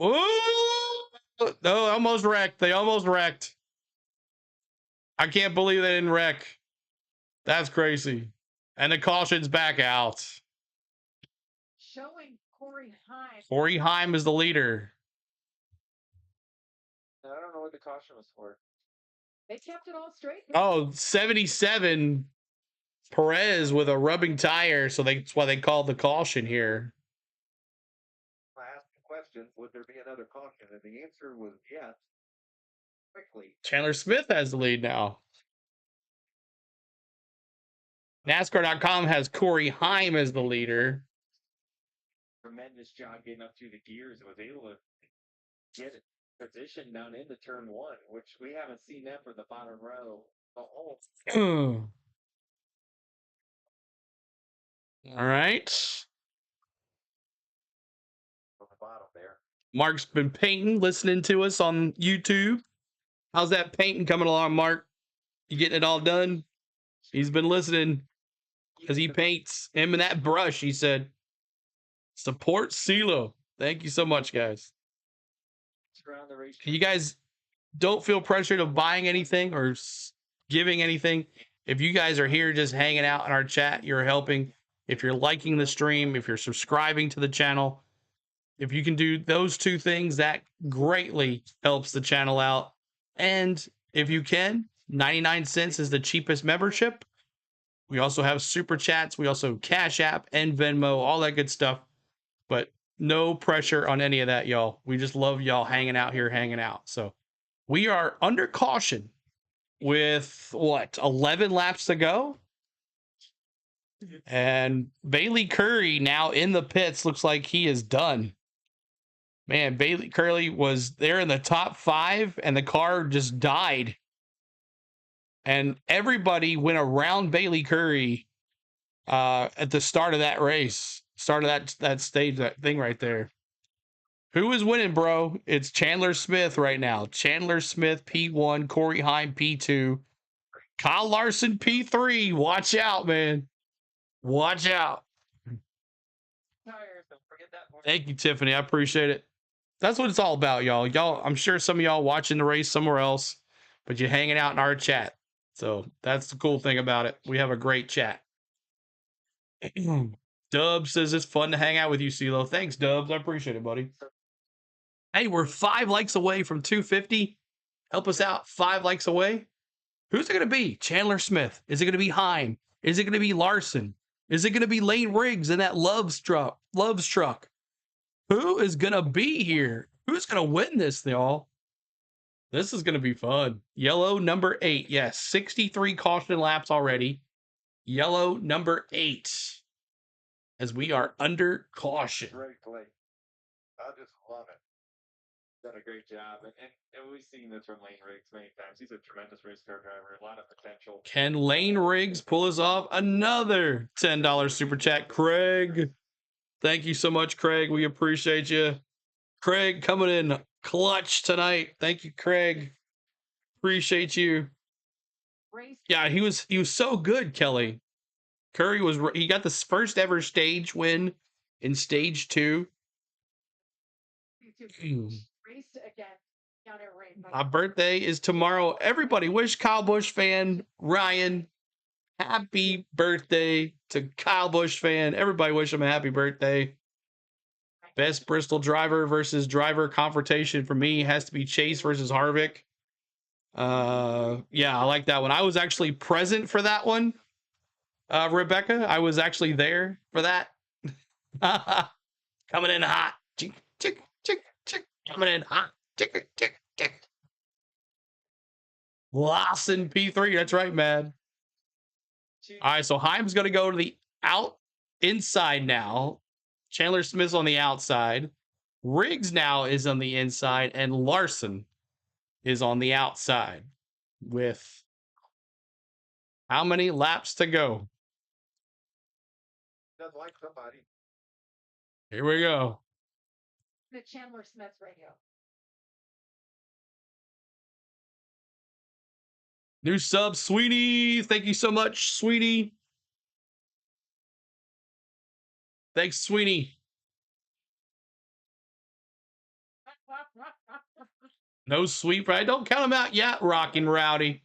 Speaker 1: Ooh! No, almost wrecked. They almost wrecked. I can't believe they didn't wreck. That's crazy. And the caution's back out.
Speaker 5: Showing Corey Heim.
Speaker 1: Corey Heim is the leader.
Speaker 3: I don't know what the caution was for.
Speaker 5: They kept it all straight.
Speaker 1: Oh, 77 Perez with a rubbing tire, so that's why they called the caution here.
Speaker 6: I asked the question, would there be another caution? And the answer was yes. Quickly.
Speaker 1: Chandler Smith has the lead now. NASCAR.com has Corey Heim as the leader.
Speaker 3: Tremendous job getting up through the gears and was able to get it positioned down into turn one, which we haven't seen that for the bottom row.
Speaker 1: All right.
Speaker 6: On the bottom there.
Speaker 1: Mark's been painting, listening to us on YouTube. How's that painting coming along, Mark? You getting it all done? He's been listening as he paints. Him and that brush, he said. Support CeeLo. Thank you so much, guys. You guys don't feel pressured of buying anything or giving anything. If you guys are here just hanging out in our chat, you're helping. If you're liking the stream, if you're subscribing to the channel, if you can do those two things, that greatly helps the channel out. And if you can, 99 cents is the cheapest membership. We also have super chats. We also have Cash App and Venmo, all that good stuff. But no pressure on any of that, y'all. We just love y'all hanging out here, hanging out. So we are under caution with, what, 11 laps to go? And Bailey Curry now in the pits. Looks like he is done. Man, Bailey Curry was there in the top 5, and the car just died. And everybody went around Bailey Curry at the start of that race. Start of that stage, that thing right there. Who is winning, bro? It's Chandler Smith right now. Chandler Smith, P1. Corey Heim, P2. Kyle Larson, P3. Watch out, man. Watch out. Thank you, Tiffany. I appreciate it. That's what it's all about, y'all. I'm sure some of y'all watching the race somewhere else, but you're hanging out in our chat. So that's the cool thing about it. We have a great chat. Dub says it's fun to hang out with you, CeeLo. Thanks, Dubs. I appreciate it, buddy. Hey, we're 5 likes away from 250. Help us out. 5 likes away. Who's it going to be? Chandler Smith. Is it going to be Heim? Is it going to be Larson? Is it going to be Lane Riggs in that Love's truck? Who is going to be here? Who's going to win this, y'all? This is going to be fun. Yellow number 8. Yes, 63 caution laps already. Yellow number 8. As we are under caution.
Speaker 6: Great play. I just love it.
Speaker 3: Done a great job. And we've seen this from Lane Riggs many times. He's a tremendous race car driver. A lot of potential.
Speaker 1: Can Lane Riggs pull us off? Another $10 super chat. Craig. Thank you so much, Craig. We appreciate you. Craig coming in clutch tonight. Thank you, Craig. Appreciate you. Yeah, he was so good, Kelly. Curry he got the first ever stage win in stage 2. My birthday is tomorrow. Everybody wish Kyle Busch fan Ryan happy birthday to Kyle Busch fan. Everybody wish him a happy birthday. Best Bristol driver versus driver confrontation for me has to be Chase versus Harvick. Yeah, I like that one. I was actually present for that one. Rebecca, I was actually there for that. Coming in hot. Chick, chick, chick, chick. Coming in hot. Chick, chick, chick. Lawson P3. That's right, man. All right, so Heim's going to go to the inside now. Chandler Smith's on the outside. Riggs now is on the inside, and Larson is on the outside with how many laps to go?
Speaker 6: Doesn't like somebody.
Speaker 1: Here we go.
Speaker 5: The Chandler Smith radio.
Speaker 1: New sub, Sweetie. Thank you so much, Sweetie. Thanks, Sweetie. No sweep, right? Don't count him out yet, Rockin' Rowdy.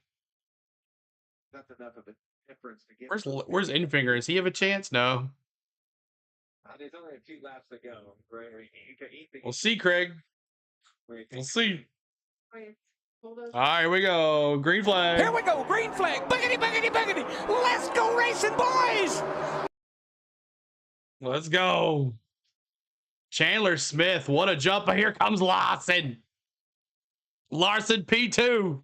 Speaker 6: That's enough of a difference to get.
Speaker 1: Where's Infinger? Does he have a chance? No.
Speaker 3: There's only a few laps to go. Right?
Speaker 1: We'll see, Craig. We'll see. All right, here we go. Green flag.
Speaker 9: Here we go, green flag. Buggity, buggity, buggity. Let's go racing, boys.
Speaker 1: Let's go. Chandler Smith. What a jump. Here comes Larson. Larson P2.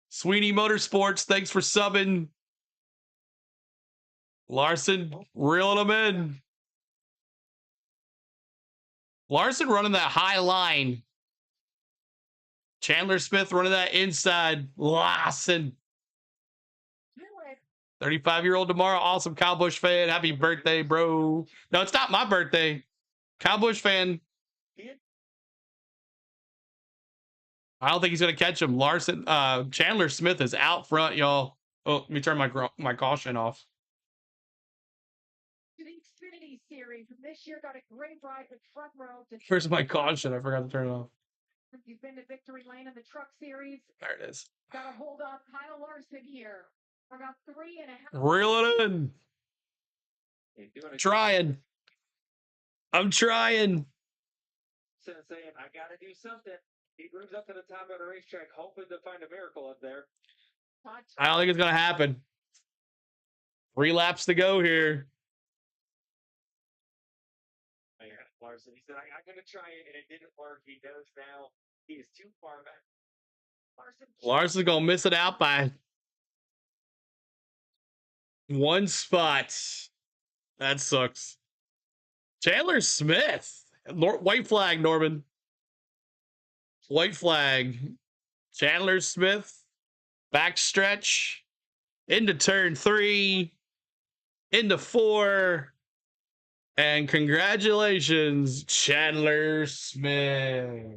Speaker 1: Sweeney Motorsports. Thanks for subbing. Larson reeling them in. Larson running that high line. Chandler Smith running that inside. Larson. 35-year-old tomorrow. Awesome Kyle Busch fan. Happy birthday, bro. No, it's not my birthday. Kyle Busch fan. I don't think he's going to catch him. Larson, Chandler Smith is out front, y'all. Oh, let me turn my caution off.
Speaker 5: The Xfinity Series this year got a great ride with front row.
Speaker 1: Where's my caution? I forgot to turn it off.
Speaker 5: You've been to Victory Lane in the Truck Series.
Speaker 1: There it is.
Speaker 5: Got to hold on Kyle Larson here. For about 3.5.
Speaker 1: Reel it in. Trying. I'm trying.
Speaker 3: Saying, I got to do something. He moves up to the top of the racetrack, hoping to find a miracle up there.
Speaker 1: I don't think it's going to happen. 3 laps to go here.
Speaker 3: Larson, he said, I'm going to try it, and it didn't work. He knows now he is too far back.
Speaker 1: Larson's going to miss it out by 1 spot. That sucks. Chandler Smith. White flag, Norman. White flag. Chandler Smith. Backstretch. Into turn 3. Into 4. And congratulations, Chandler Smith.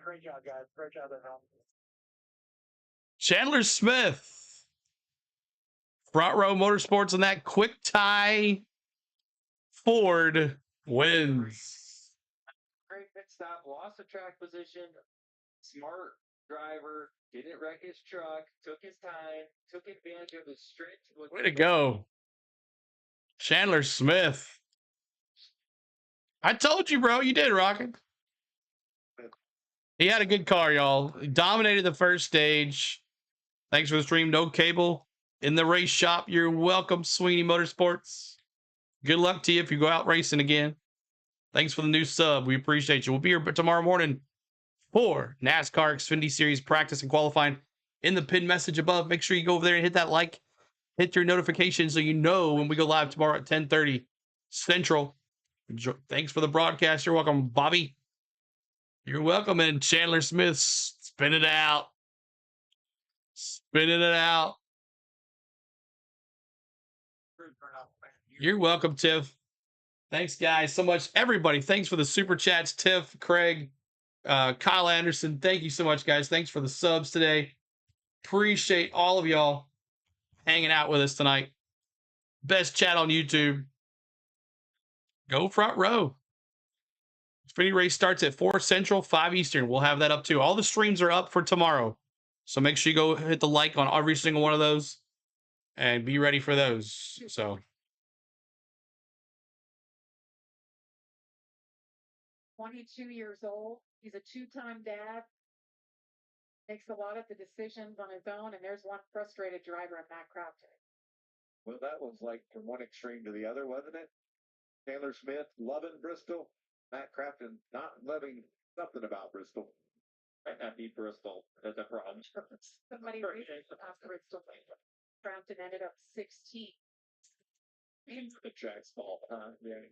Speaker 4: Great job, guys. Great job at home.
Speaker 1: Chandler Smith. Front Row Motorsports and that quick tie Ford wins.
Speaker 3: Great pit stop, lost the track position. Smart driver, didn't wreck his truck, took his time, took advantage of the stretch.
Speaker 1: Way to go. Chandler Smith. I told you, bro. You did, Rocket. He had a good car, y'all. He dominated the first stage. Thanks for the stream. No cable in the race shop. You're welcome, Sweeney Motorsports. Good luck to you if you go out racing again. Thanks for the new sub. We appreciate you. We'll be here tomorrow morning for NASCAR Xfinity Series practice and qualifying. In the pin message above, make sure you go over there and hit that like. Hit your notifications so you know when we go live tomorrow at 10:30 Central. Thanks for the broadcast. You're welcome, Bobby. You're welcome. And Chandler Smith, spin it out. Spinning it out. You're welcome, Tiff. Thanks, guys, so much. Everybody, thanks for the super chats. Tiff, Craig, Kyle Anderson, thank you so much, guys. Thanks for the subs today. Appreciate all of y'all hanging out with us tonight. Best chat on YouTube. Go Front Row. Xfinity race starts at 4 Central, 5 Eastern. We'll have that up too. All the streams are up for tomorrow. So make sure you go hit the like on every single one of those. and be ready for those. So
Speaker 5: 22 years old. He's a two-time dad. Makes a lot of the decisions on his own, and there's one frustrated driver in Matt Crafton.
Speaker 6: Well, that was like from one extreme to the other, wasn't it? Taylor Smith loving Bristol, Matt Crafton not loving something about Bristol.
Speaker 3: Might not be Bristol. That's a problem.
Speaker 5: Somebody raced after Bristol. Crafton ended up 16.
Speaker 3: The track's fault, huh? Yeah.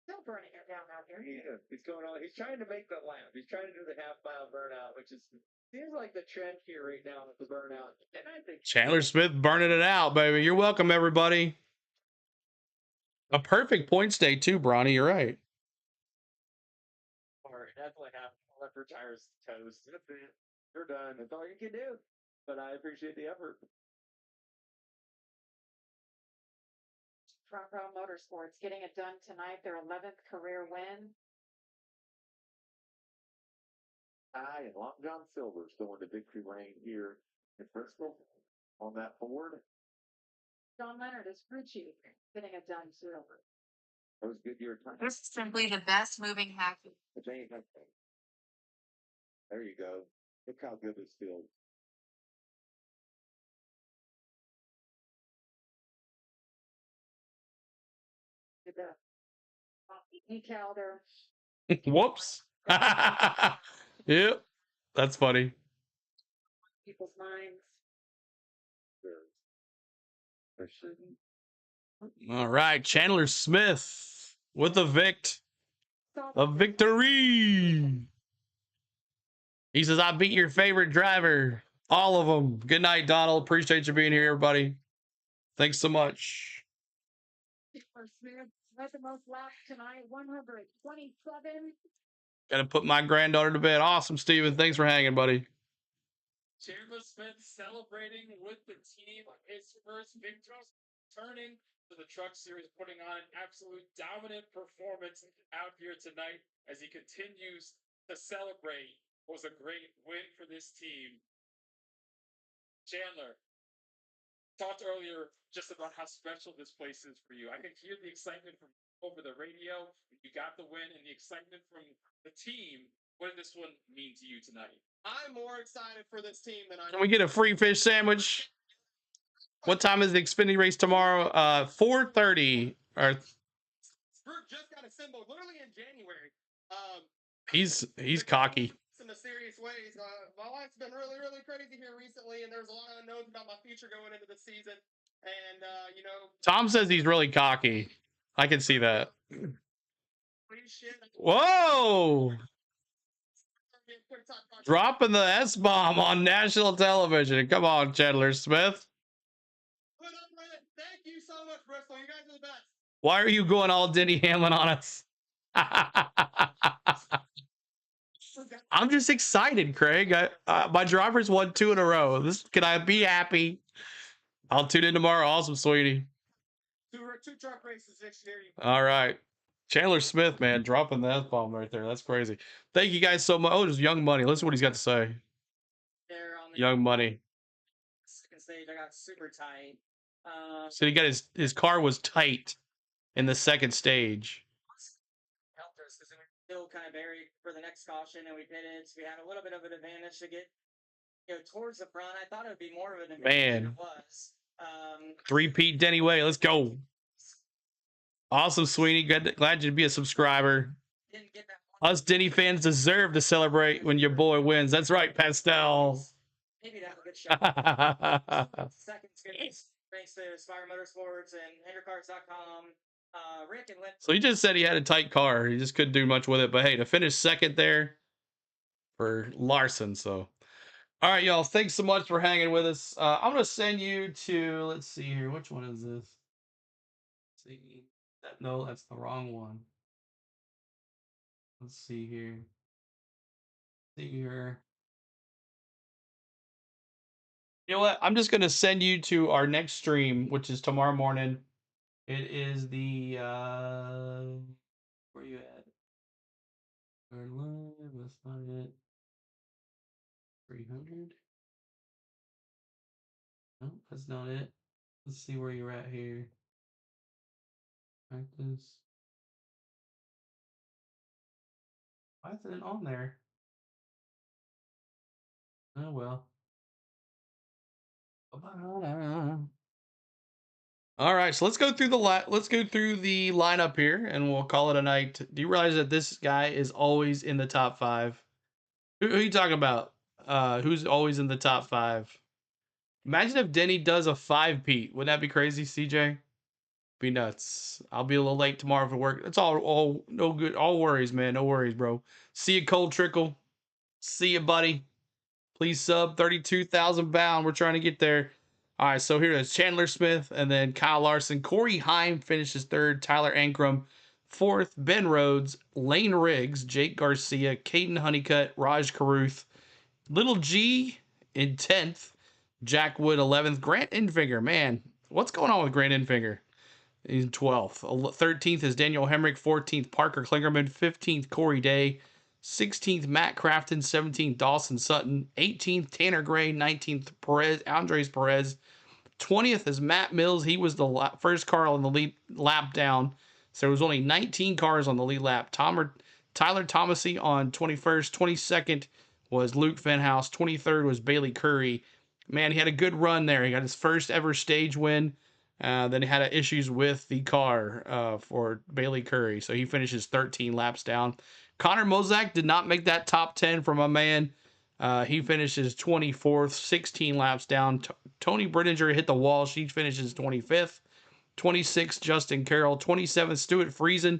Speaker 5: Still burning it down out here.
Speaker 3: He is. He's going on. He's trying to make the lap. He's trying to do the half-mile burnout, which is seems like the trend here right now with the burnout. And I think
Speaker 1: Chandler Smith burning it out, baby. You're welcome, everybody. A perfect points day too, Bronny. You're right.
Speaker 3: or definitely have left your tires toast. That's it. You're done. That's all you can do. But I appreciate the effort.
Speaker 5: Front Row Motorsports getting it done tonight. Their 11th career win.
Speaker 6: And Long John Silver's going to victory lane here in Bristol on that Ford.
Speaker 5: John Leonard is crew chief getting it done too.
Speaker 6: That was Goodyear time.
Speaker 10: This is simply the best moving happy.
Speaker 6: There you go. Look how good this feels.
Speaker 5: Did the decal there.
Speaker 1: Whoops. Yep. That's funny.
Speaker 5: People's minds.
Speaker 1: All right. Chandler Smith with a victory. He says, I beat your favorite driver. All of them. Good night, Donald. Appreciate you being here, everybody. Thanks so much.
Speaker 5: Smith led the most laps tonight, 127.
Speaker 1: Gotta put my granddaughter to bed. Awesome, Steven. Thanks for hanging, buddy.
Speaker 8: Chandler Smith celebrating with the team his first victory, turning to the Truck Series, putting on an absolute dominant performance out here tonight as he continues to celebrate. It was a great win for this team. Chandler, talked earlier just about how special this place is for you. I could hear the excitement from over the radio. You got the win and the excitement from the team. What did this one mean to you tonight?
Speaker 11: I'm more excited for this team than I.
Speaker 1: Can we get a free fish sandwich? What time is the Xfinity race tomorrow? 4:30. Or
Speaker 11: just got assembled literally in January.
Speaker 1: he's cocky.
Speaker 11: In the serious ways. My life's been really, really crazy here recently, and there's a lot of unknowns about my future going into the season. And
Speaker 1: Tom says he's really cocky. I can see that. Whoa! Dropping the S-bomb on national television. Come on, Chandler Smith.
Speaker 11: Thank you so much, Bristol. You guys are the best.
Speaker 1: Why are you going all Denny Hamlin on us? I'm just excited, Craig. My drivers won 2 in a row. Can I be happy? I'll tune in tomorrow. Awesome, sweetie.
Speaker 11: Two truck races next year.
Speaker 1: All right. Chandler Smith, man, dropping the S-bomb right there. That's crazy. Thank you guys so much. Oh, there's Young Money. Listen to what he's got to say. Young Money.
Speaker 12: Second stage, I got super tight.
Speaker 1: So he got his car was tight in the second stage.
Speaker 12: Helped us because we were still kind of buried for the next caution, and we pitted. So we had a little bit of an advantage to get towards the front. I thought it would be more of an advantage than it was.
Speaker 1: 3-peat Denny Way. Let's go. Awesome, sweetie. Glad you to be a subscriber. Us Denny fans deserve to celebrate when your boy wins. That's right, Pastel.
Speaker 12: Maybe to have a good shot. Second, thanks to Aspire Motorsports and HenderCars.com. Rick and Lynn.
Speaker 1: So he just said he had a tight car. He just couldn't do much with it. But hey, to finish second there for Larson. So, all right, y'all. Thanks so much for hanging with us. I'm going to send you to, let's see here. Which one is this? Let's see. No, that's the wrong one. Let's see here. See here. You know what? I'm just going to send you to our next stream, which is tomorrow morning. It is the, where are you at? We're live. That's not it. 300. No. that's not it. Let's see where you're at here. Practice. Why isn't it on there? Oh well. All right, so let's go through the lineup here, and we'll call it a night. Do you realize that this guy is always in the top 5? Who are you talking about? Who's always in the top 5? Imagine if Denny does a 5-peat. Wouldn't that be crazy, CJ? Be nuts. I'll be a little late tomorrow for work. It's all no good. All worries, man. No worries, bro. See you, Cold Trickle. See you, buddy. Please sub 32,000 bound. We're trying to get there. All right, so here is Chandler Smith and then Kyle Larson. Corey Heim finishes 3rd. Tyler Ankrum 4th. Ben Rhodes, Lane Riggs, Jake Garcia, Caden Honeycutt, Raj Caruth, Little G in 10th. Jack Wood 11th. Grant Infinger, man, what's going on with Grant Infinger? He's 12th. 13th is Daniel Hemrick. 14th, Parker Klingerman. 15th, Corey Day. 16th, Matt Crafton. 17th, Dawson Sutton. 18th, Tanner Gray. 19th, Andres Perez. 20th is Matt Mills. He was the first car on the lead lap down. So there was only 19 cars on the lead lap. Tyler Thomasy on 21st. 22nd was Luke Fenhouse. 23rd was Bailey Curry. Man, he had a good run there. He got his first ever stage win. Then he had issues with the car for Bailey Curry. So he finishes 13 laps down. Connor Mozak did not make that top 10 for my man. He finishes 24th, 16 laps down. Tony Brittinger hit the wall. She finishes 25th. 26th, Justin Carroll. 27th, Stuart Friesen.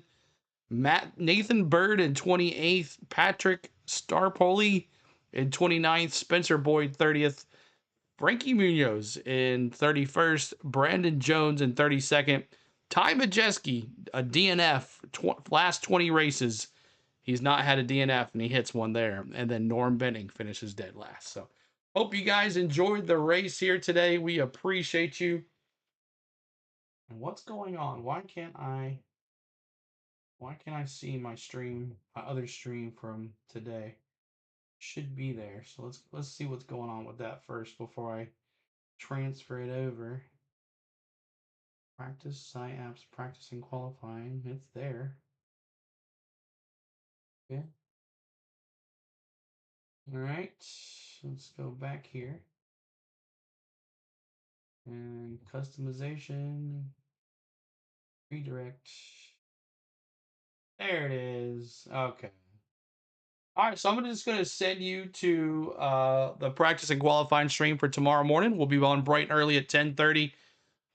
Speaker 1: Nathan Bird in 28th. Patrick Starpoli in 29th. Spencer Boyd 30th. Frankie Munoz in 31st. Brandon Jones in 32nd. Ty Majeski, a DNF, last 20 races. He's not had a DNF, and he hits one there. And then Norm Benning finishes dead last. So hope you guys enjoyed the race here today. We appreciate you. And what's going on? Why can't I see my stream, my other stream from today? Should be there. So let's see what's going on with that first before I transfer it over. Practice, site apps, practicing qualifying. It's there. Okay. All right. Let's go back here. And customization. Redirect. There it is. Okay. All right, so I'm just going to send you to the practice and qualifying stream for tomorrow morning. We'll be on bright and early at 10:30.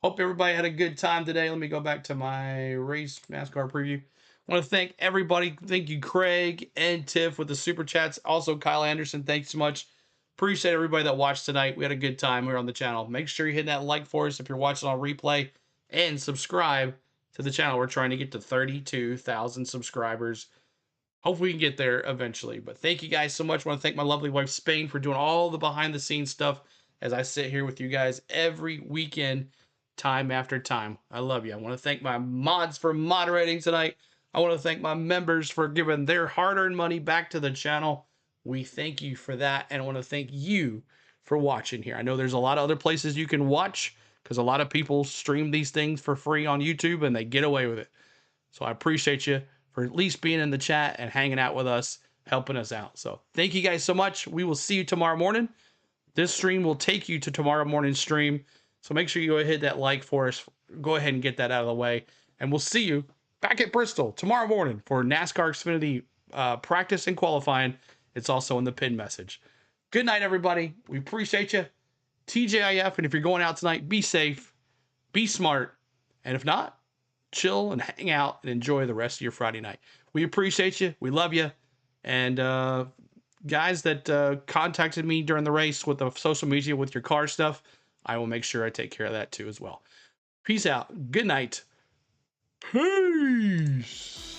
Speaker 1: Hope everybody had a good time today. Let me go back to my race NASCAR preview. I want to thank everybody. Thank you, Craig and Tiff with the super chats. Also, Kyle Anderson, thanks so much. Appreciate everybody that watched tonight. We had a good time here on the channel. Make sure you hit that like for us if you're watching on replay and subscribe to the channel. We're trying to get to 32,000 subscribers. Hopefully we can get there eventually. But thank you guys so much. I want to thank my lovely wife, Spain, for doing all the behind-the-scenes stuff as I sit here with you guys every weekend, time after time. I love you. I want to thank my mods for moderating tonight. I want to thank my members for giving their hard-earned money back to the channel. We thank you for that. And I want to thank you for watching here. I know there's a lot of other places you can watch because a lot of people stream these things for free on YouTube and they get away with it. So I appreciate you for at least being in the chat and hanging out with us, helping us out. So thank you guys so much. We will see you tomorrow morning. This stream will take you to tomorrow morning's stream. So make sure you go ahead and hit that like for us. Go ahead and get that out of the way. And we'll see you back at Bristol tomorrow morning for NASCAR Xfinity practice and qualifying. It's also in the pin message. Good night, everybody. We appreciate you. TJIF. And if you're going out tonight, be safe, be smart. And if not, chill and hang out and enjoy the rest of your Friday night. We appreciate you. We love you. And guys that contacted me during the race with the social media with your car stuff, I will make sure I take care of that too as well. Peace out. Good night. Peace.